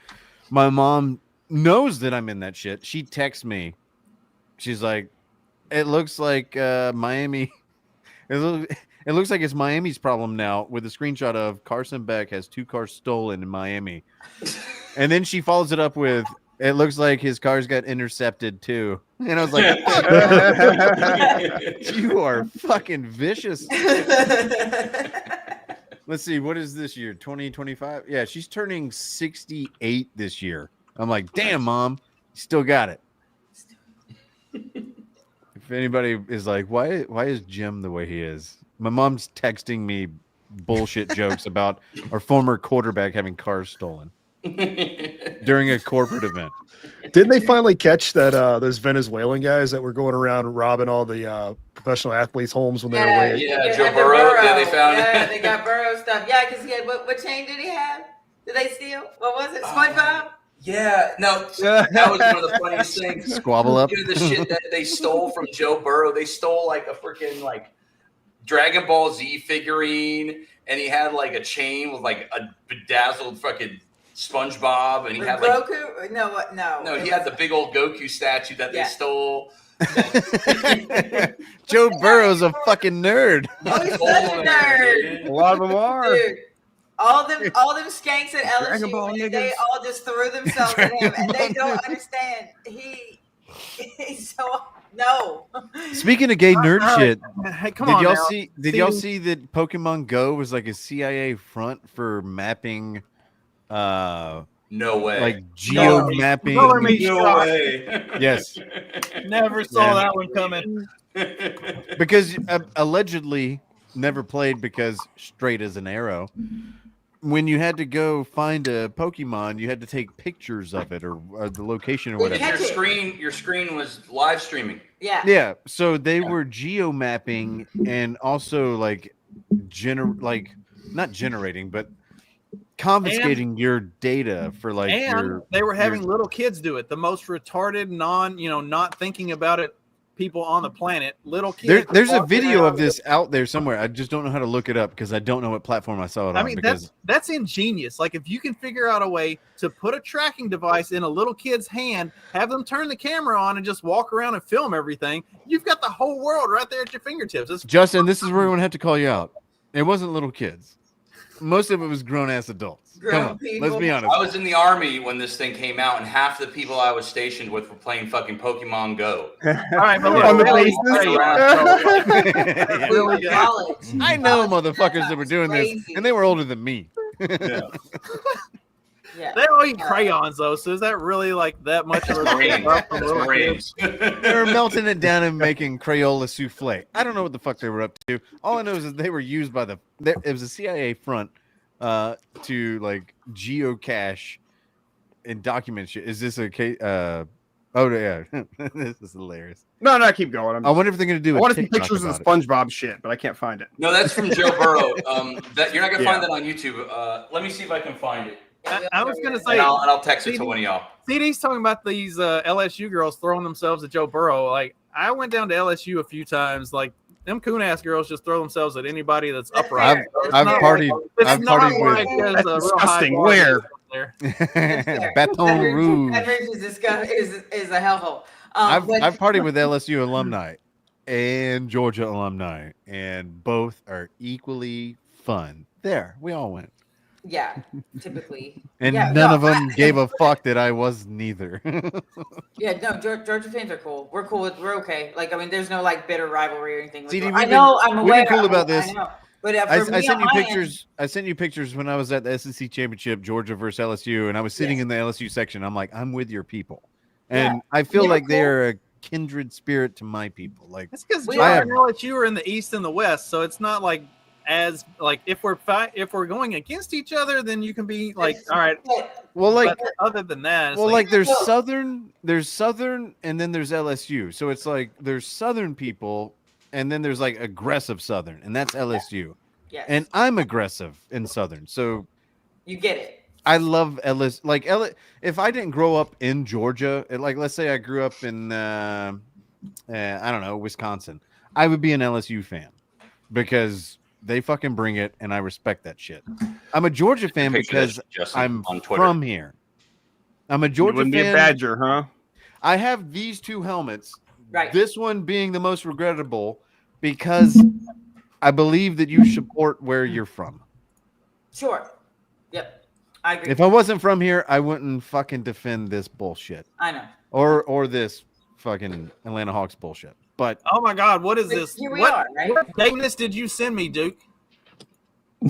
My mom knows that I'm in that shit. She texts me. She's like, it looks like Miami. It looks like it's Miami's problem now, with a screenshot of Carson Beck has 2 cars stolen in Miami. And then she follows it up with, it looks like his cars got intercepted too. And I was like, you are fucking vicious. Let's see, what is this year? 2025? Yeah, she's turning 68 this year. I'm like, damn, Mom, you still got it. If anybody is like, why is Jim the way he is? My mom's texting me bullshit jokes about our former quarterback having cars stolen during a corporate event. Didn't they finally catch that those Venezuelan guys that were going around robbing all the professional athletes' homes when they were away? Yeah, Joe Burrow. Yeah, they found it. Yeah, they got Burrow stuff. Yeah, because he had what chain did he have? Did they steal? What was it? SpongeBob? Yeah, no, that was one of the funniest things. Squabble up. You know, the shit that they stole from Joe Burrow. They stole like a freaking Dragon Ball Z figurine, and he had like a chain with like a bedazzled fucking SpongeBob, and he had like Goku. No, he had the big old Goku statue that they stole. Joe Burrow's a fucking nerd. Oh, he's such a nerd. A lot of them are. Dude, all them skanks at LSU, they all just threw themselves at him, and they don't understand. He's so no. Speaking of gay nerd shit, Hey, come did on y'all now. see? Did y'all see that Pokemon Go was like a CIA front for mapping? No way. Like geo mapping. Color me No shocked. way. Yes. Never saw Yeah. that one coming. Because allegedly never played because straight as an arrow. When you had to go find a Pokemon, you had to take pictures of it or the location or whatever. Your screen was live streaming. Yeah. Yeah, so they were geo mapping and also like not generating, but confiscating your data for like And they were having little kids do it. The most retarded, not thinking about it people on the planet. Little kids. There's a walking video around of this out there somewhere. I just don't know how to look it up because I don't know what platform I saw it on. I mean, because that's ingenious. Like if you can figure out a way to put a tracking device in a little kid's hand, have them turn the camera on and just walk around and film everything, you've got the whole world right there at your fingertips. It's Justin, this is where we're gonna have to call you out. It wasn't little kids. Most of it was grown ass adults. Come on, let's be honest. I was in the army when this thing came out, and half the people I was stationed with were playing fucking Pokemon Go. all right, but On the really, bases. I know motherfuckers that were doing this, and they were older than me. Yeah. They all eat crayons though, so is that really like that much of a Marines. up from That's little Marines. kids? They were melting it down and making Crayola souffle. I don't know what the fuck they were up to. All I know is that they were used by it was a CIA front to like geocache and document shit. Is this a case? Oh yeah, this is hilarious. No, keep going. I wonder if they're gonna do. I want to see TikTok pictures of the about it. SpongeBob shit, but I can't find it. No, that's from Joe Burrow. That you're not gonna Yeah. find that on YouTube. Let me see if I can find it. I was gonna say, And I'll text it to one of y'all. CD's talking about these LSU girls throwing themselves at Joe Burrow. Like I went down to LSU a few times. Like them coon ass girls just throw themselves at anybody that's upright. I've partied. I've partied with. there's That's a real high disgusting. bar Where? there. Baton Rouge. Baton Rouge is a hellhole. I've But- partied with LSU alumni and Georgia alumni, and both are equally fun. There, we all went. Yeah, typically. And Yeah, none no, of them gave a fuck that I was neither. Yeah, no, Georgia fans are cool. We're cool. We're okay. Like, I mean, there's no like bitter rivalry or anything. With CD, Georgia. I know. I'm we've aware. been cool about this. I know. But I for me sent on you my pictures. I sent you pictures when I was at the SEC championship, Georgia versus LSU, and I was sitting in the LSU section. I'm like, I'm with your people, and Yeah. I feel They were like they are a kindred spirit to my people. Like It's because I Georgia have- and LSU are in the East and the West, so it's not like as like if we're going against each other, then you can be like, all right. Well, like but other than that, it's well, like there's Southern, and then there's LSU. So it's like there's Southern people, and then there's like aggressive Southern, and that's LSU. Yes. And I'm aggressive in Southern, so You get it. I love LSU. Like if I didn't grow up in Georgia, like let's say I grew up in I don't know, Wisconsin, I would be an LSU fan because they fucking bring it, and I respect that shit. I'm a Georgia fan Picture because this, Justin, I'm on Twitter. from here. I'm a Georgia wouldn't fan. be a Badger, huh? I have these two helmets. Right. This one being the most regrettable because I believe that you support where you're from. Sure. Yep. I agree. If I wasn't from here, I wouldn't fucking defend this bullshit. I know. Or this fucking Atlanta Hawks bullshit. But oh my God, what is But this? here we what, are, right? What Davis did you send me, Duke?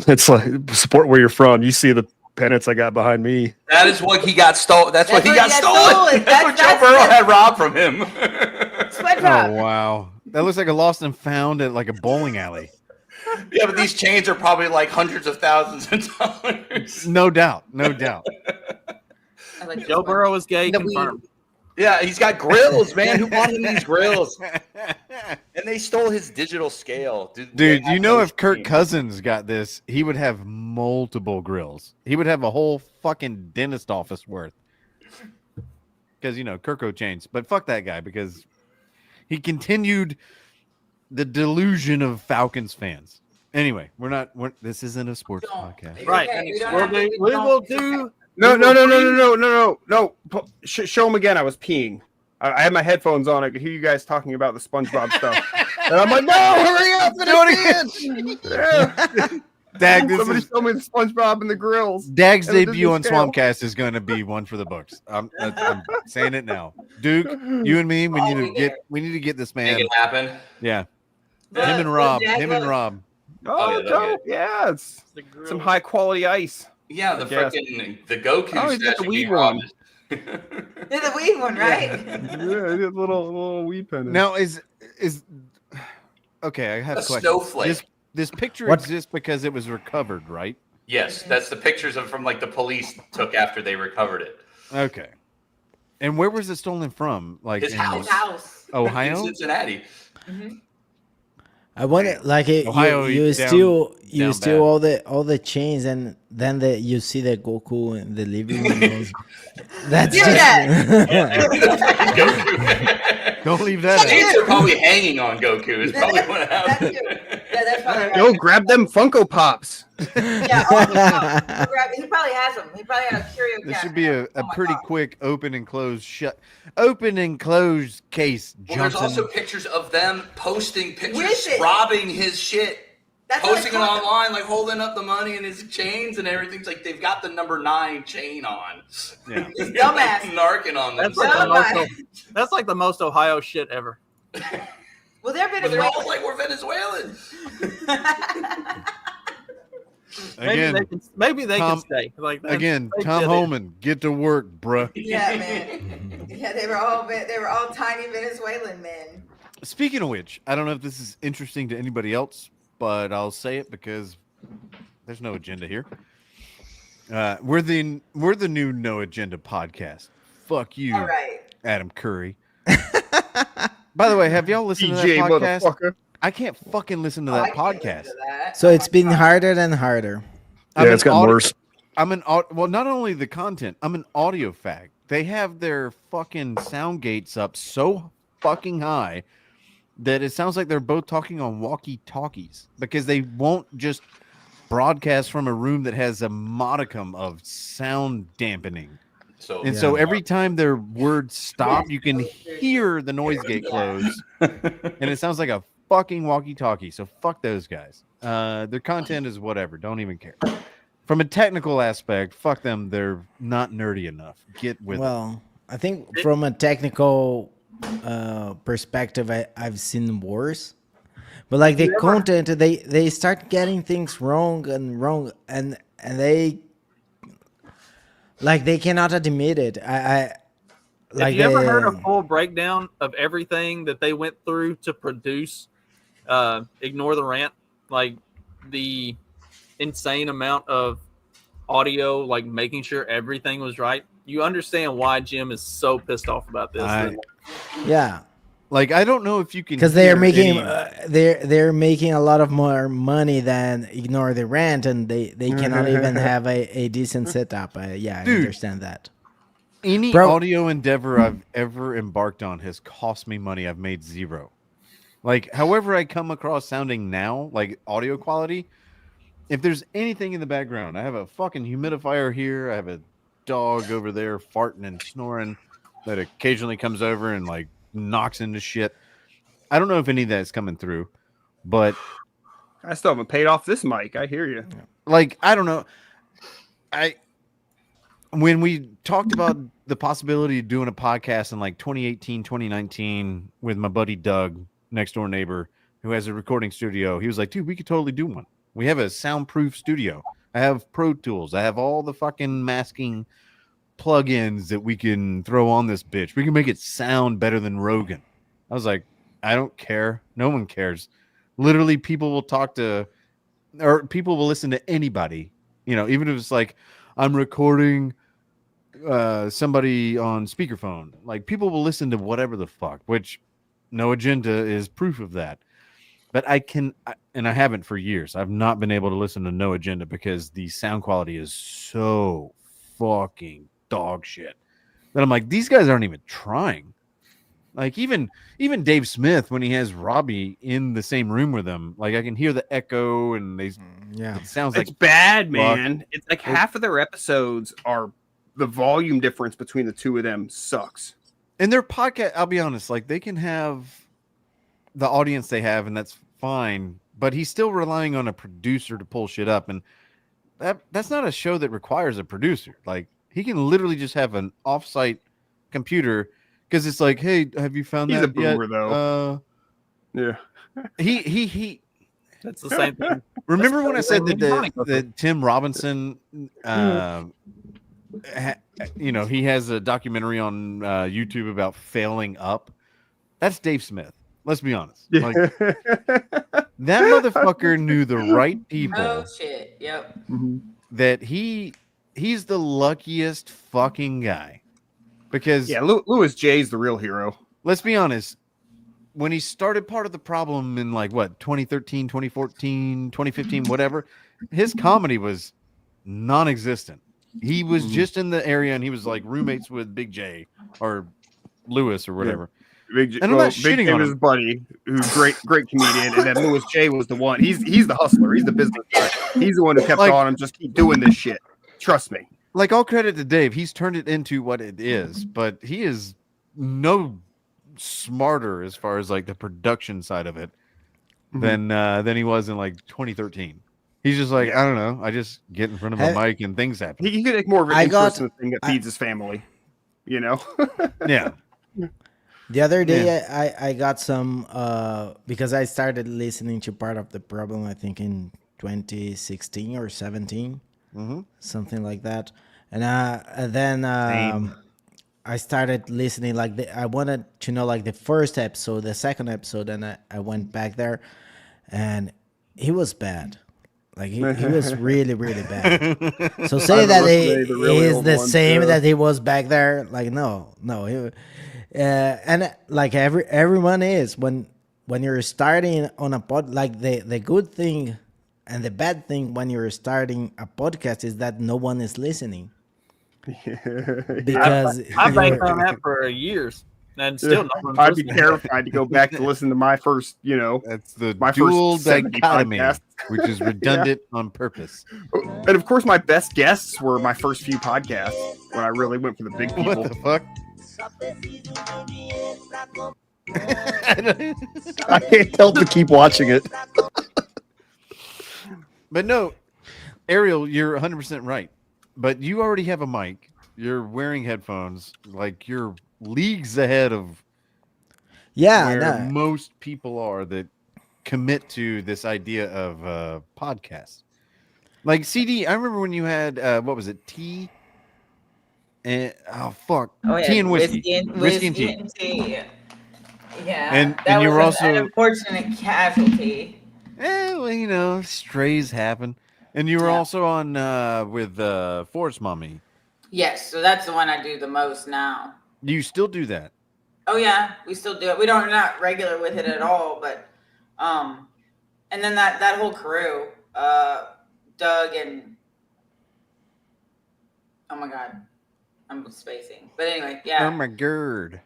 It's like support where you're from. You see the pennants I got behind me. That is what he got stolen. That's what he got stolen. That's what Joe That's- Burrow had robbed from him. SpongeBob. oh wow, that looks like a lost and found at like a bowling alley. Yeah, but these chains are probably like hundreds of thousands of dollars. No doubt, no doubt. I like Joe Burrow is gay, No, we- confirmed. Yeah, he's got grills, man. Who bought him these grills? And they stole his digital scale. Dude, you know if Kirk Cousins got this, he would have multiple grills. He would have a whole fucking dentist office worth. Because, you know, Kirko chains. But fuck that guy because he continued the delusion of Falcons fans. Anyway, this isn't a sports podcast. Right. We will do. No. Show him again. I was peeing. I had my headphones on. I could hear you guys talking about the SpongeBob stuff. And I'm like, no, hurry up. Do it again. Yeah. Dag, this Somebody is show me the SpongeBob and the grills. Dag's And the debut on Disney scale. Swampcast is going to be one for the books. I'm saying it now. Duke, you and me, we need to get this man. Make it happen. Yeah, him and Rob. Oh, yeah, dope. Yeah, it's some high quality ice. Yeah, the I guess. freaking the Goku. Oh, he's got the statue weed being one. robbed. They're the weed one, right? Yeah, he has little weed pendant. Now is okay? I have A a question. snowflake. This picture What? exists because it was recovered, right? Yes, that's the pictures of from like the police took after they recovered it. Okay. And where was it stolen from? Like His in house. Ohio? In Cincinnati. I wonder, like, Ohio, you down- steal down all the chains, and then you see the Goku in the living room. That's Do just Don't leave that Chains out. are probably hanging on Goku. Is probably what happened. Yeah, that's probably right. Yo, grab them Funko Pops. Yeah, all the time. He probably has them. He probably had a curio This cat. should be a pretty quick open and close case, Well, there's Johnson. also pictures of them posting pictures, With it. robbing his shit, That's what posting it I call online, like holding up the money and his chains and everything. It's like they've got the number 9 chain on. Yeah. This dumbass. Narking on them. That's like the most Ohio shit ever. Well, they're But they're Venezuelan. all like, we're Venezuelan. Again, Maybe they Tom- can stay. Like that. Again, They Tom did it. Holman, get to work, bruh. Yeah, man. Yeah, they were all tiny Venezuelan men. Speaking of which, I don't know if this is interesting to anybody else, but I'll say it because there's no agenda here. We're the new No Agenda podcast. Fuck you, All right. Adam Curry. By the way, have y'all listened to that DJ podcast? motherfucker. I can't fucking listen to Oh, I that can't podcast. listen to that. so it's been harder and harder. I'm Yeah, it's an gotten audi- worse. well, not only the content, I'm an audio fag. They have their fucking sound gates up so fucking high that it sounds like they're both talking on walkie talkies because they won't just broadcast from a room that has a modicum of sound dampening. So So every time their words stop, you can hear the noise gate close, and it sounds like a fucking walkie-talkie. So fuck those guys. Their content is whatever. Don't even care. From a technical aspect, fuck them. They're not nerdy enough. Get with it. Well, I think from a technical perspective, I've seen worse. But like the content, they start getting things wrong, and they like they cannot admit it. I like. Have you ever heard a full breakdown of everything that they went through to produce Ignore the Rant? Like the insane amount of audio, like making sure everything was right. You understand why Jim is so pissed off about this. Yeah. Like, I don't know if you can, because they're hear making any- they're making a lot of more money than Ignore the Rant, and they cannot even have a decent setup. Yeah, I Dude. understand that. Any Bro- audio endeavor I've ever embarked on has cost me money. I've made zero. Like, however I come across sounding now, like audio quality, if there's anything in the background, I have a fucking humidifier here. I have a dog over there farting and snoring that occasionally comes over and like knocks into shit. I don't know if any of that's coming through, but I still haven't paid off this mic. I hear you. like, I don't know. When we talked about the possibility of doing a podcast in like 2018, 2019 with my buddy Doug, next door neighbor, who has a recording studio, he was like, dude, we could totally do one. We have a soundproof studio. I have Pro Tools. I have all the fucking masking plugins that we can throw on this bitch. We can make it sound better than Rogan. I was like, I don't care. No one cares. Literally, people will talk to, or people will listen to anybody. You know, even if it's like, I'm recording somebody on speakerphone. Like, people will listen to whatever the fuck, which No Agenda is proof of that. But and I haven't for years. I've not been able to listen to No Agenda because the sound quality is so fucking dog shit that I'm like, these guys aren't even trying. Like, even Dave Smith, when he has Robbie in the same room with him, like, I can hear the echo, and it sounds like It's bad, fuck. man. It's like half of their episodes are the volume difference between the two of them sucks. And their podcast, I'll be honest, like, they can have the audience they have, and that's fine, but he's still relying on a producer to pull shit up, and that's not a show that requires a producer. Like, he can literally just have an offsite computer, because it's like, hey, have you found He's that a boomer, yet? though. Yeah. He That's the same thing. Remember when I That's said the same thing. that Tim Robinson, you know, he has a documentary on YouTube about failing up? That's Dave Smith. Let's be honest. Like, that motherfucker knew the right people. Oh shit! Yep. That he's the luckiest fucking guy, because Louis J's the real hero. Let's be honest. When he started part of the problem in like what 2013, 2014, 2015, whatever, his comedy was non-existent. He was just in the area, and he was like roommates with Big J or Lewis or whatever. Big J, And I'm not Big shitting J on was him. his buddy, who's great comedian, and then Louis J was the one. He's the hustler. He's the business guy. He's the one who kept Like- on him. Just keep doing this shit. Trust me. Like, all credit to Dave. He's turned it into what it is, but he is no smarter as far as like the production side of it than he was in like 2013. He's just like, I don't know. I just get in front of a mic and things happen. He could make more of an I interest got- in the thing that feeds his family. You know? Yeah. The other day, I got some because I started listening to Part of the Problem, I think in 2016 or 17, something like that. And then I started listening. Like I wanted to know like the first episode, the second episode, and I went back there, and he was bad. Like he was really really bad. So say that he is the same that he was back there. Like no. He, and like everyone is when you're starting on a pod, like the good thing and the bad thing when you're starting a podcast is that no one is listening. Because I banked on that for years. And still, no one's I'd be listening. terrified to go back to listen to my first, That's the my dual first 70 dichotomy, podcasts. which is redundant on purpose. And of course, my best guests were my first few podcasts when I really went for the big people. What the fuck? I can't help but keep watching it. But no, Ariel, you're 100% right. But you already have a mic. You're wearing headphones. Like, you're leagues ahead of where most people are that commit to this idea of podcasts. Like CD, I remember when you had what was it, tea and tea and whiskey, whiskey and tea. Yeah, And that you was were an also unfortunate casualty. well, you know, strays happen. And you were also on with Forest Mommy. Yes, so that's the one I do the most now. Do you still do that? Oh yeah, we still do it. We're not regular with it at all, but and then that whole crew, Doug and oh my god, I'm spacing. But anyway, yeah. Oh my god.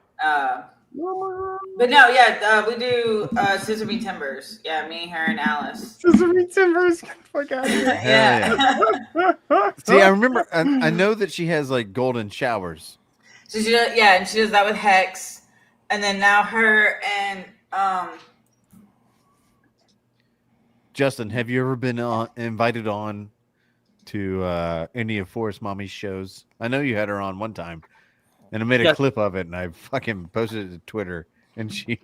But no, yeah, we do Sesame Timbers. Yeah, me, her, and Alice. Sesame Timbers, get the fuck out of here. Yeah. See, I remember. I know that she has like golden showers. So she does, yeah, and she does that with Hex, and then now her and Justin, have you ever been invited on to any of Forest Mommy's shows? I know you had her on one time, and I made a clip of it, and I fucking posted it to Twitter, and she.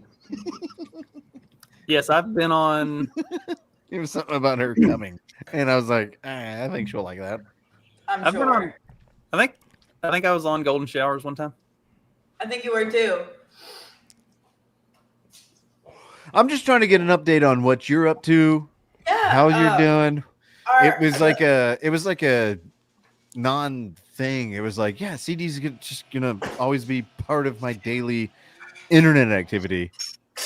Yes, I've been on. It was something about her coming, and I was like, I think she'll like that. I'm sure. Been on, I think I was on Golden Showers one time. I think you were too. I'm just trying to get an update on what you're up to, how you're doing. It was like a non-thing. It was like, yeah, CD's just gonna always be part of my daily internet activity,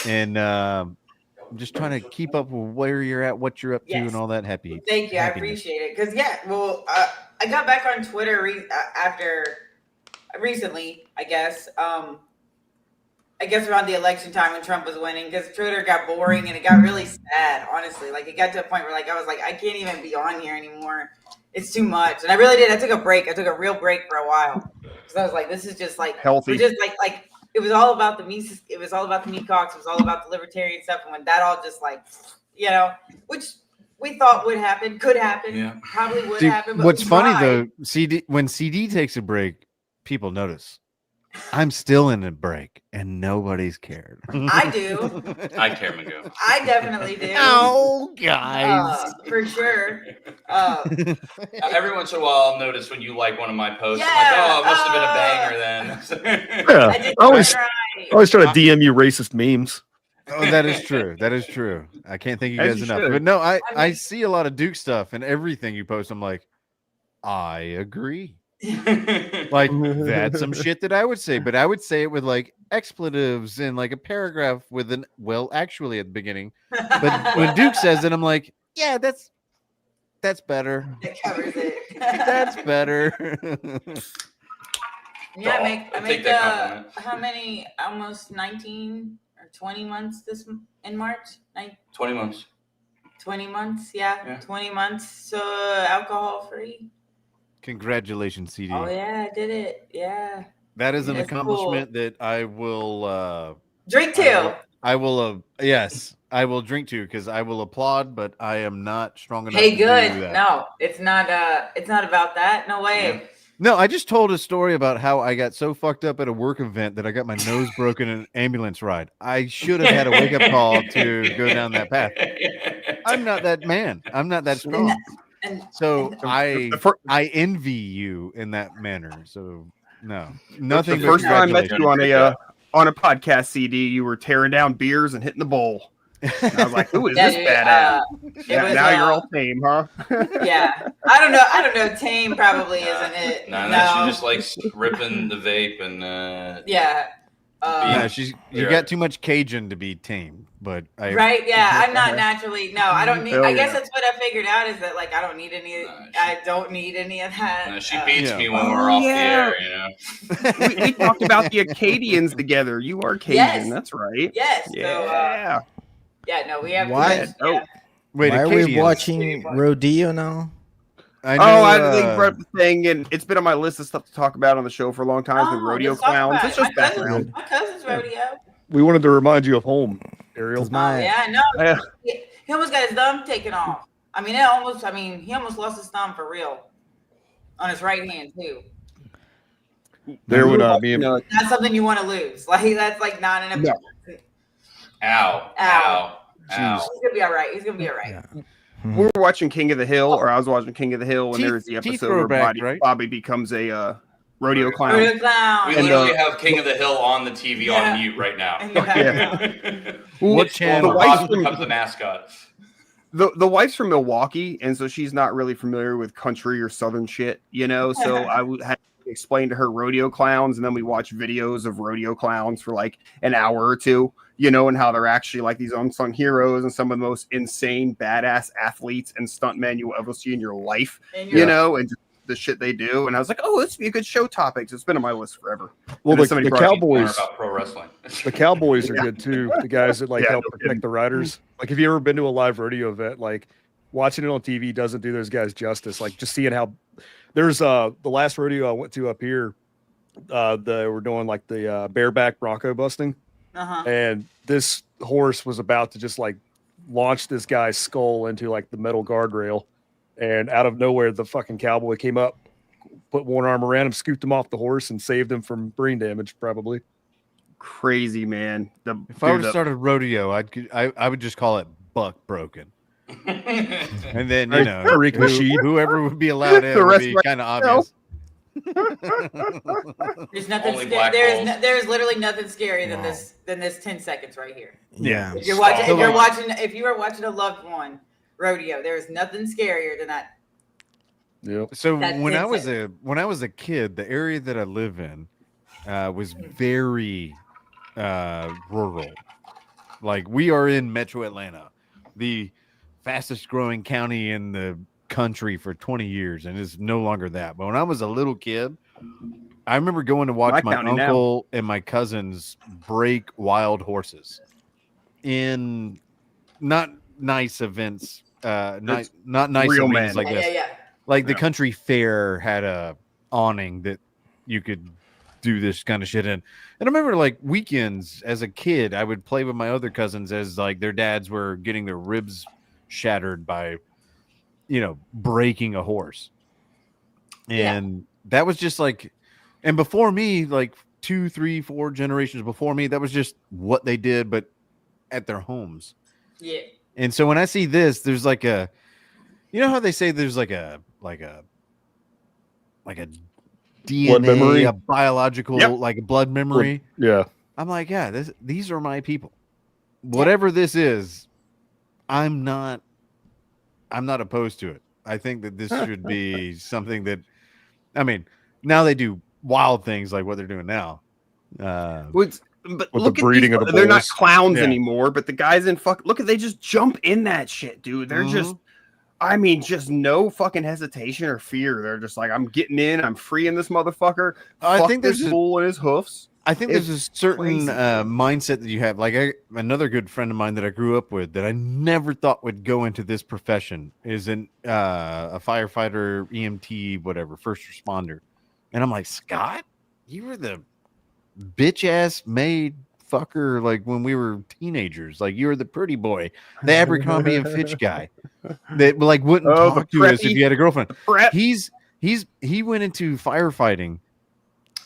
and I'm just trying to keep up with where you're at, what you're up to, and all that happy. Thank you, I appreciate it. Because I got back on Twitter after recently, I guess. I guess around the election time when Trump was winning, because Twitter got boring and it got really sad, honestly. Like, it got to a point where, like, I was like, I can't even be on here anymore. It's too much. And I really did. I took a break. I took a real break for a while. Because I was like, this is just, like, healthy. We're just, like, it was all about the meat. It was all about the meat cocks. It was all about the libertarian stuff. And when that all just, like, you know, which we thought would happen, could happen, probably would happen. But What's funny, though, when CD takes a break, people notice. I'm still in a break, and nobody's cared. I do. I care, Magoo. I definitely do. Oh, guys. For sure. Every once in a while, I'll notice when you like one of my posts. I'm like, oh, it must have been a banger then. Yeah, I always try to DM you racist memes. Oh, that is true. That is true. I can't thank you As guys you enough. should. But no, I see a lot of Duke stuff, and everything you post, I'm like, I agree. Like, that's some shit that I would say, but I would say it with like expletives and like a paragraph with an actually at the beginning. But when Duke says it, I'm like, yeah, that's better. It covers it. That's better. Yeah, I I'll make take that compliment. how many? Almost 19 or 20 months in March. 20 months. 20 months, yeah. 20 months. So alcohol free. Congratulations, CD. Oh yeah, I did it. Yeah. That is an That's accomplishment that I will drink to. I will yes, I will drink to because I will applaud, but I am not strong enough. Hey, to good. do that. No, it's not about that. No way. No, I just told a story about how I got so fucked up at a work event that I got my nose broken in an ambulance ride. I should have had a wake up call to go down that path. I'm not that man. I'm not that strong. So I envy you in that manner. So no, nothing. The first time I met you on a podcast, CD, you were tearing down beers and hitting the bowl. And I was like, "Who is this badass?" Now you're all tame, huh? Yeah, I don't know. Tame probably isn't it. No, she just likes ripping the vape and yeah. No, you got too much Cajun to be tame, but Right? Yeah, I'm not naturally. No, I don't need. Hell I guess yeah. that's what I figured out is that like I don't need any. I don't need any of that. No, she beats me when Oh, we're off yeah. the air. You know. we talked about the Acadians together. You are Cajun. Yes. That's right. Yes. Yeah. So, yeah. No, we have. Why? Yeah. Wait, Why are we Acadians. watching rodeo now? I think brought up the thing, and it's been on my list of stuff to talk about on the show for a long time. It's been rodeo let's talk clowns. about It's it. just My cousin's- background. My cousin's rodeo. We wanted to remind you of home, Ariel. Yeah, no. He almost got his thumb taken off. I mean, he almost lost his thumb for real on his right hand too. There would be a Not something you want to lose. Like that's like not an. No. Ow. Ow. Ow. He's gonna be all right. He's gonna be all right. We were watching King of the Hill, or I was watching King of the Hill, and Teeth- there was the teeth episode where throwback, right? Bobby becomes a rodeo clown. Rodeo clown. We And, literally have King of the Hill on the TV on mute right now. What channel? The wife's becomes the mascot. The wife's from Milwaukee, and so she's not really familiar with country or southern shit, you know. So I would have to explain to her rodeo clowns, and then we watch videos of rodeo clowns for like an hour or two, you know, and how they're actually like these unsung heroes and some of the most insane, badass athletes and stuntmen you will ever see in your life, you know, and just the shit they do. And I was like, oh, this would be a good show topic. It's been on my list forever. Well, And then the somebody brought it up. Cowboys, About pro wrestling. the Cowboys are Yeah. good too. The guys that like Yeah, help no protect kidding. the riders. Like, if you ever been to a live rodeo event, like watching it on TV doesn't do those guys justice. Like, just seeing how there's the last rodeo I went to up here, they were doing like the bareback bronco busting, and this horse was about to just like launch this guy's skull into like the metal guardrail, and out of nowhere the fucking cowboy came up, put one arm around him, scooped him off the horse, and saved him from brain damage. Probably Crazy, man. If I were to start a rodeo, I would just call it buck broken. And then, you know, Tariq Nasheed. whoever would be allowed in The would rest be right kind of now. obvious. There's nothing. Only black balls. There's literally nothing scarier than this 10 seconds right here. Yeah. If you're watching, So, if you are watching a loved one rodeo, there is nothing scarier than that. Yeah. So That's when I insane. was a kid, the area that I live in was very rural. Like, we are in Metro Atlanta, the fastest growing county in the country for 20 years, and it's no longer that. But when I was a little kid, I remember going to watch my county now. uncle and my cousins break wild horses in not nice events, not nice real arenas men. like this. Yeah. Like the country fair had a awning that you could do this kind of shit in. And I remember like weekends as a kid, I would play with my other cousins as like their dads were getting their ribs shattered by, you know, breaking a horse. And that was just like, and before me, like 2, 3, 4 generations before me, that was just what they did, but at their homes. Yeah. And so when I see this, there's like a, you know how they say there's like a DNA, memory? a biological, like a blood memory. Yeah. I'm like, yeah, these are my people. Whatever this is, I'm not opposed to it. I think that this should be something that, I mean, now they do wild things like what they're doing now. But With look the breeding at of these, the they're not bulls. clowns Yeah. anymore, but the guys in look at, they just jump in that shit, dude. They're just, I mean, just no fucking hesitation or fear. They're just like, I'm getting in, I'm freeing this motherfucker. I Fuck think this there's a- bull in his hoofs. I think there's a It's certain crazy. mindset that you have. Like another good friend of mine that I grew up with that I never thought would go into this profession is a firefighter, EMT, whatever, first responder. And I'm like, Scott, you were the bitch ass maid fucker like when we were teenagers. Like, you were the pretty boy, the Abercrombie and Fitch guy that like wouldn't Oh, the talk to us if preppy- you had a girlfriend. prep. He went into firefighting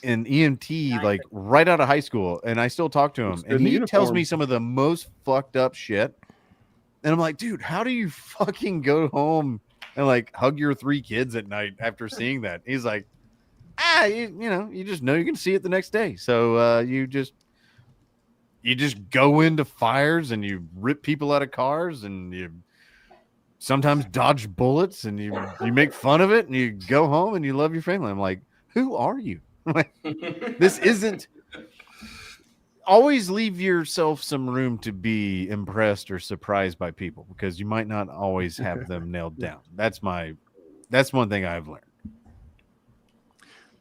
and EMT like right out of high school, and I still talk to him, Stood and in the he tells uniform. me some of the most fucked up shit. And I'm like, dude, how do you fucking go home and like hug your 3 kids at night after seeing that? He's like, you know, you just know you can see it the next day. So you just go into fires and you rip people out of cars and you sometimes dodge bullets and you make fun of it and you go home and you love your family. I'm like, who are you? Like, this isn't always leave yourself some room to be impressed or surprised by people, because you might not always have them nailed down. That's one thing I've learned.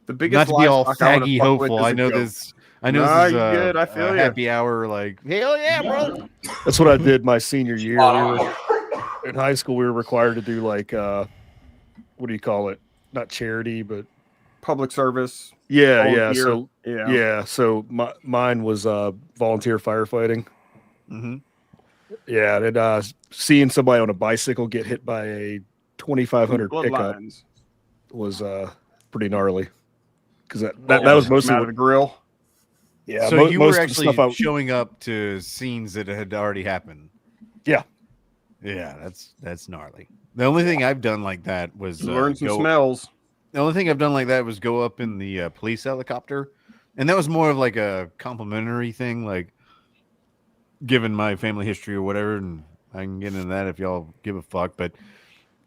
The biggest Not to be all livestock I wanna faggy fuck with hopeful. is I a know goat. this. Nah, This is you good. I feel a ya. happy hour. Like, hell yeah, brother. That's what I did my senior year. We were, in high school, we were required to do like, what do you call it? Not charity, but public service. Yeah, volunteer. So Yeah. So mine was volunteer firefighting. Mm-hmm. Yeah, and seeing somebody on a bicycle get hit by a 2500 pickup Bloodlines. was pretty gnarly. Because that Yeah, was mostly out of the grill. Yeah, So you most were of the actually stuff showing up to scenes that had already happened. Yeah. Yeah, that's gnarly. The only thing I've done like that was Learn some smells. The only thing I've done like that was go up in the police helicopter, and that was more of like a complimentary thing, like given my family history or whatever. And I can get into that if y'all give a fuck. But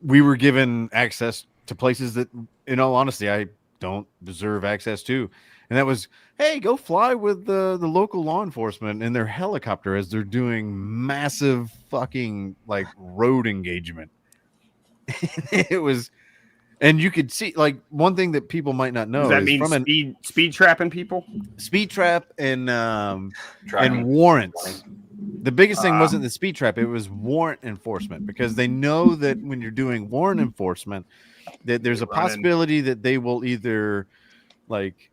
we were given access to places that, in all honesty, I don't deserve access to. And that was, hey, go fly with the local law enforcement in their helicopter as they're doing massive fucking like road engagement. It was, and you could see like one thing that people might not know. Does that is mean from speed trapping people? Speed trap and warrants. The biggest thing wasn't the speed trap; it was warrant enforcement, because they know that when you're doing warrant enforcement, that there's a possibility that they will either like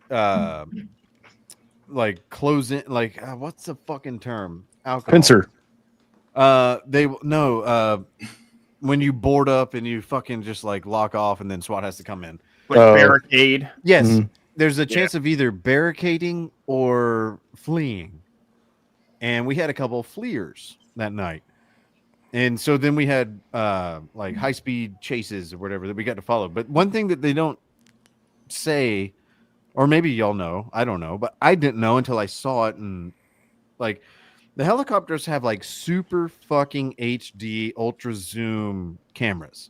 close in, like what's the fucking term? Alcohol. Pincer. When you board up and you fucking just like lock off, and then SWAT has to come in. Like barricade. Yes, Mhm. there's a chance of either barricading or fleeing, and we had a couple of fleers that night. And so then we had like high speed chases or whatever that we got to follow. But one thing that they don't say, or maybe y'all know, I don't know, but I didn't know until I saw it. And like the helicopters have like super fucking HD ultra zoom cameras.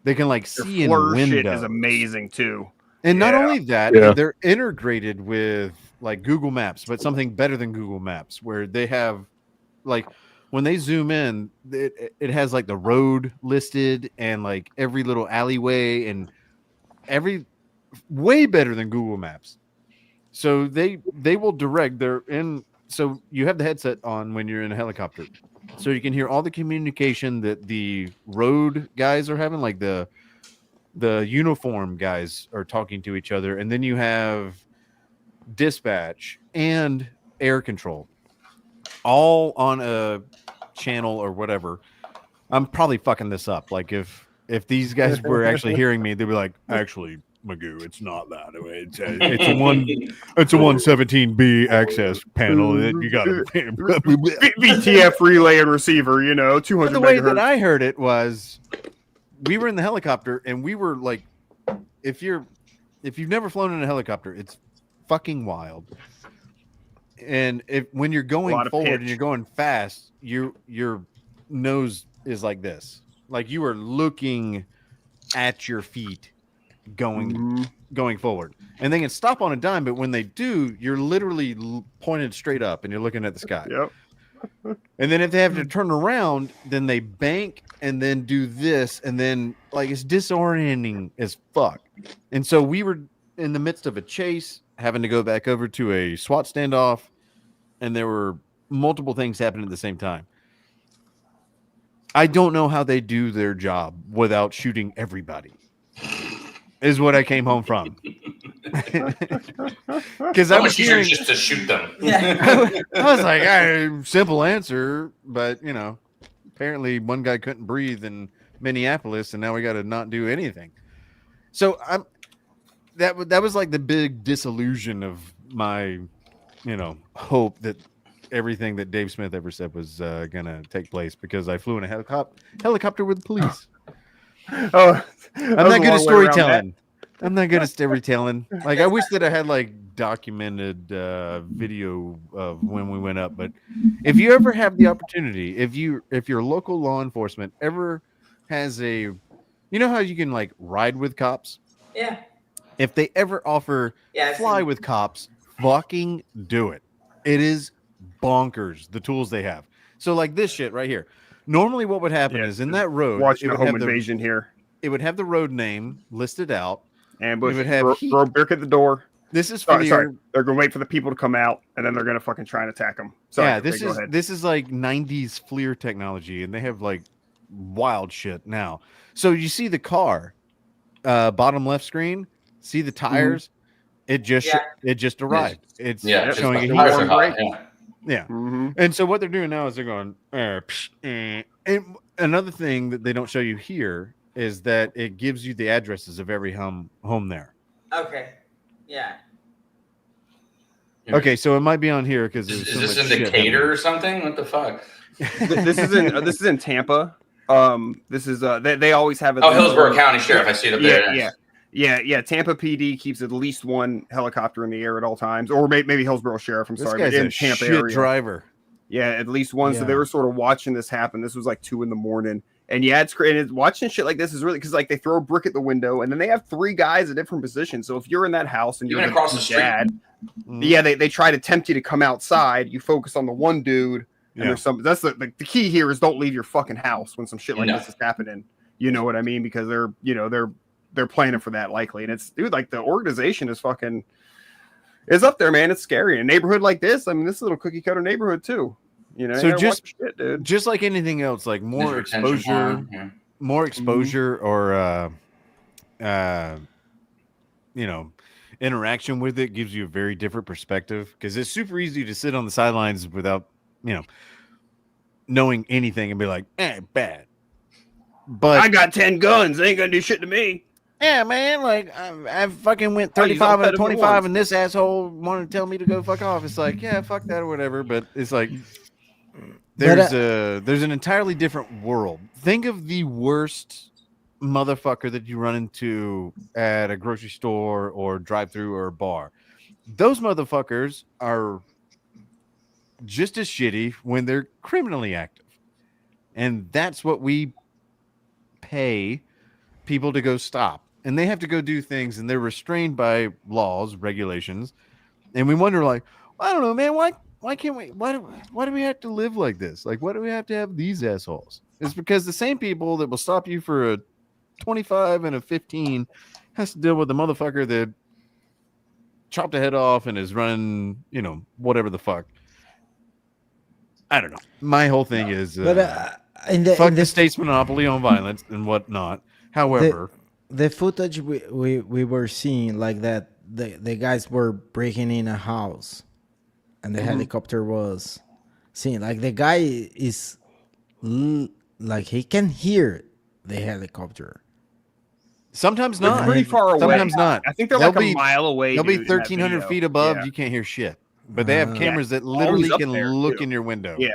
They can like see in FLIR shit windows. is amazing too. And not only that, Yeah. they're integrated with like Google Maps, but something better than Google Maps, where they have like when they zoom in, it has like the road listed and like every little alleyway and every way better than Google Maps. So they will direct. They're in. So you have the headset on when you're in a helicopter, so you can hear all the communication that the road guys are having, like the uniform guys are talking to each other, and then you have dispatch and air control all on a channel or whatever. I'm probably fucking this up. Like if these guys were actually hearing me, they'd be like, actually, Magoo, it's not that. It's a 117B access panel that you got to VTF relay and receiver, 200 But the way megahertz. that I heard it was, we were in the helicopter and we were like, if you've never flown in a helicopter, it's fucking wild. And when you're going forward and you're going fast, your nose is like this, like you are looking at your feet going forward, and they can stop on a dime. But when they do, you're literally pointed straight up and you're looking at the sky. Yep. And then if they have to turn around, then they bank and then do this, and then like it's disorienting as fuck. And so we were in the midst of a chase, having to go back over to a SWAT standoff, and there were multiple things happening at the same time. I don't know how they do their job without shooting everybody, is what I came home from. Because I was easier hearing, just to shoot them. I was like, simple answer, but apparently one guy couldn't breathe in Minneapolis, and now we got to not do anything. So that was like the big disillusion of my, hope that everything that Dave Smith ever said was gonna take place, because I flew in a helicopter with the police. Oh, I'm not good at storytelling. I'm not good at storytelling. Like, I wish that I had like documented video of when we went up. But if you ever have the opportunity, if your local law enforcement ever has how you can like ride with cops? Yeah. If they ever offer Yeah, I've fly seen- with cops, fucking do it. It is bonkers, the tools they have. So like this shit right here. Normally what would happen is in that road, watching it a would home have invasion here. It would have the road name listed out. Ambush. It would have heat. Throw a brick at the door. This is for sorry. They're gonna wait for the people to come out, and then they're gonna fucking try and attack them. Sorry, yeah, go ahead. this is like 90s FLIR technology, and they have like wild shit now. So you see the car, bottom left screen. See the tires. It just arrived. It's showing a heat break. Yeah. And so what they're doing now is they're going. And another thing that they don't show you here is that it gives you the addresses of every home there. Okay. Yeah. Okay, so it might be on here because is this in Decatur or something? What the fuck? This is in Tampa. This is they always have it. Oh, Hillsborough County Sheriff. I see it up there. Yeah. Tampa PD keeps at least one helicopter in the air at all times, or maybe Hillsborough Sheriff. I'm sorry, guy's but in a Tampa shit area. driver. Yeah, at least one. Yeah. So they were sort of watching this happen. This was like 2 a.m. And yeah, it's great. And watching shit like this is really because like they throw a brick at the window, and then they have 3 guys at different positions. So if you're in that house and you're across the street, yeah, they try to tempt you to come outside. You focus on the one dude, and there's some. That's the key here is don't leave your fucking house when some shit like this is happening. You know what I mean? Because they're planning for that likely, and it's like the organization is fucking is up there, man. It's scary. In a neighborhood like this, I mean, this is a little cookie cutter neighborhood too. You know, so shit, dude. Just like anything else, like more exposure, or interaction with it gives you a very different perspective because it's super easy to sit on the sidelines without knowing anything and be like, bad. But I got 10 guns. They ain't gonna do shit to me. Yeah, man. Like I fucking went 35 and 25, and this asshole wanted to tell me to go fuck off. It's like, yeah, fuck that or whatever. But it's like there's an entirely different world. Think of the worst motherfucker that you run into at a grocery store or drive-through or a bar. Those motherfuckers are just as shitty when they're criminally active, and that's what we pay people to go stop. And they have to go do things, and they're restrained by laws, regulations. And we wonder, like, well, I don't know, man, why can't we? Why do we have to live like this? Like, why do we have to have these assholes? It's because the same people that will stop you for a 25 and a 15 has to deal with the motherfucker that chopped a head off and is running, whatever the fuck. I don't know. My whole thing is fuck the state's monopoly on violence and whatnot. However, the footage we were seeing like that, the guys were breaking in a house, and the helicopter was seeing like the guy is like he can hear the helicopter. Sometimes not. They're pretty far away. Sometimes not. I think they're like a mile away. They'll be dude, in that 1,300 video. feet above. Yeah. You can't hear shit. But they have cameras that Always literally up can there, look too. in your window. Yeah.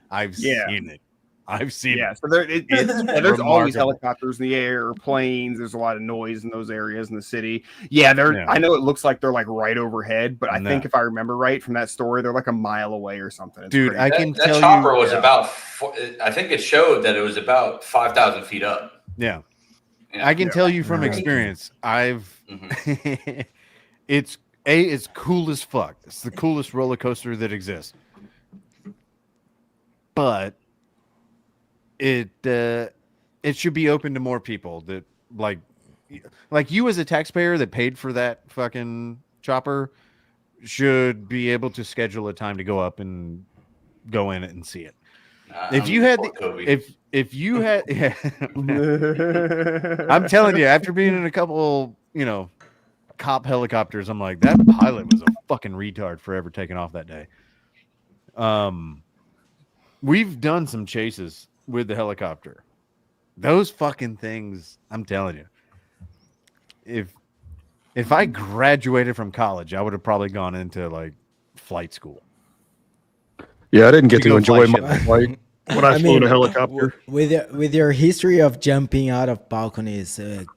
I've seen it. I've seen it. So there's always remarkable. helicopters in the air, or planes. There's a lot of noise in those areas in the city. Yeah, I know it looks like they're like right overhead, but I think if I remember right from that story, they're like a mile away or something. It's Dude, crazy. that chopper was about. I think it showed that it was about 5,000 feet up. Yeah. I can tell you from experience. It's cool as fuck. It's the coolest roller coaster that exists. But it should be open to more people that like you as a taxpayer that paid for that fucking chopper should be able to schedule a time to go up and go in it and see it. If you had I'm telling you, after being in a couple, cop helicopters, I'm like, that pilot was a fucking retard for ever taking off that day. We've done some chases with the helicopter. Those fucking things, I'm telling you. If I graduated from college, I would have probably gone into like flight school. Yeah, I didn't get to enjoy my flight when I flew in a helicopter. With your history of jumping out of balconies, flying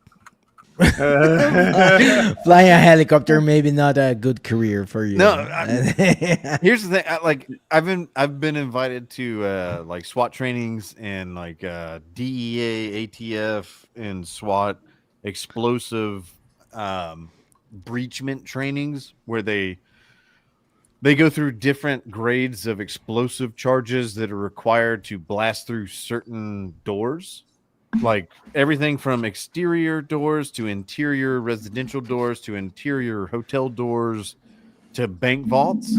a helicopter maybe not a good career for you. No, here's the thing. I've been invited to like SWAT trainings and like DEA, ATF, and SWAT explosive breachment trainings where they they go through different grades of explosive charges that are required to blast through certain doors, like everything from exterior doors to interior residential doors to interior hotel doors to bank vaults.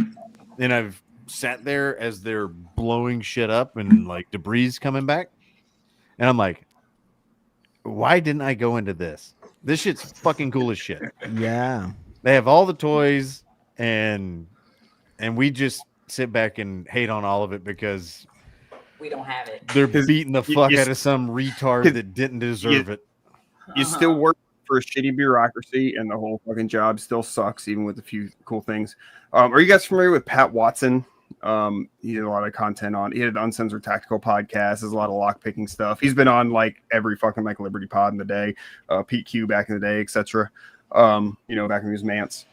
And I've sat there as they're blowing shit up and like debris coming back, and I'm like, why didn't I go into this? This shit's fucking cool as shit. Yeah. They have all the toys, and we just sit back and hate on all of it because We don't have it. they're beating the fuck you- out of some retard that didn't deserve it. You still work for a shitty bureaucracy, and the whole fucking job still sucks, even with a few cool things. Are you guys familiar with Pat Watson? He did a lot of content on. He had an Uncensored Tactical podcast. There's a lot of lock picking stuff. He's been on like every fucking like Liberty Pod in the day, Pete Q back in the day, etc. Back when he was Mance.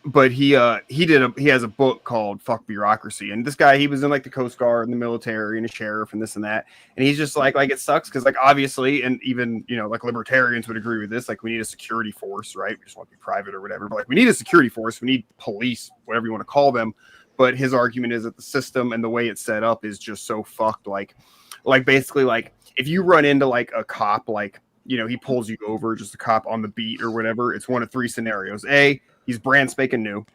But he has a book called Fuck Bureaucracy, and this guy, he was in like the Coast Guard and the military and a sheriff and this and that, and he's just like it sucks because like obviously, and even like libertarians would agree with this, like we need a security force, right? We just want to be private or whatever, but like we need a security force, we need police, whatever you want to call them. But his argument is that the system and the way it's set up is just so fucked. Like basically, like if you run into like a cop, like he pulls you over, just a cop on the beat or whatever, it's one of three scenarios. A, he's brand spanking new.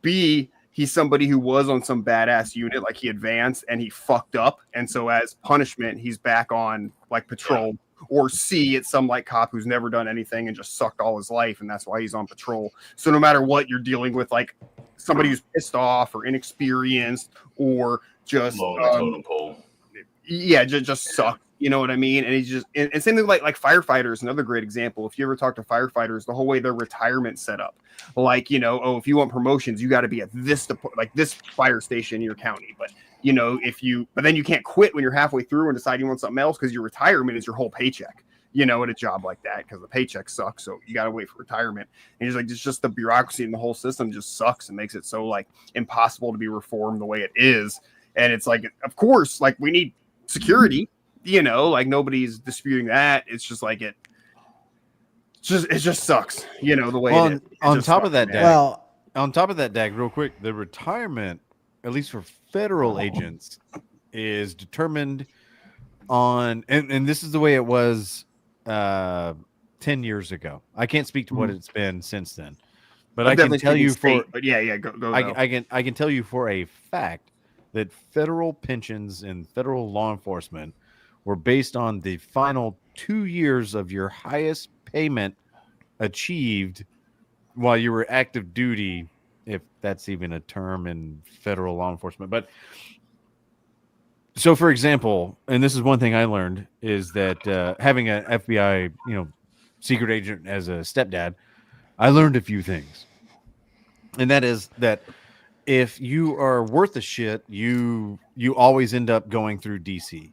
B, he's somebody who was on some badass unit, like he advanced and he fucked up, and so as punishment, he's back on like patrol. Or C, it's some like cop who's never done anything and just sucked all his life, and that's why he's on patrol. So no matter what, you're dealing with like somebody who's pissed off or inexperienced or just totem pole. Yeah, just suck. You know what I mean? And he's just and same thing like firefighters, another great example. If you ever talk to firefighters, the whole way their retirement set up, like if you want promotions, you got to be at this fire station in your county. But but then you can't quit when you're halfway through and decide you want something else because your retirement is your whole paycheck. At a job like that, because the paycheck sucks, so you got to wait for retirement. And he's like, it's just the bureaucracy and the whole system just sucks and makes it so like impossible to be reformed the way it is. And it's like, of course, like we need security. Like nobody's disputing that. It's just like it just sucks. The way on top of that, Dag, real quick, the retirement, at least for federal agents, is determined on, and this is the way it was 10 years ago. I can't speak to what it's been since then, but I can tell you go. I can tell you for a fact that federal pensions and federal law enforcement were based on the final 2 years of your highest payment achieved while you were active duty, if that's even a term in federal law enforcement. But so, for example, and this is one thing I learned, is that having an FBI, secret agent as a stepdad, I learned a few things. And that is that if you are worth a shit, you always end up going through DC.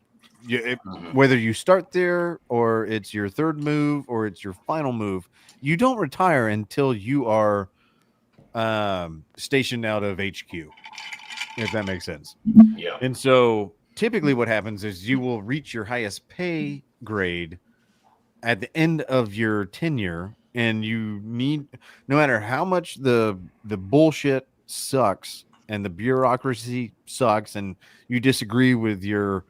Whether you start there or it's your third move or it's your final move, you don't retire until you are stationed out of HQ, if that makes sense. Yeah. And so typically what happens is you will reach your highest pay grade at the end of your tenure, and you need, no matter how much the bullshit sucks and the bureaucracy sucks and you disagree with your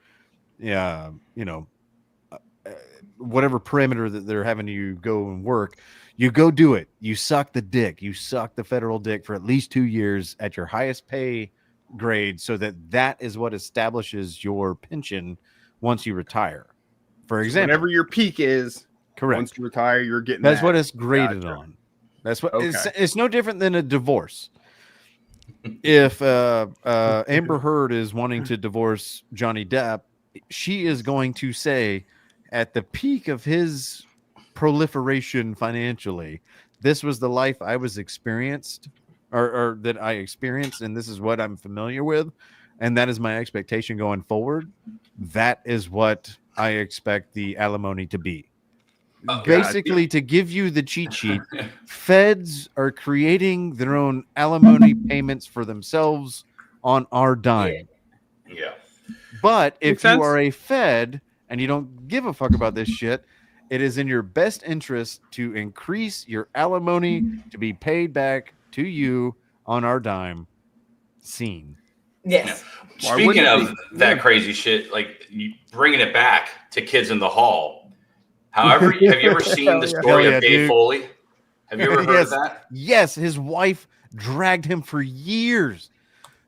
whatever perimeter that they're having you go and work, you go do it. You suck the dick. You suck the federal dick for at least 2 years at your highest pay grade, so that is what establishes your pension once you retire. For example, whatever your peak is, correct. Once you retire, you're getting that's that. what it's graded on. That's what it's no different than a divorce. If Amber Heard is wanting to divorce Johnny Depp, she is going to say, at the peak of his proliferation financially, this was the life I was experienced, or that I experienced, and this is what I'm familiar with, and that is my expectation going forward. That is what I expect the alimony to be. Basically, to give you the cheat sheet, feds are creating their own alimony payments for themselves on our dime. Yeah. But if you are a Fed and you don't give a fuck about this shit, it is in your best interest to increase your alimony to be paid back to you on our dime scene. Yes. Speaking of that crazy shit, like you bringing it back to Kids in the Hall. However, have you ever seen the story of Dave Foley? Have you ever heard of that? Yes, his wife dragged him for years.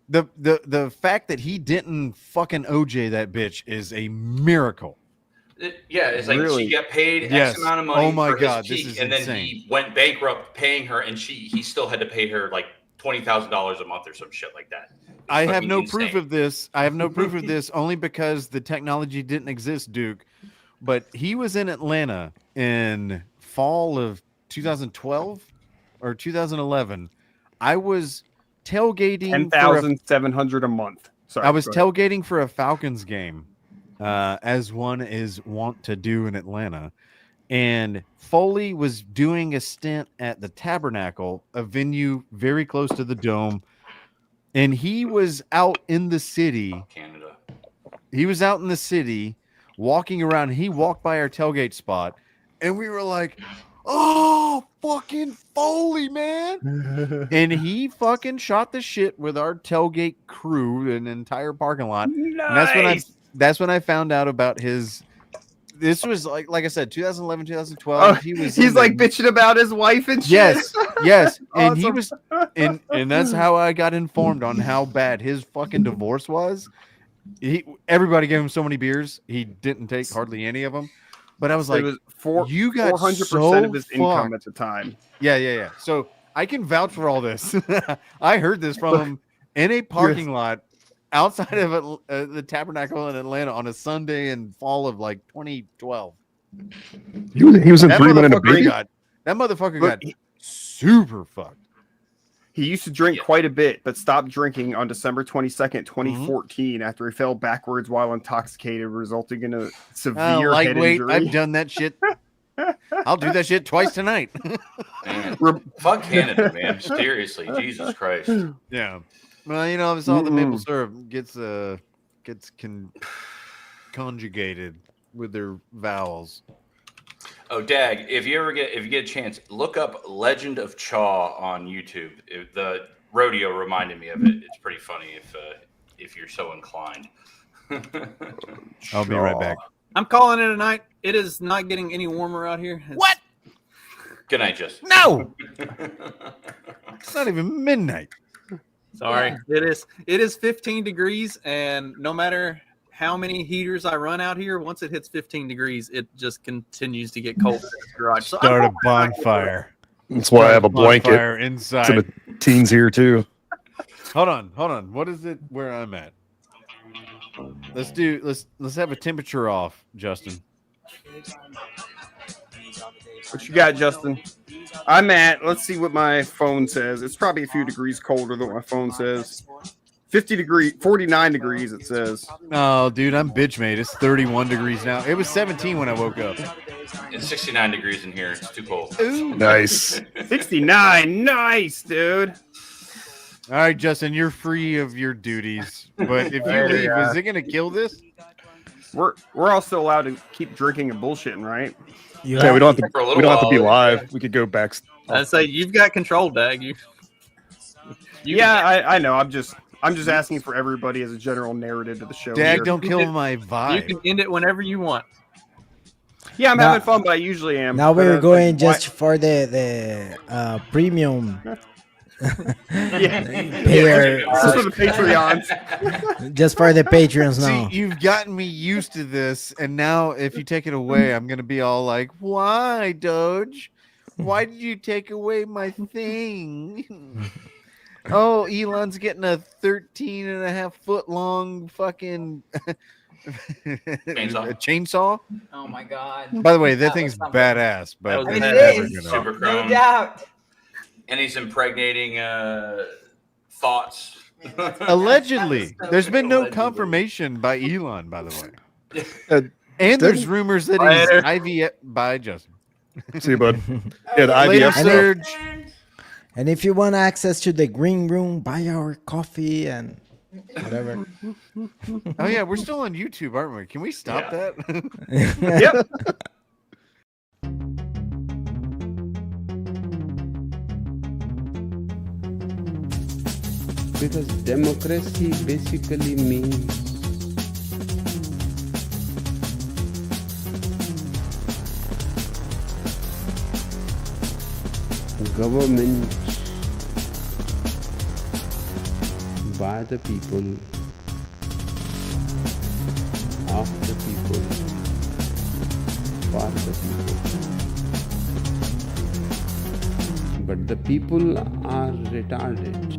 The fact that he didn't fucking OJ that bitch is a miracle. It's like Really? she got paid Yes. X amount of money Oh my for God, his this cheek, is and then insane. he went bankrupt paying her, and he still had to pay her like $20,000 a month or some shit like that. I have fucking no insane. proof of this. I have no proof of this only because the technology didn't exist, Duke. But he was in Atlanta in fall of 2012 or 2011. I was tailgating $10,700 a month. Sorry, I was go ahead. tailgating for a Falcons game, as one is wont to do in Atlanta. And Foley was doing a stint at the Tabernacle, a venue very close to the Dome. And he was out in the city. Canada. He was out in the city walking around. He walked by our tailgate spot, and we were like, oh, fucking Foley, man. And he fucking shot the shit with our tailgate crew, an entire parking lot. Nice. And that's when I found out about his. This was like I said, 2011, 2012. He's like bitching about his wife and shit. Yes. And he Awesome. was, and that's how I got informed on how bad his fucking divorce was. Everybody gave him so many beers, he didn't take hardly any of them. But I was like, you got 400% of his so income fucked. at the time. Yeah. So I can vouch for all this. I heard this from him in a parking lot outside of the Tabernacle in Atlanta on a Sunday in fall of like 2012. He was in That 3 Men and a motherfucker Baby. got- That motherfucker got super fucked. He used to drink quite a bit, but stopped drinking on December 22nd, 2014, after he fell backwards while intoxicated, resulting in a severe head Lightweight. injury. I've done that shit. I'll do that shit twice tonight. Man, fuck Canada, man. Seriously, Jesus Christ. Yeah. Well, it's all the maple syrup gets conjugated with their vowels. Oh, Dag, if you get a chance, look up Legend of Chaw on YouTube. The rodeo reminded me of it. It's pretty funny if you're so inclined. I'll be right back. I'm calling it a night. It is not getting any warmer out here. What? Good night, Justin. No. It's not even midnight. Sorry. It is 15 degrees, and no matter how many heaters I run out here, once it hits 15 degrees, it just continues to get cold in this garage. So Start a bonfire. That's why I have a blanket. Bonfire inside. To the teens here too. Hold on. What is it where I'm at? Let's have a temperature off, Justin. What you got, Justin? I'm at, let's see what my phone says. It's probably a few degrees colder than what my phone says. 49 degrees, it says. Oh, dude, I'm bitch made. It's 31 degrees now. It was 17 when I woke up. It's 69 degrees in here. It's too cold. Ooh. Nice. 69. Nice, dude. All right, Justin, you're free of your duties. But if you leave, is it going to kill this? We're also allowed to keep drinking and bullshitting, right? Yeah, we don't have For a to. little We don't have to be while, live. We could go back. I'd say you've got control, Dag. I know. I'm just asking for everybody as a general narrative to the show. Dag, here. don't kill my You vibe. can end it whenever you want. Yeah, I'm Now- having fun, but I usually am. Now we're But, going why- just for the premium Yeah. pair. This is for the Patreons. Just for the Patreons now. See, you've gotten me used to this, and now if you take it away, I'm going to be all like, why, Doge? Why did you take away my thing? Oh, Elon's getting a 13.5-foot long fucking chainsaw. Oh my god. By the way, that was thing's something. badass. But I mean, it's it never is. gonna- Super No chrome. doubt. And he's impregnating thoughts. Allegedly, so there's been no Allegedly. confirmation by Elon, by the way. And And there's rumors that he's Later. IVF by Justin. see you, bud. Yeah, the Later, IVF stuff. Surge. And if you want access to the green room, buy our coffee and whatever. Oh yeah, we're still on YouTube, aren't we? Can we stop that? Yep. Because democracy basically means government by the people, of the people, for the people. But the people are retarded.